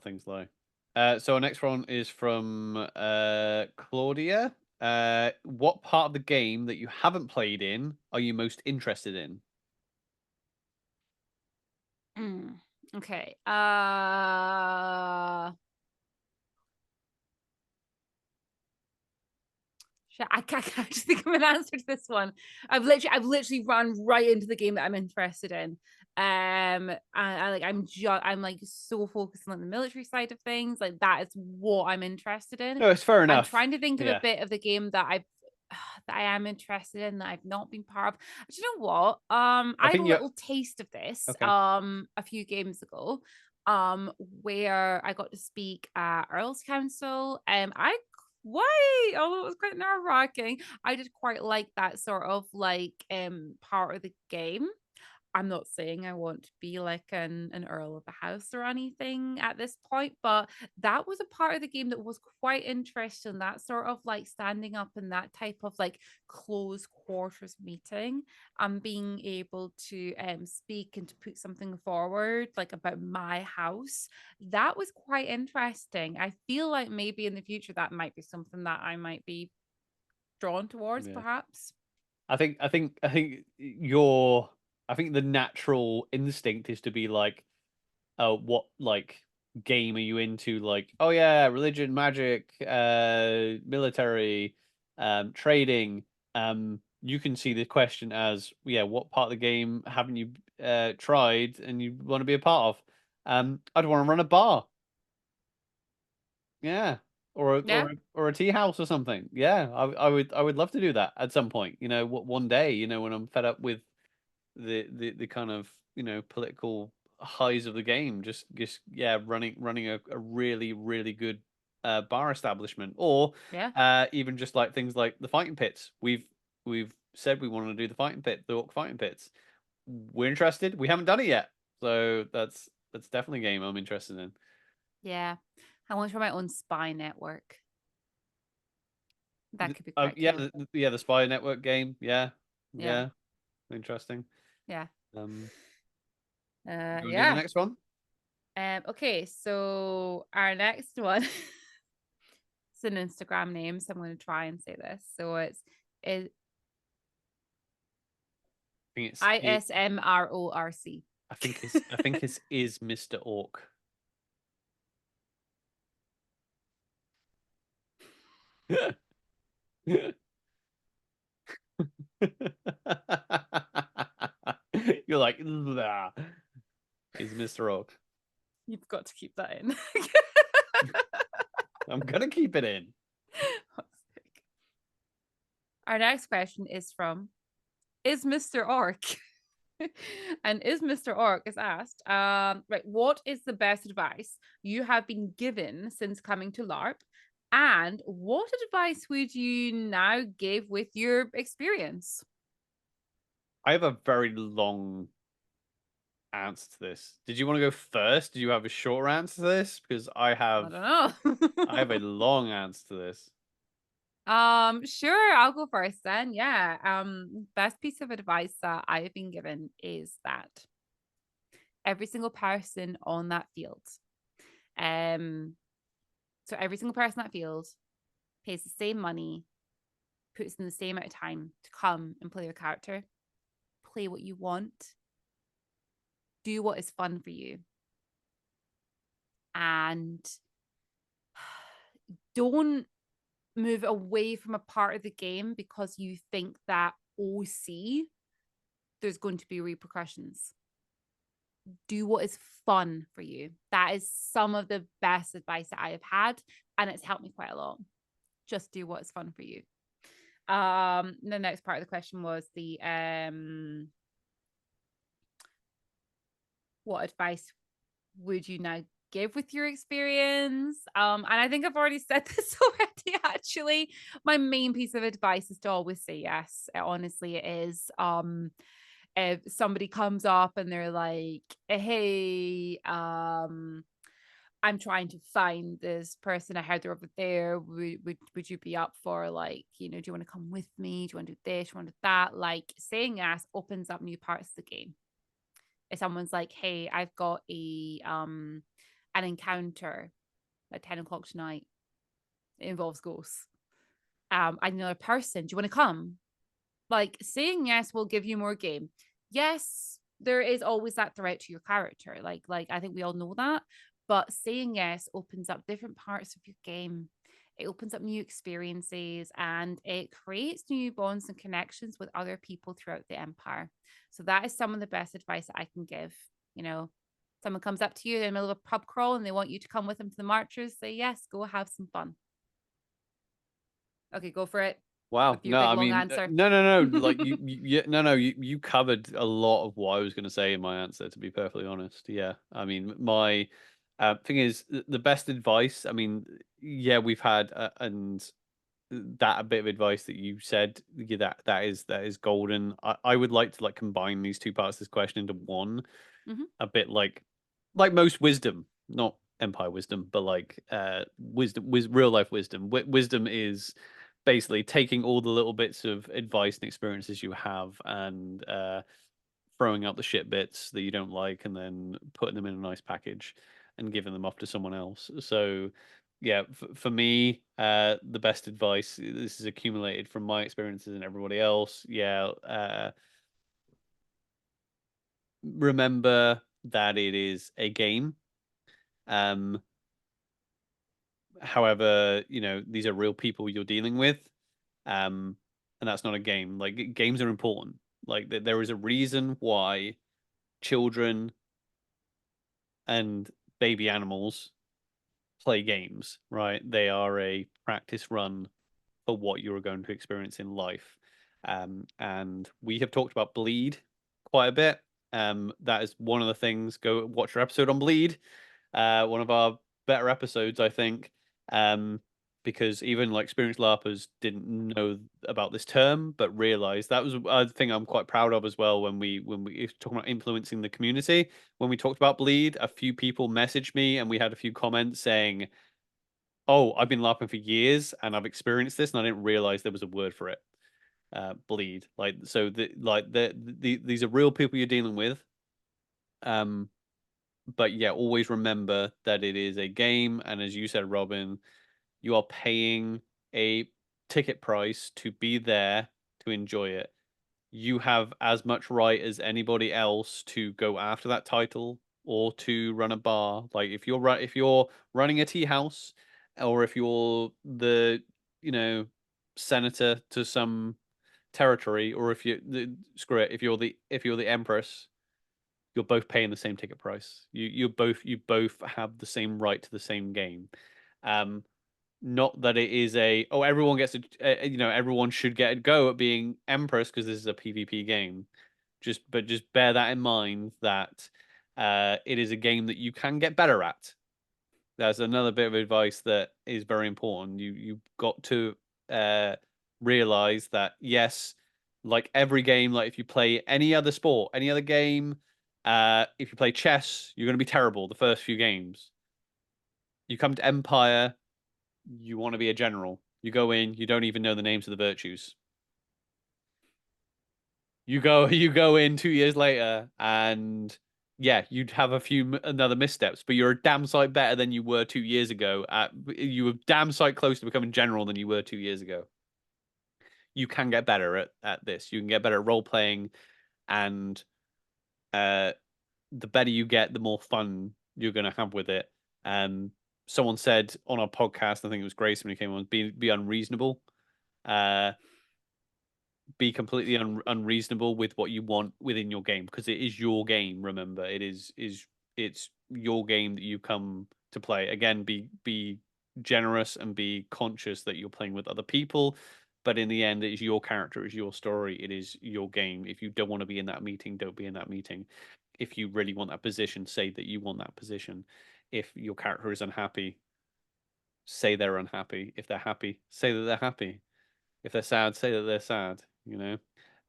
things lie. So our next one is from Claudia. What part of the game that you haven't played in are you most interested in? Mm, okay. Shit, I can't just think of an answer to this one. I've literally run right into the game that I'm interested in. I'm like so focused on like, the military side of things. Like that is what I'm interested in. No, it's fair I'm enough. trying to think of a Yeah, bit of the game that that I am interested in that I've not been part of. Do you know what? I I had a think you. little taste of this Okay. a few games ago. Where I got to speak at Earl's Council. I although it was quite nerve wracking, I did quite like that sort of like part of the game. I'm not saying I want to be like an earl of the house or anything at this point, but that was a part of the game that was quite interesting. That sort of like standing up in that type of like close quarters meeting and being able to speak and to put something forward like about my house. That was quite interesting. I feel like maybe in the future that might be something that I might be drawn towards, Yeah. perhaps. I think your I think the natural instinct is to be like, oh, what like game are you into? Like, oh yeah, religion, magic, military, trading. You can see the question as, yeah, what part of the game haven't you tried and you want to be a part of? I'd want to run a bar. Yeah. Yeah. Or a tea house or something. Yeah, I would love to do that at some point. You know, what one day, you know, when I'm fed up with the kind of, you know, political highs of the game, just yeah, running a really really good bar establishment, or Yeah. even just like things like the fighting pits. We've said we want to do the fighting pit, the orc fighting pits. We're interested. We haven't done it yet, so that's definitely a game I'm interested in. Yeah. I want to try my own spy network. That could be quite Yeah, cool. the Spy Network game. Yeah, Yeah. yeah, interesting. Yeah. Um, do you want to do the Yeah. next one? Okay, so our next one it's an Instagram name, so I'm going to try and say this. So it's I think ISMRORC. I think it's is Mr. Orc. You're like, nah, is Mr. Orc. You've got to keep that in. I'm gonna keep it in. Our next question is from Is Mr. Orc? And Is Mr. Orc is asked, right, what is the best advice you have been given since coming to LARP? And what advice would you now give with your experience? I have a very long answer to this. Did you want to go first? Did you have a shorter answer to this? Because I don't know. I have a long answer to this. Sure, I'll go first then. Yeah. Best piece of advice that I've been given is that every single person on that field, um, so every single person in that field pays the same money, puts in the same amount of time to come and play your character, play what you want, do what is fun for you, and don't move away from a part of the game because you think that OC there's going to be repercussions. Do what is fun for you. That is some of the best advice that I have had, and it's helped me quite a lot. Just do what is fun for you. The next part of the question was the what advice would you now give with your experience? And I think I've already said this already, actually. My main piece of advice is to always say yes. Honestly, it is. If somebody comes up and they're like, hey, I'm trying to find this person. I heard they're over there. Would you be up for, like, do you want to come with me? Do you want to do this? Do you want to do that? Like, saying yes opens up new parts of the game. If someone's like, hey, I've got an encounter at 10 o'clock tonight. It involves ghosts. I need another person. Do you want to come? Like, saying yes will give you more game. Yes, there is always that threat to your character. Like I think we all know that. But saying yes opens up different parts of your game. It opens up new experiences and it creates new bonds and connections with other people throughout the empire. So that is some of the best advice that I can give. Someone comes up to you in the middle of a pub crawl and they want you to come with them to the marchers, say yes, go have some fun. Okay, go for it. Wow. With your No, big I long mean, answer. no. Like you covered a lot of what I was going to say in my answer, to be perfectly honest. Yeah. I mean, my thing is the best advice. I mean, yeah, we've had and that a bit of advice that you said, yeah, that is golden. I would like to like combine these two parts of this question into one, a bit like most wisdom, not empire wisdom, but like real life wisdom. Wisdom is basically taking all the little bits of advice and experiences you have and throwing out the shit bits that you don't like and then putting them in a nice package and giving them off to someone else. So yeah, for me, the best advice, this is accumulated from my experiences and everybody else. Yeah, remember that it is a game. Um, However, these are real people you're dealing with. And that's not a game. Like games are important. Like there is a reason why children and baby animals play games, right? They are a practice run for what you're going to experience in life. And we have talked about bleed quite a bit. That is one of the things. Go watch our episode on bleed. One of our better episodes, I think. Because even like experienced LARPers didn't know about this term, but realized that was a thing I'm quite proud of as well. When we talking about influencing the community, when we talked about bleed, a few people messaged me and we had a few comments saying, "Oh, I've been LARPing for years and I've experienced this, and I didn't realize there was a word for it." Bleed, like so. These are real people you're dealing with. But yeah, always remember that it is a game, and as you said, Robin, you are paying a ticket price to be there to enjoy it. You have as much right as anybody else to go after that title or to run a bar. Like if you're running a tea house, or if you're the you know senator to some territory, or if screw it, if you're the empress, you're both paying the same ticket price. You both have the same right to the same game. Um, Not that it is a everyone gets everyone should get a go at being empress because this is a PvP game. Just bear that in mind that it is a game that you can get better at. That's another bit of advice that is very important. You've got to uh, realize that yes, like every game, like if you play any other sport, any other game, if you play chess, you're going to be terrible the first few games. You come to Empire, you want to be a general. You go in, you don't even know the names of the virtues. You go in 2 years later, and yeah, you'd have a few another missteps, but you're a damn sight better than you were 2 years ago. You were damn sight close to becoming general than you were 2 years ago. You can get better at this. You can get better at role playing, and uh, the better you get, the more fun you're going to have with it. Um, Someone said on our podcast, I think it was Grace when he came on, be unreasonable. Uh, be completely unreasonable with what you want within your game because it is your game. Remember, it's your game that you come to play. Again, be generous and be conscious that you're playing with other people. But in the end, it's your character, it's your story, it is your game. If you don't want to be in that meeting, don't be in that meeting. If you really want that position, say that you want that position. If your character is unhappy, say they're unhappy. If they're happy, say that they're happy. If they're sad, say that they're sad,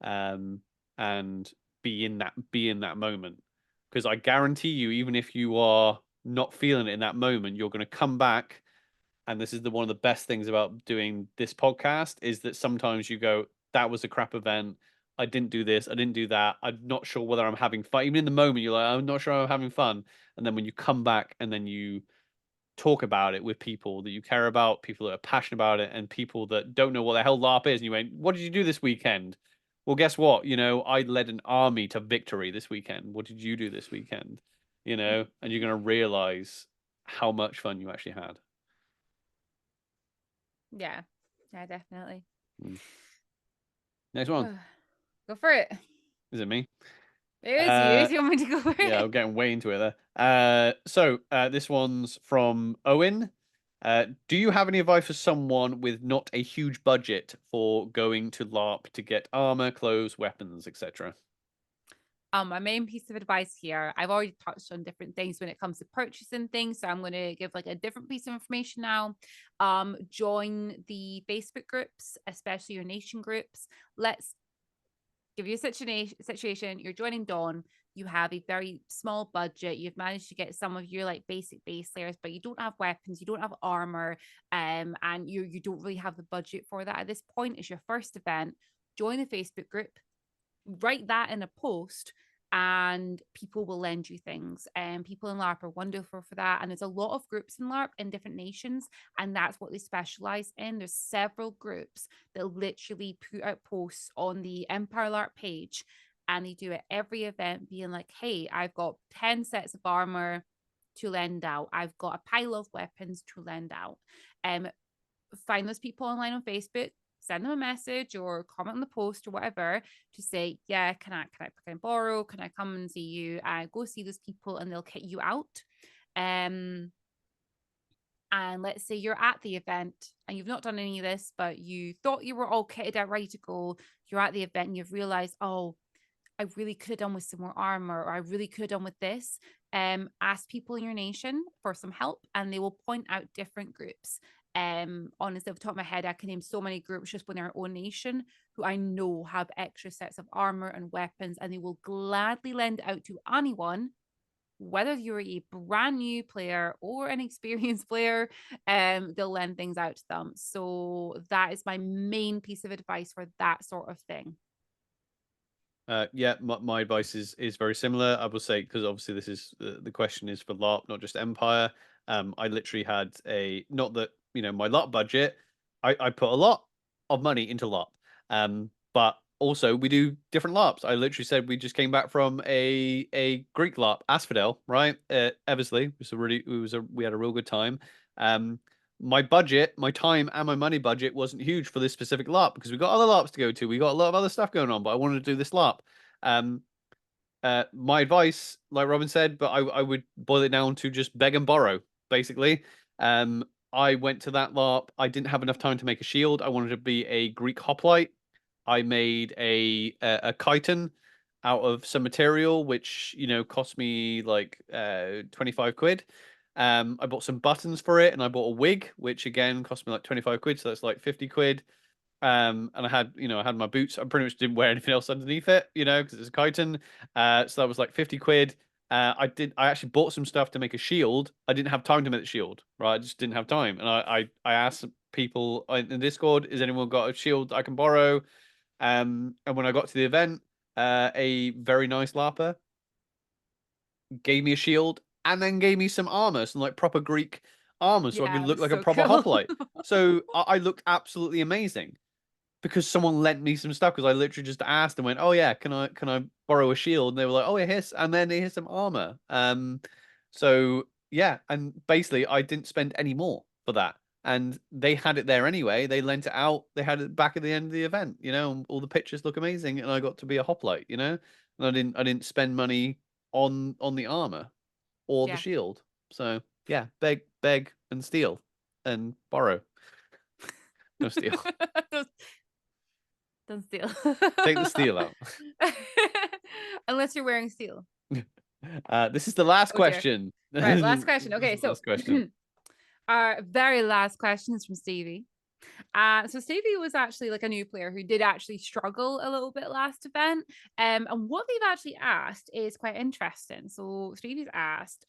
um, and be in that moment. Because I guarantee you, even if you are not feeling it in that moment, you're going to come back. And this is one of the best things about doing this podcast is that sometimes you go, that was a crap event. I didn't do this. I didn't do that. I'm not sure whether I'm having fun. Even in the moment, you're like, I'm not sure I'm having fun. And then when you come back and then you talk about it with people that you care about, people that are passionate about it, and people that don't know what the hell LARP is. And you went, "What did you do this weekend?" Well, guess what? I led an army to victory this weekend. What did you do this weekend? And you're going to realize how much fun you actually had. Yeah. Yeah, definitely. Next one. Go for it. Is it me? It is you. Do you want me to go for it? Yeah, I'm getting way into it there. This one's from Owen. Do you have any advice for someone with not a huge budget for going to LARP to get armor, clothes, weapons, etc.? My main piece of advice here, I've already touched on different things when it comes to purchasing things. So I'm going to give like a different piece of information now. Join the Facebook groups, especially your nation groups. Let's give you a situation. You're joining Dawn. You have a very small budget. You've managed to get some of your like basic base layers, but you don't have weapons, you don't have armor, and you don't really have the budget for that at this point. It's your first event. Join the Facebook group, write that in a post, and people will lend you things. And people in LARP are wonderful for that. And there's a lot of groups in LARP in different nations, and that's what they specialize in. There's several groups that literally put out posts on the Empire LARP page, and they do it every event, being like, "Hey, I've got 10 sets of armor to lend out. I've got a pile of weapons to lend out." Find those people online on Facebook, send them a message or comment on the post or whatever to say, yeah, can I borrow? Can I come and see you? Go see those people and they'll kit you out. And let's say you're at the event and you've not done any of this, but you thought you were all kitted out, ready to go. You're at the event and you've realized, oh, I really could have done with some more armor, or I really could have done with this. Ask people in your nation for some help, and they will point out different groups. Honestly, off the top of my head, I can name so many groups just within our own nation who I know have extra sets of armor and weapons, and they will gladly lend out to anyone, whether you're a brand new player or an experienced player. They'll lend things out to them. So that is my main piece of advice for that sort of thing. Yeah, my advice is very similar. I will say, because obviously this is the question is for LARP, not just Empire. I literally had not that my LARP budget. I put a lot of money into LARP. But also we do different LARPs. I literally said we just came back from a Greek LARP, Asphodel, right? Eversley. We had a real good time. My budget, my time, and my money budget wasn't huge for this specific LARP because we got other LARPs to go to. We got a lot of other stuff going on, but I wanted to do this LARP. My advice, like Robin said, but I would boil it down to just beg and borrow, basically. I went to that LARP. I didn't have enough time to make a shield. I wanted to be a Greek hoplite. I made a chiton out of some material, which cost me like 25 quid. I bought some buttons for it, and I bought a wig, which again cost me like 25 quid, so that's like 50 quid. And I had my boots. I pretty much didn't wear anything else underneath it, because it's a chiton. So that was like 50 quid. I actually bought some stuff to make a shield. I didn't have time to make the shield, right? I just didn't have time. And I asked people in Discord, is anyone got a shield I can borrow? And when I got to the event, a very nice LARPer gave me a shield and then gave me some armor, some like proper Greek armor, so I could Yeah, it look was like a so proper cool. hoplite. So I looked absolutely amazing because someone lent me some stuff because I literally just asked and went, "Oh yeah, can I borrow a shield?" And they were like, "Oh yeah, and then here's some armor." So yeah, and basically I didn't spend any more for that, and they had it there anyway. They lent it out. They had it back at the end of the event, and all the pictures look amazing, and I got to be a hoplite, and I didn't spend money on the armor or the Yeah. shield. So yeah, beg and steal and borrow. No steal. don't, don't steal. Take the steal out. Unless you're wearing steel. This is the last Oh dear. question. Right, This last question. is Okay, the so last question. our very last question is from Stevie. So Stevie was actually like a new player who did actually struggle a little bit last event. And what they've actually asked is quite interesting. So Stevie's asked,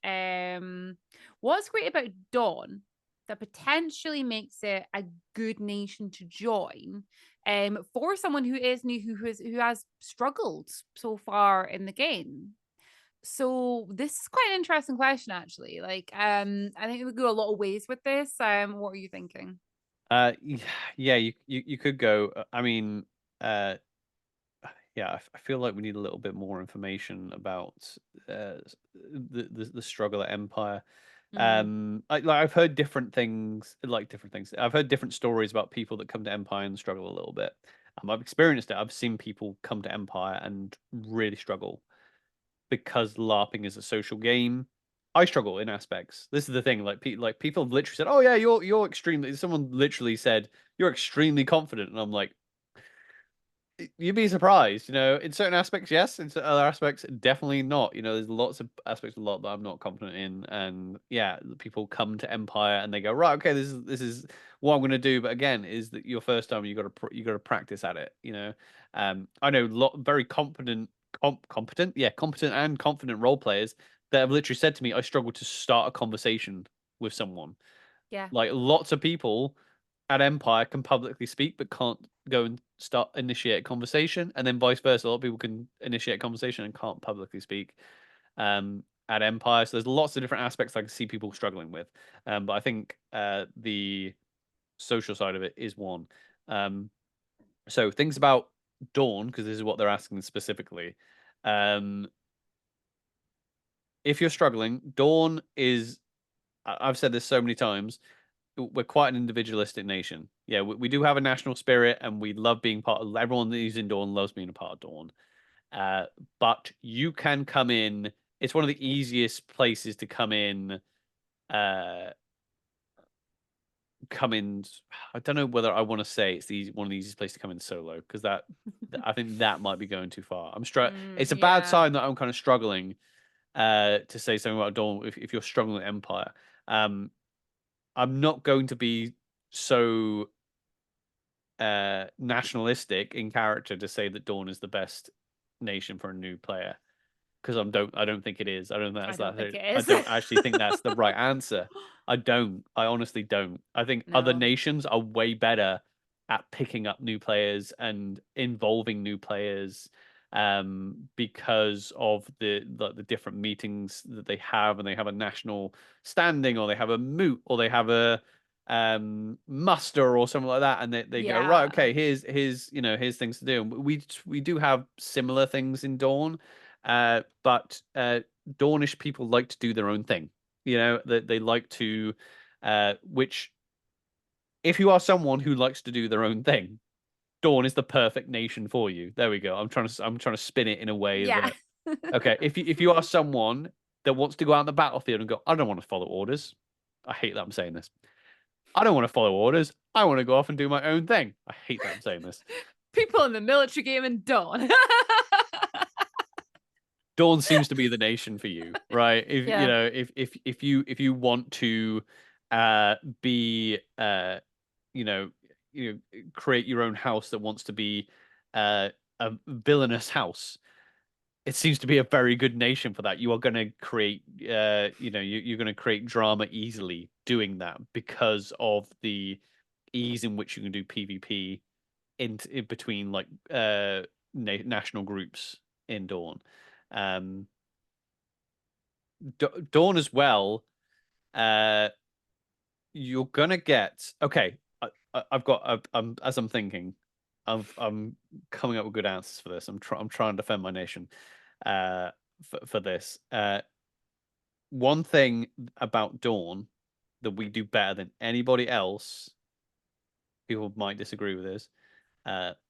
what's great about Dawn that potentially makes it a good nation to join? For someone who is new, who has struggled so far in the game. So this is quite an interesting question, actually. Like, I think we go a lot of ways with this. What are you thinking? Uh, yeah, you could go. I mean, yeah, I feel like we need a little bit more information about the struggle at Empire. Mm, I've heard different things, like different things. I've heard different stories about people that come to Empire and struggle a little bit. I've experienced it. I've seen people come to Empire and really struggle because LARPing is a social game. I struggle in aspects. This is the thing. Like people have literally said, "Oh yeah, you're extremely." Someone literally said, "You're extremely confident," and I'm like, you'd be surprised. In certain aspects, yes. In certain other aspects, definitely not. There's lots of aspects of LARP that I'm not confident in, and yeah, people come to Empire and they go, right, okay, this is what I'm going to do. But again, is that your first time? You got to practice at it. I know very competent and confident role players that have literally said to me, I struggle to start a conversation with someone. yeah. Like lots of people at Empire can publicly speak but can't go and initiate a conversation, and then vice versa. A lot of people can initiate a conversation and can't publicly speak at Empire. So there's lots of different aspects I can see people struggling with. But I think the social side of it is one. So things about Dawn, because this is what they're asking specifically. Um, if you're struggling, Dawn is. I've said this so many times. We're quite an individualistic nation. Yeah, we do have a national spirit, and we love being part of. Everyone who's in Dawn loves being a part of Dawn. But you can come in. It's one of the easiest places to come in. Uh, come in. I don't know whether I want to say it's one of the easiest places to come in solo, because that I think that might be going too far. It's a bad Yeah. sign that I'm kind of struggling to say something about Dawn if you're struggling with Empire. I'm not going to be so nationalistic in character to say that Dawn is the best nation for a new player, because I don't think it is. I don't think I that's don't think that. it I is. don't actually think that's the right answer. I don't. I honestly don't. I think other No. nations are way better at picking up new players and involving new players, because of the different meetings that they have, and they have a national standing, or they have a moot, or they have a muster or something like that, and they go, right, Yeah. okay, here's here's things to do. And we do have similar things in Dawn, but Dornish people like to do their own thing. They like to, which, if you are someone who likes to do their own thing, Dawn is the perfect nation for you. There we go. I'm trying to spin it in a way Yeah. that, okay, if you are someone that wants to go out on the battlefield and go, I don't want to follow orders. I hate that I'm saying this. I don't want to follow orders. I want to go off and do my own thing. I hate that I'm saying this. People in the military game and Dawn. Dawn seems to be the nation for you, right? If Yeah. if you want to be create your own house that wants to be a villainous house, it seems to be a very good nation for that. You are going to create you're going to create drama easily doing that, because of the ease in which you can do PvP in between, like, national groups in Dawn. Um, Dawn as well. Uh, you're gonna get, okay. I've got. As I'm thinking, I'm coming up with good answers for this. I'm trying to defend my nation. For this. One thing about Dawn that we do better than anybody else, people might disagree with this.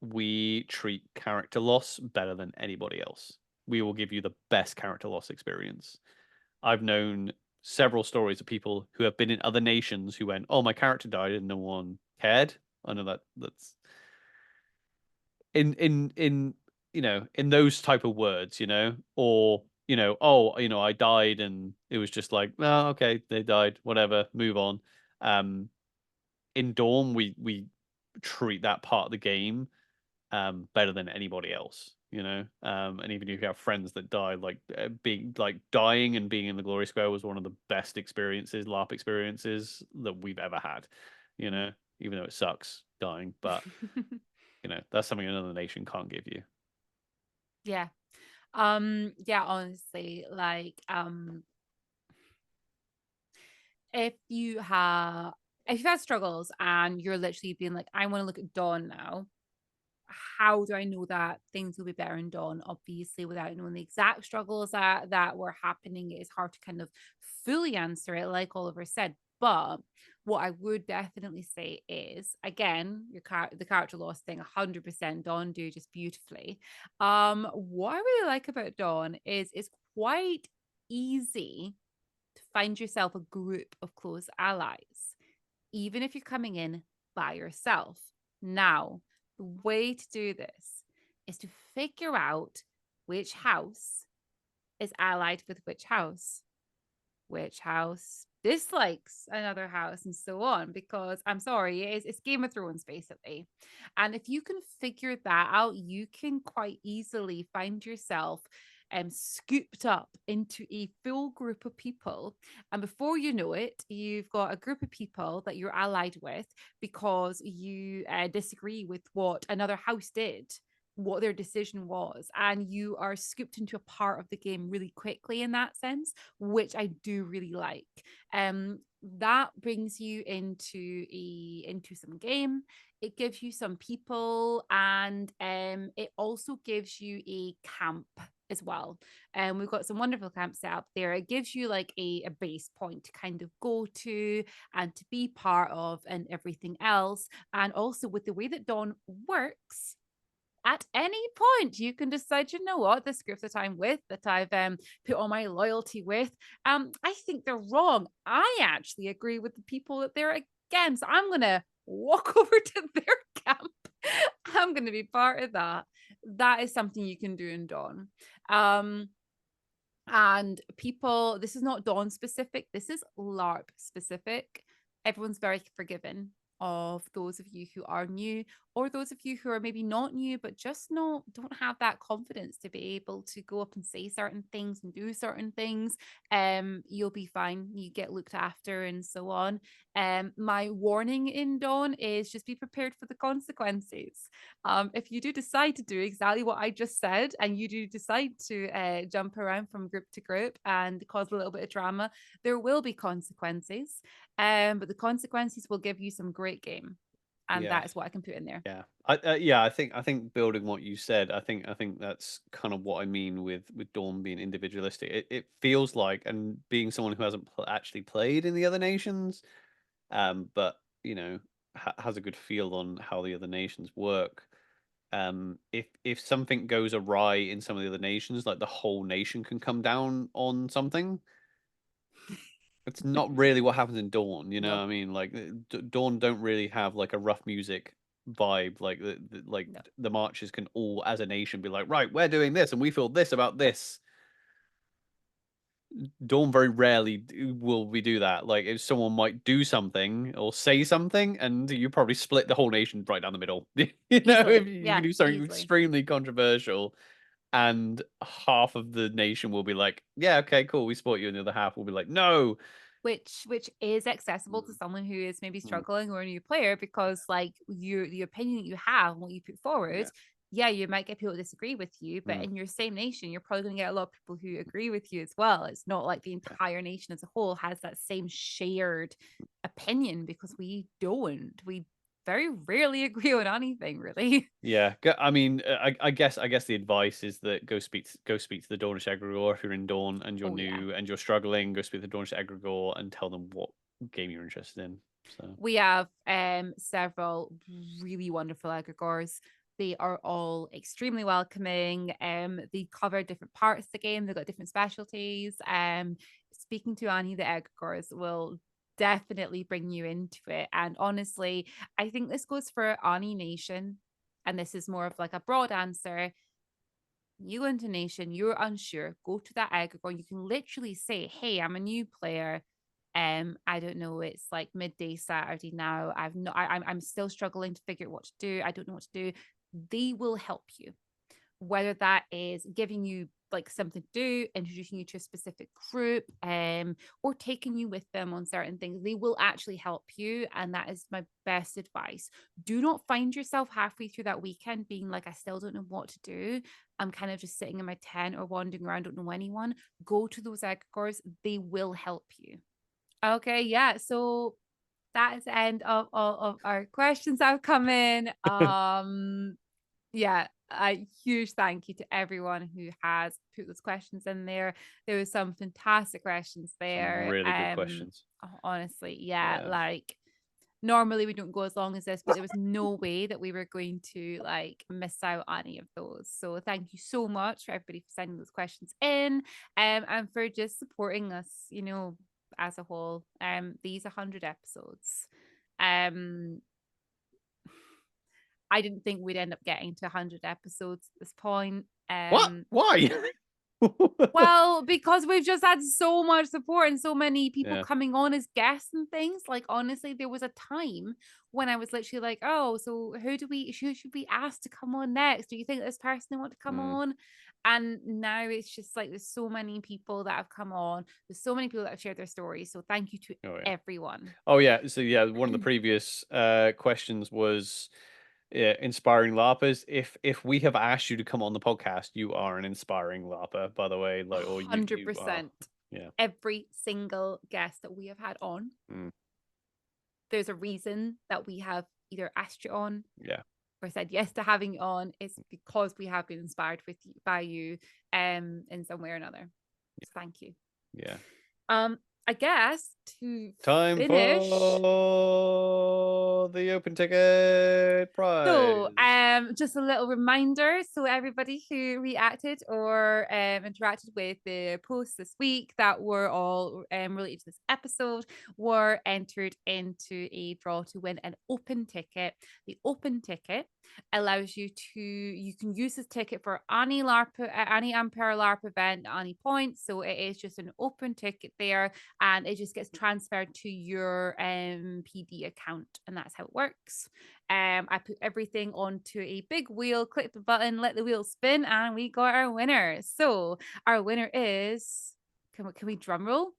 We treat character loss better than anybody else. We will give you the best character loss experience. I've known several stories of people who have been in other nations who went, "Oh, my character died and no one cared." I know that's in in those type of words, or oh, I died and it was just like, oh, okay, they died, whatever, move on. In Dawn, we treat that part of the game better than anybody else, and even if you have friends that die, like, being like dying and being in the Glory Square was one of the best experiences, LARP experiences that we've ever had, even though it sucks dying, but that's something another nation can't give you. Yeah. Yeah, honestly, like, if you have if you've had struggles and you're literally being like, I want to look at Dawn now, how do I know that things will be better in Dawn? Obviously, without knowing the exact struggles that were happening, it's hard to kind of fully answer it, like Oliver said. But what I would definitely say is, again, the character loss thing, 100% Dawn do just beautifully. What I really like about Dawn is it's quite easy to find yourself a group of close allies, even if you're coming in by yourself. Now, the way to do this is to figure out which house is allied with which house dislikes another house, and so on. Because I'm sorry, it's Game of Thrones basically. And if you can figure that out, you can quite easily find yourself scooped up into a full group of people. And before you know it, you've got a group of people that you're allied with because you disagree with what another house did, what their decision was, and you are scooped into a part of the game really quickly in that sense, which I do really like. That brings you into some game. It gives you some people, and it also gives you a camp as well. And we've got some wonderful camps set up there. It gives you like a base point to kind of go to and to be part of and everything else. And also with the way that Dawn works, at any point you can decide, you know what, this group that I'm with, that I've put all my loyalty with, I think they're wrong. I actually agree with the people that they're again. So I'm going to walk over to their camp. I'm going to be part of that. That is something you can do in Dawn. And people, this is not Dawn specific, this is LARP specific. Everyone's very forgiving of those of you who are new, or those of you who are maybe not new, but just don't have that confidence to be able to go up and say certain things and do certain things. You'll be fine. You get looked after and so on. My warning in Dawn is just be prepared for the consequences. If you do decide to do exactly what I just said, and you do decide to jump around from group to group and cause a little bit of drama, there will be consequences. But the consequences will give you some great game, and that is what I can put in there. I think building what you said, I think that's kind of what I mean with Dawn being individualistic. It feels like, and being someone who hasn't actually played in the other nations, but has a good feel on how the other nations work. If something goes awry in some of the other nations, like the whole nation can come down on something. It's not really what happens in Dawn, No. what I mean? Like Dawn don't really have like a rough music vibe. Like the marches can all, as a nation, be like, right, we're doing this, and we feel this about this. Dawn very rarely will we do that. Like if someone might do something or say something, and you probably split the whole nation right down the middle. Easily. If you can do something easily. extremely controversial, and half of the nation will be like, yeah, okay, cool, we support you, and the other half will be like, no. Which is accessible to someone who is maybe struggling or a new player, because like the opinion that you have and what you put forward, you might get people to disagree with you, but in your same nation, you're probably going to get a lot of people who agree with you as well. It's not like the entire nation as a whole has that same shared opinion, because we don't. We very rarely agree on anything, really. Yeah, I mean, I guess the advice is that go speak to the Dawnish egregore if you're in Dawn and you're new and you're struggling. Go speak to the Dawnish egregore and tell them what game you're interested in. So we have several really wonderful egregores. They are all extremely welcoming. They cover different parts of the game. They've got different specialties. Speaking to Annie, the egregores will definitely bring you into it. And honestly, I think this goes for Ani Nation, and this is more of like a broad answer. You go into Nation, you're unsure, go to that egregore. You can literally say, hey, I'm a new player. I don't know, it's like midday Saturday now. I'm still struggling to figure out what to do. I don't know what to do. They will help you, whether that is giving you like something to do, introducing you to a specific group, or taking you with them on certain things. They will actually help you, and that is my best advice. Do not find yourself halfway through that weekend being like, I still don't know what to do. I'm kind of just sitting in my tent or wandering around, don't know anyone. Go to those egregores. They will help you. Okay, yeah. So that is the end of all of our questions that have come in. Yeah, a huge thank you to everyone who has put those questions in there. There was some fantastic questions there. Some really good questions. Honestly, like normally we don't go as long as this, but there was no way that we were going to like miss out on any of those. So thank you so much for everybody for sending those questions in, and for just supporting us, as a whole. These 100 episodes. I didn't think we'd end up getting to 100 episodes at this point. What? Why? Well, because we've just had so much support and so many people coming on as guests and things. Like, honestly, there was a time when I was literally like, oh, so who should we ask to come on next? Do you think this person want to come on? And now it's just like there's so many people that have come on. There's so many people that have shared their stories. So thank you to everyone. Oh yeah. So yeah, one of the previous questions was inspiring LARPers. If we have asked you to come on the podcast, you are an inspiring LARPer, by the way. Like, or 100%. Yeah. Every single guest that we have had on, there's a reason that we have either asked you on, or said yes to having you on. It's because we have been inspired by you, in some way or another. So thank you. Yeah. I guess to Time finish. for the open ticket prize. So, just a little reminder. So, everybody who reacted or interacted with the posts this week that were all related to this episode were entered into a draw to win an open ticket. The open ticket allows you can use this ticket for any any Empire LARP event at any point. So, it is just an open ticket there, and it just gets transferred to your PD account, and that's how it works. I put everything onto a big wheel, click the button, let the wheel spin, and we got our winner. So our winner is, can we drum roll?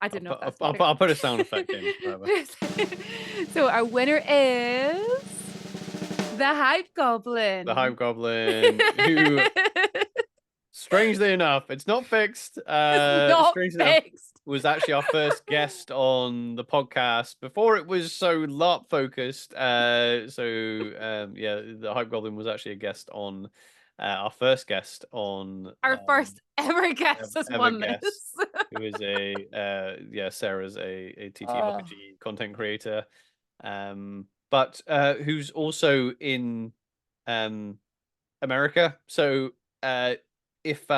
I don't know. I'll put a sound effect in. So our winner is the Hype Goblin. The Hype Goblin, who, strangely enough, it's not fixed. Was actually our first guest on the podcast before it was so LARP focused. Yeah, the Hype Goblin was actually a guest on our first guest on our first ever guest has won this. It was Sarah's a TTRPG content creator, but who's also in America. So if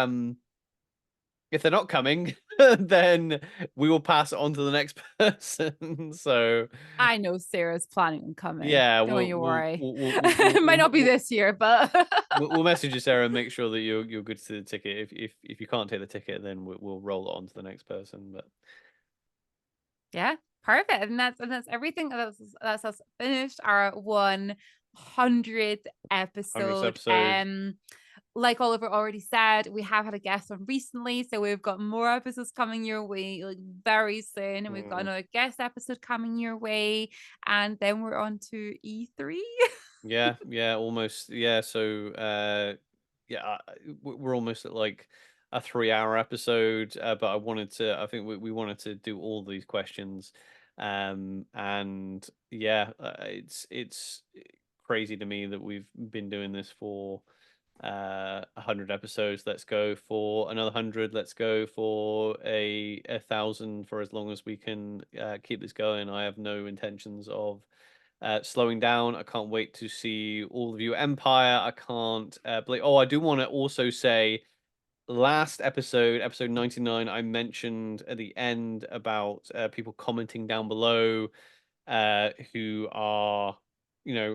they're not coming, then we will pass it on to the next person. So I know Sarah's planning on coming. Yeah, don't you worry. It might not be this year, but we'll message you, Sarah, and make sure that you're good to the ticket. If you can't take the ticket, then we'll roll it on to the next person. But yeah, perfect. And that's everything. That's us finished our 100th episode. Like Oliver already said, we have had a guest on recently, so we've got more episodes coming your way very soon, and we've got another guest episode coming your way, and then we're on to E3. yeah, almost. Yeah, so we're almost at like a 3-hour episode, but I think we wanted to do all these questions, and yeah, it's crazy to me that we've been doing this for 100 episodes. Let's go for another 100. Let's go for a 1,000 for as long as we can keep this going. I have no intentions of slowing down. I can't wait to see all of you at Empire. I can't I do want to also say, last episode 99, I mentioned at the end about people commenting down below who are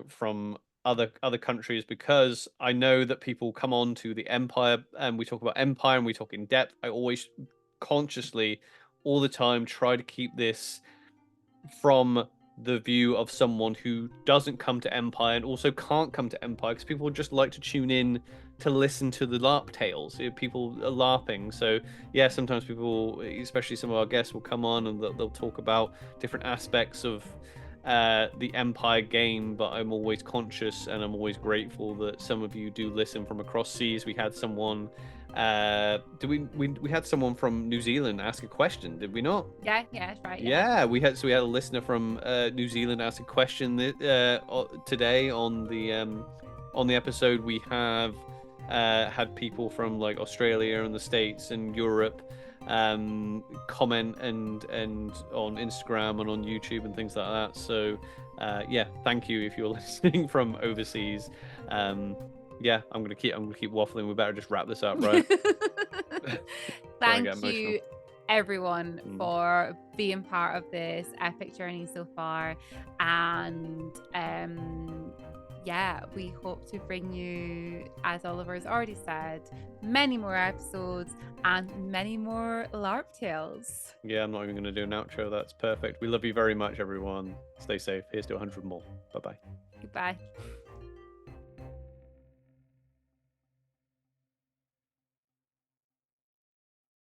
from other countries, because I know that people come on to the Empire and we talk about Empire and we talk in depth. I always consciously all the time try to keep this from the view of someone who doesn't come to Empire and also can't come to Empire, because people just like to tune in to listen to the LARP tales. People are LARPing. So yeah, sometimes people, especially some of our guests, will come on and they'll talk about different aspects of the Empire game, but I'm always conscious and I'm always grateful that some of you do listen from across seas. We had someone we had someone from New Zealand ask a question, did we not? Yeah, that's right. Yeah, we had a listener from New Zealand ask a question today on the episode. We have had people from like Australia and the States and Europe comment and on Instagram and on YouTube and things like that. So yeah, thank you if you're listening from overseas. Yeah, I'm gonna keep waffling. We better just wrap this up, right? Thank you everyone for being part of this epic journey so far, and yeah, we hope to bring you, as Oliver has already said, many more episodes and many more LARP tales. Yeah, I'm not even going to do an outro. That's perfect. We love you very much, everyone. Stay safe. Here's to 100 more. Bye-bye. Goodbye.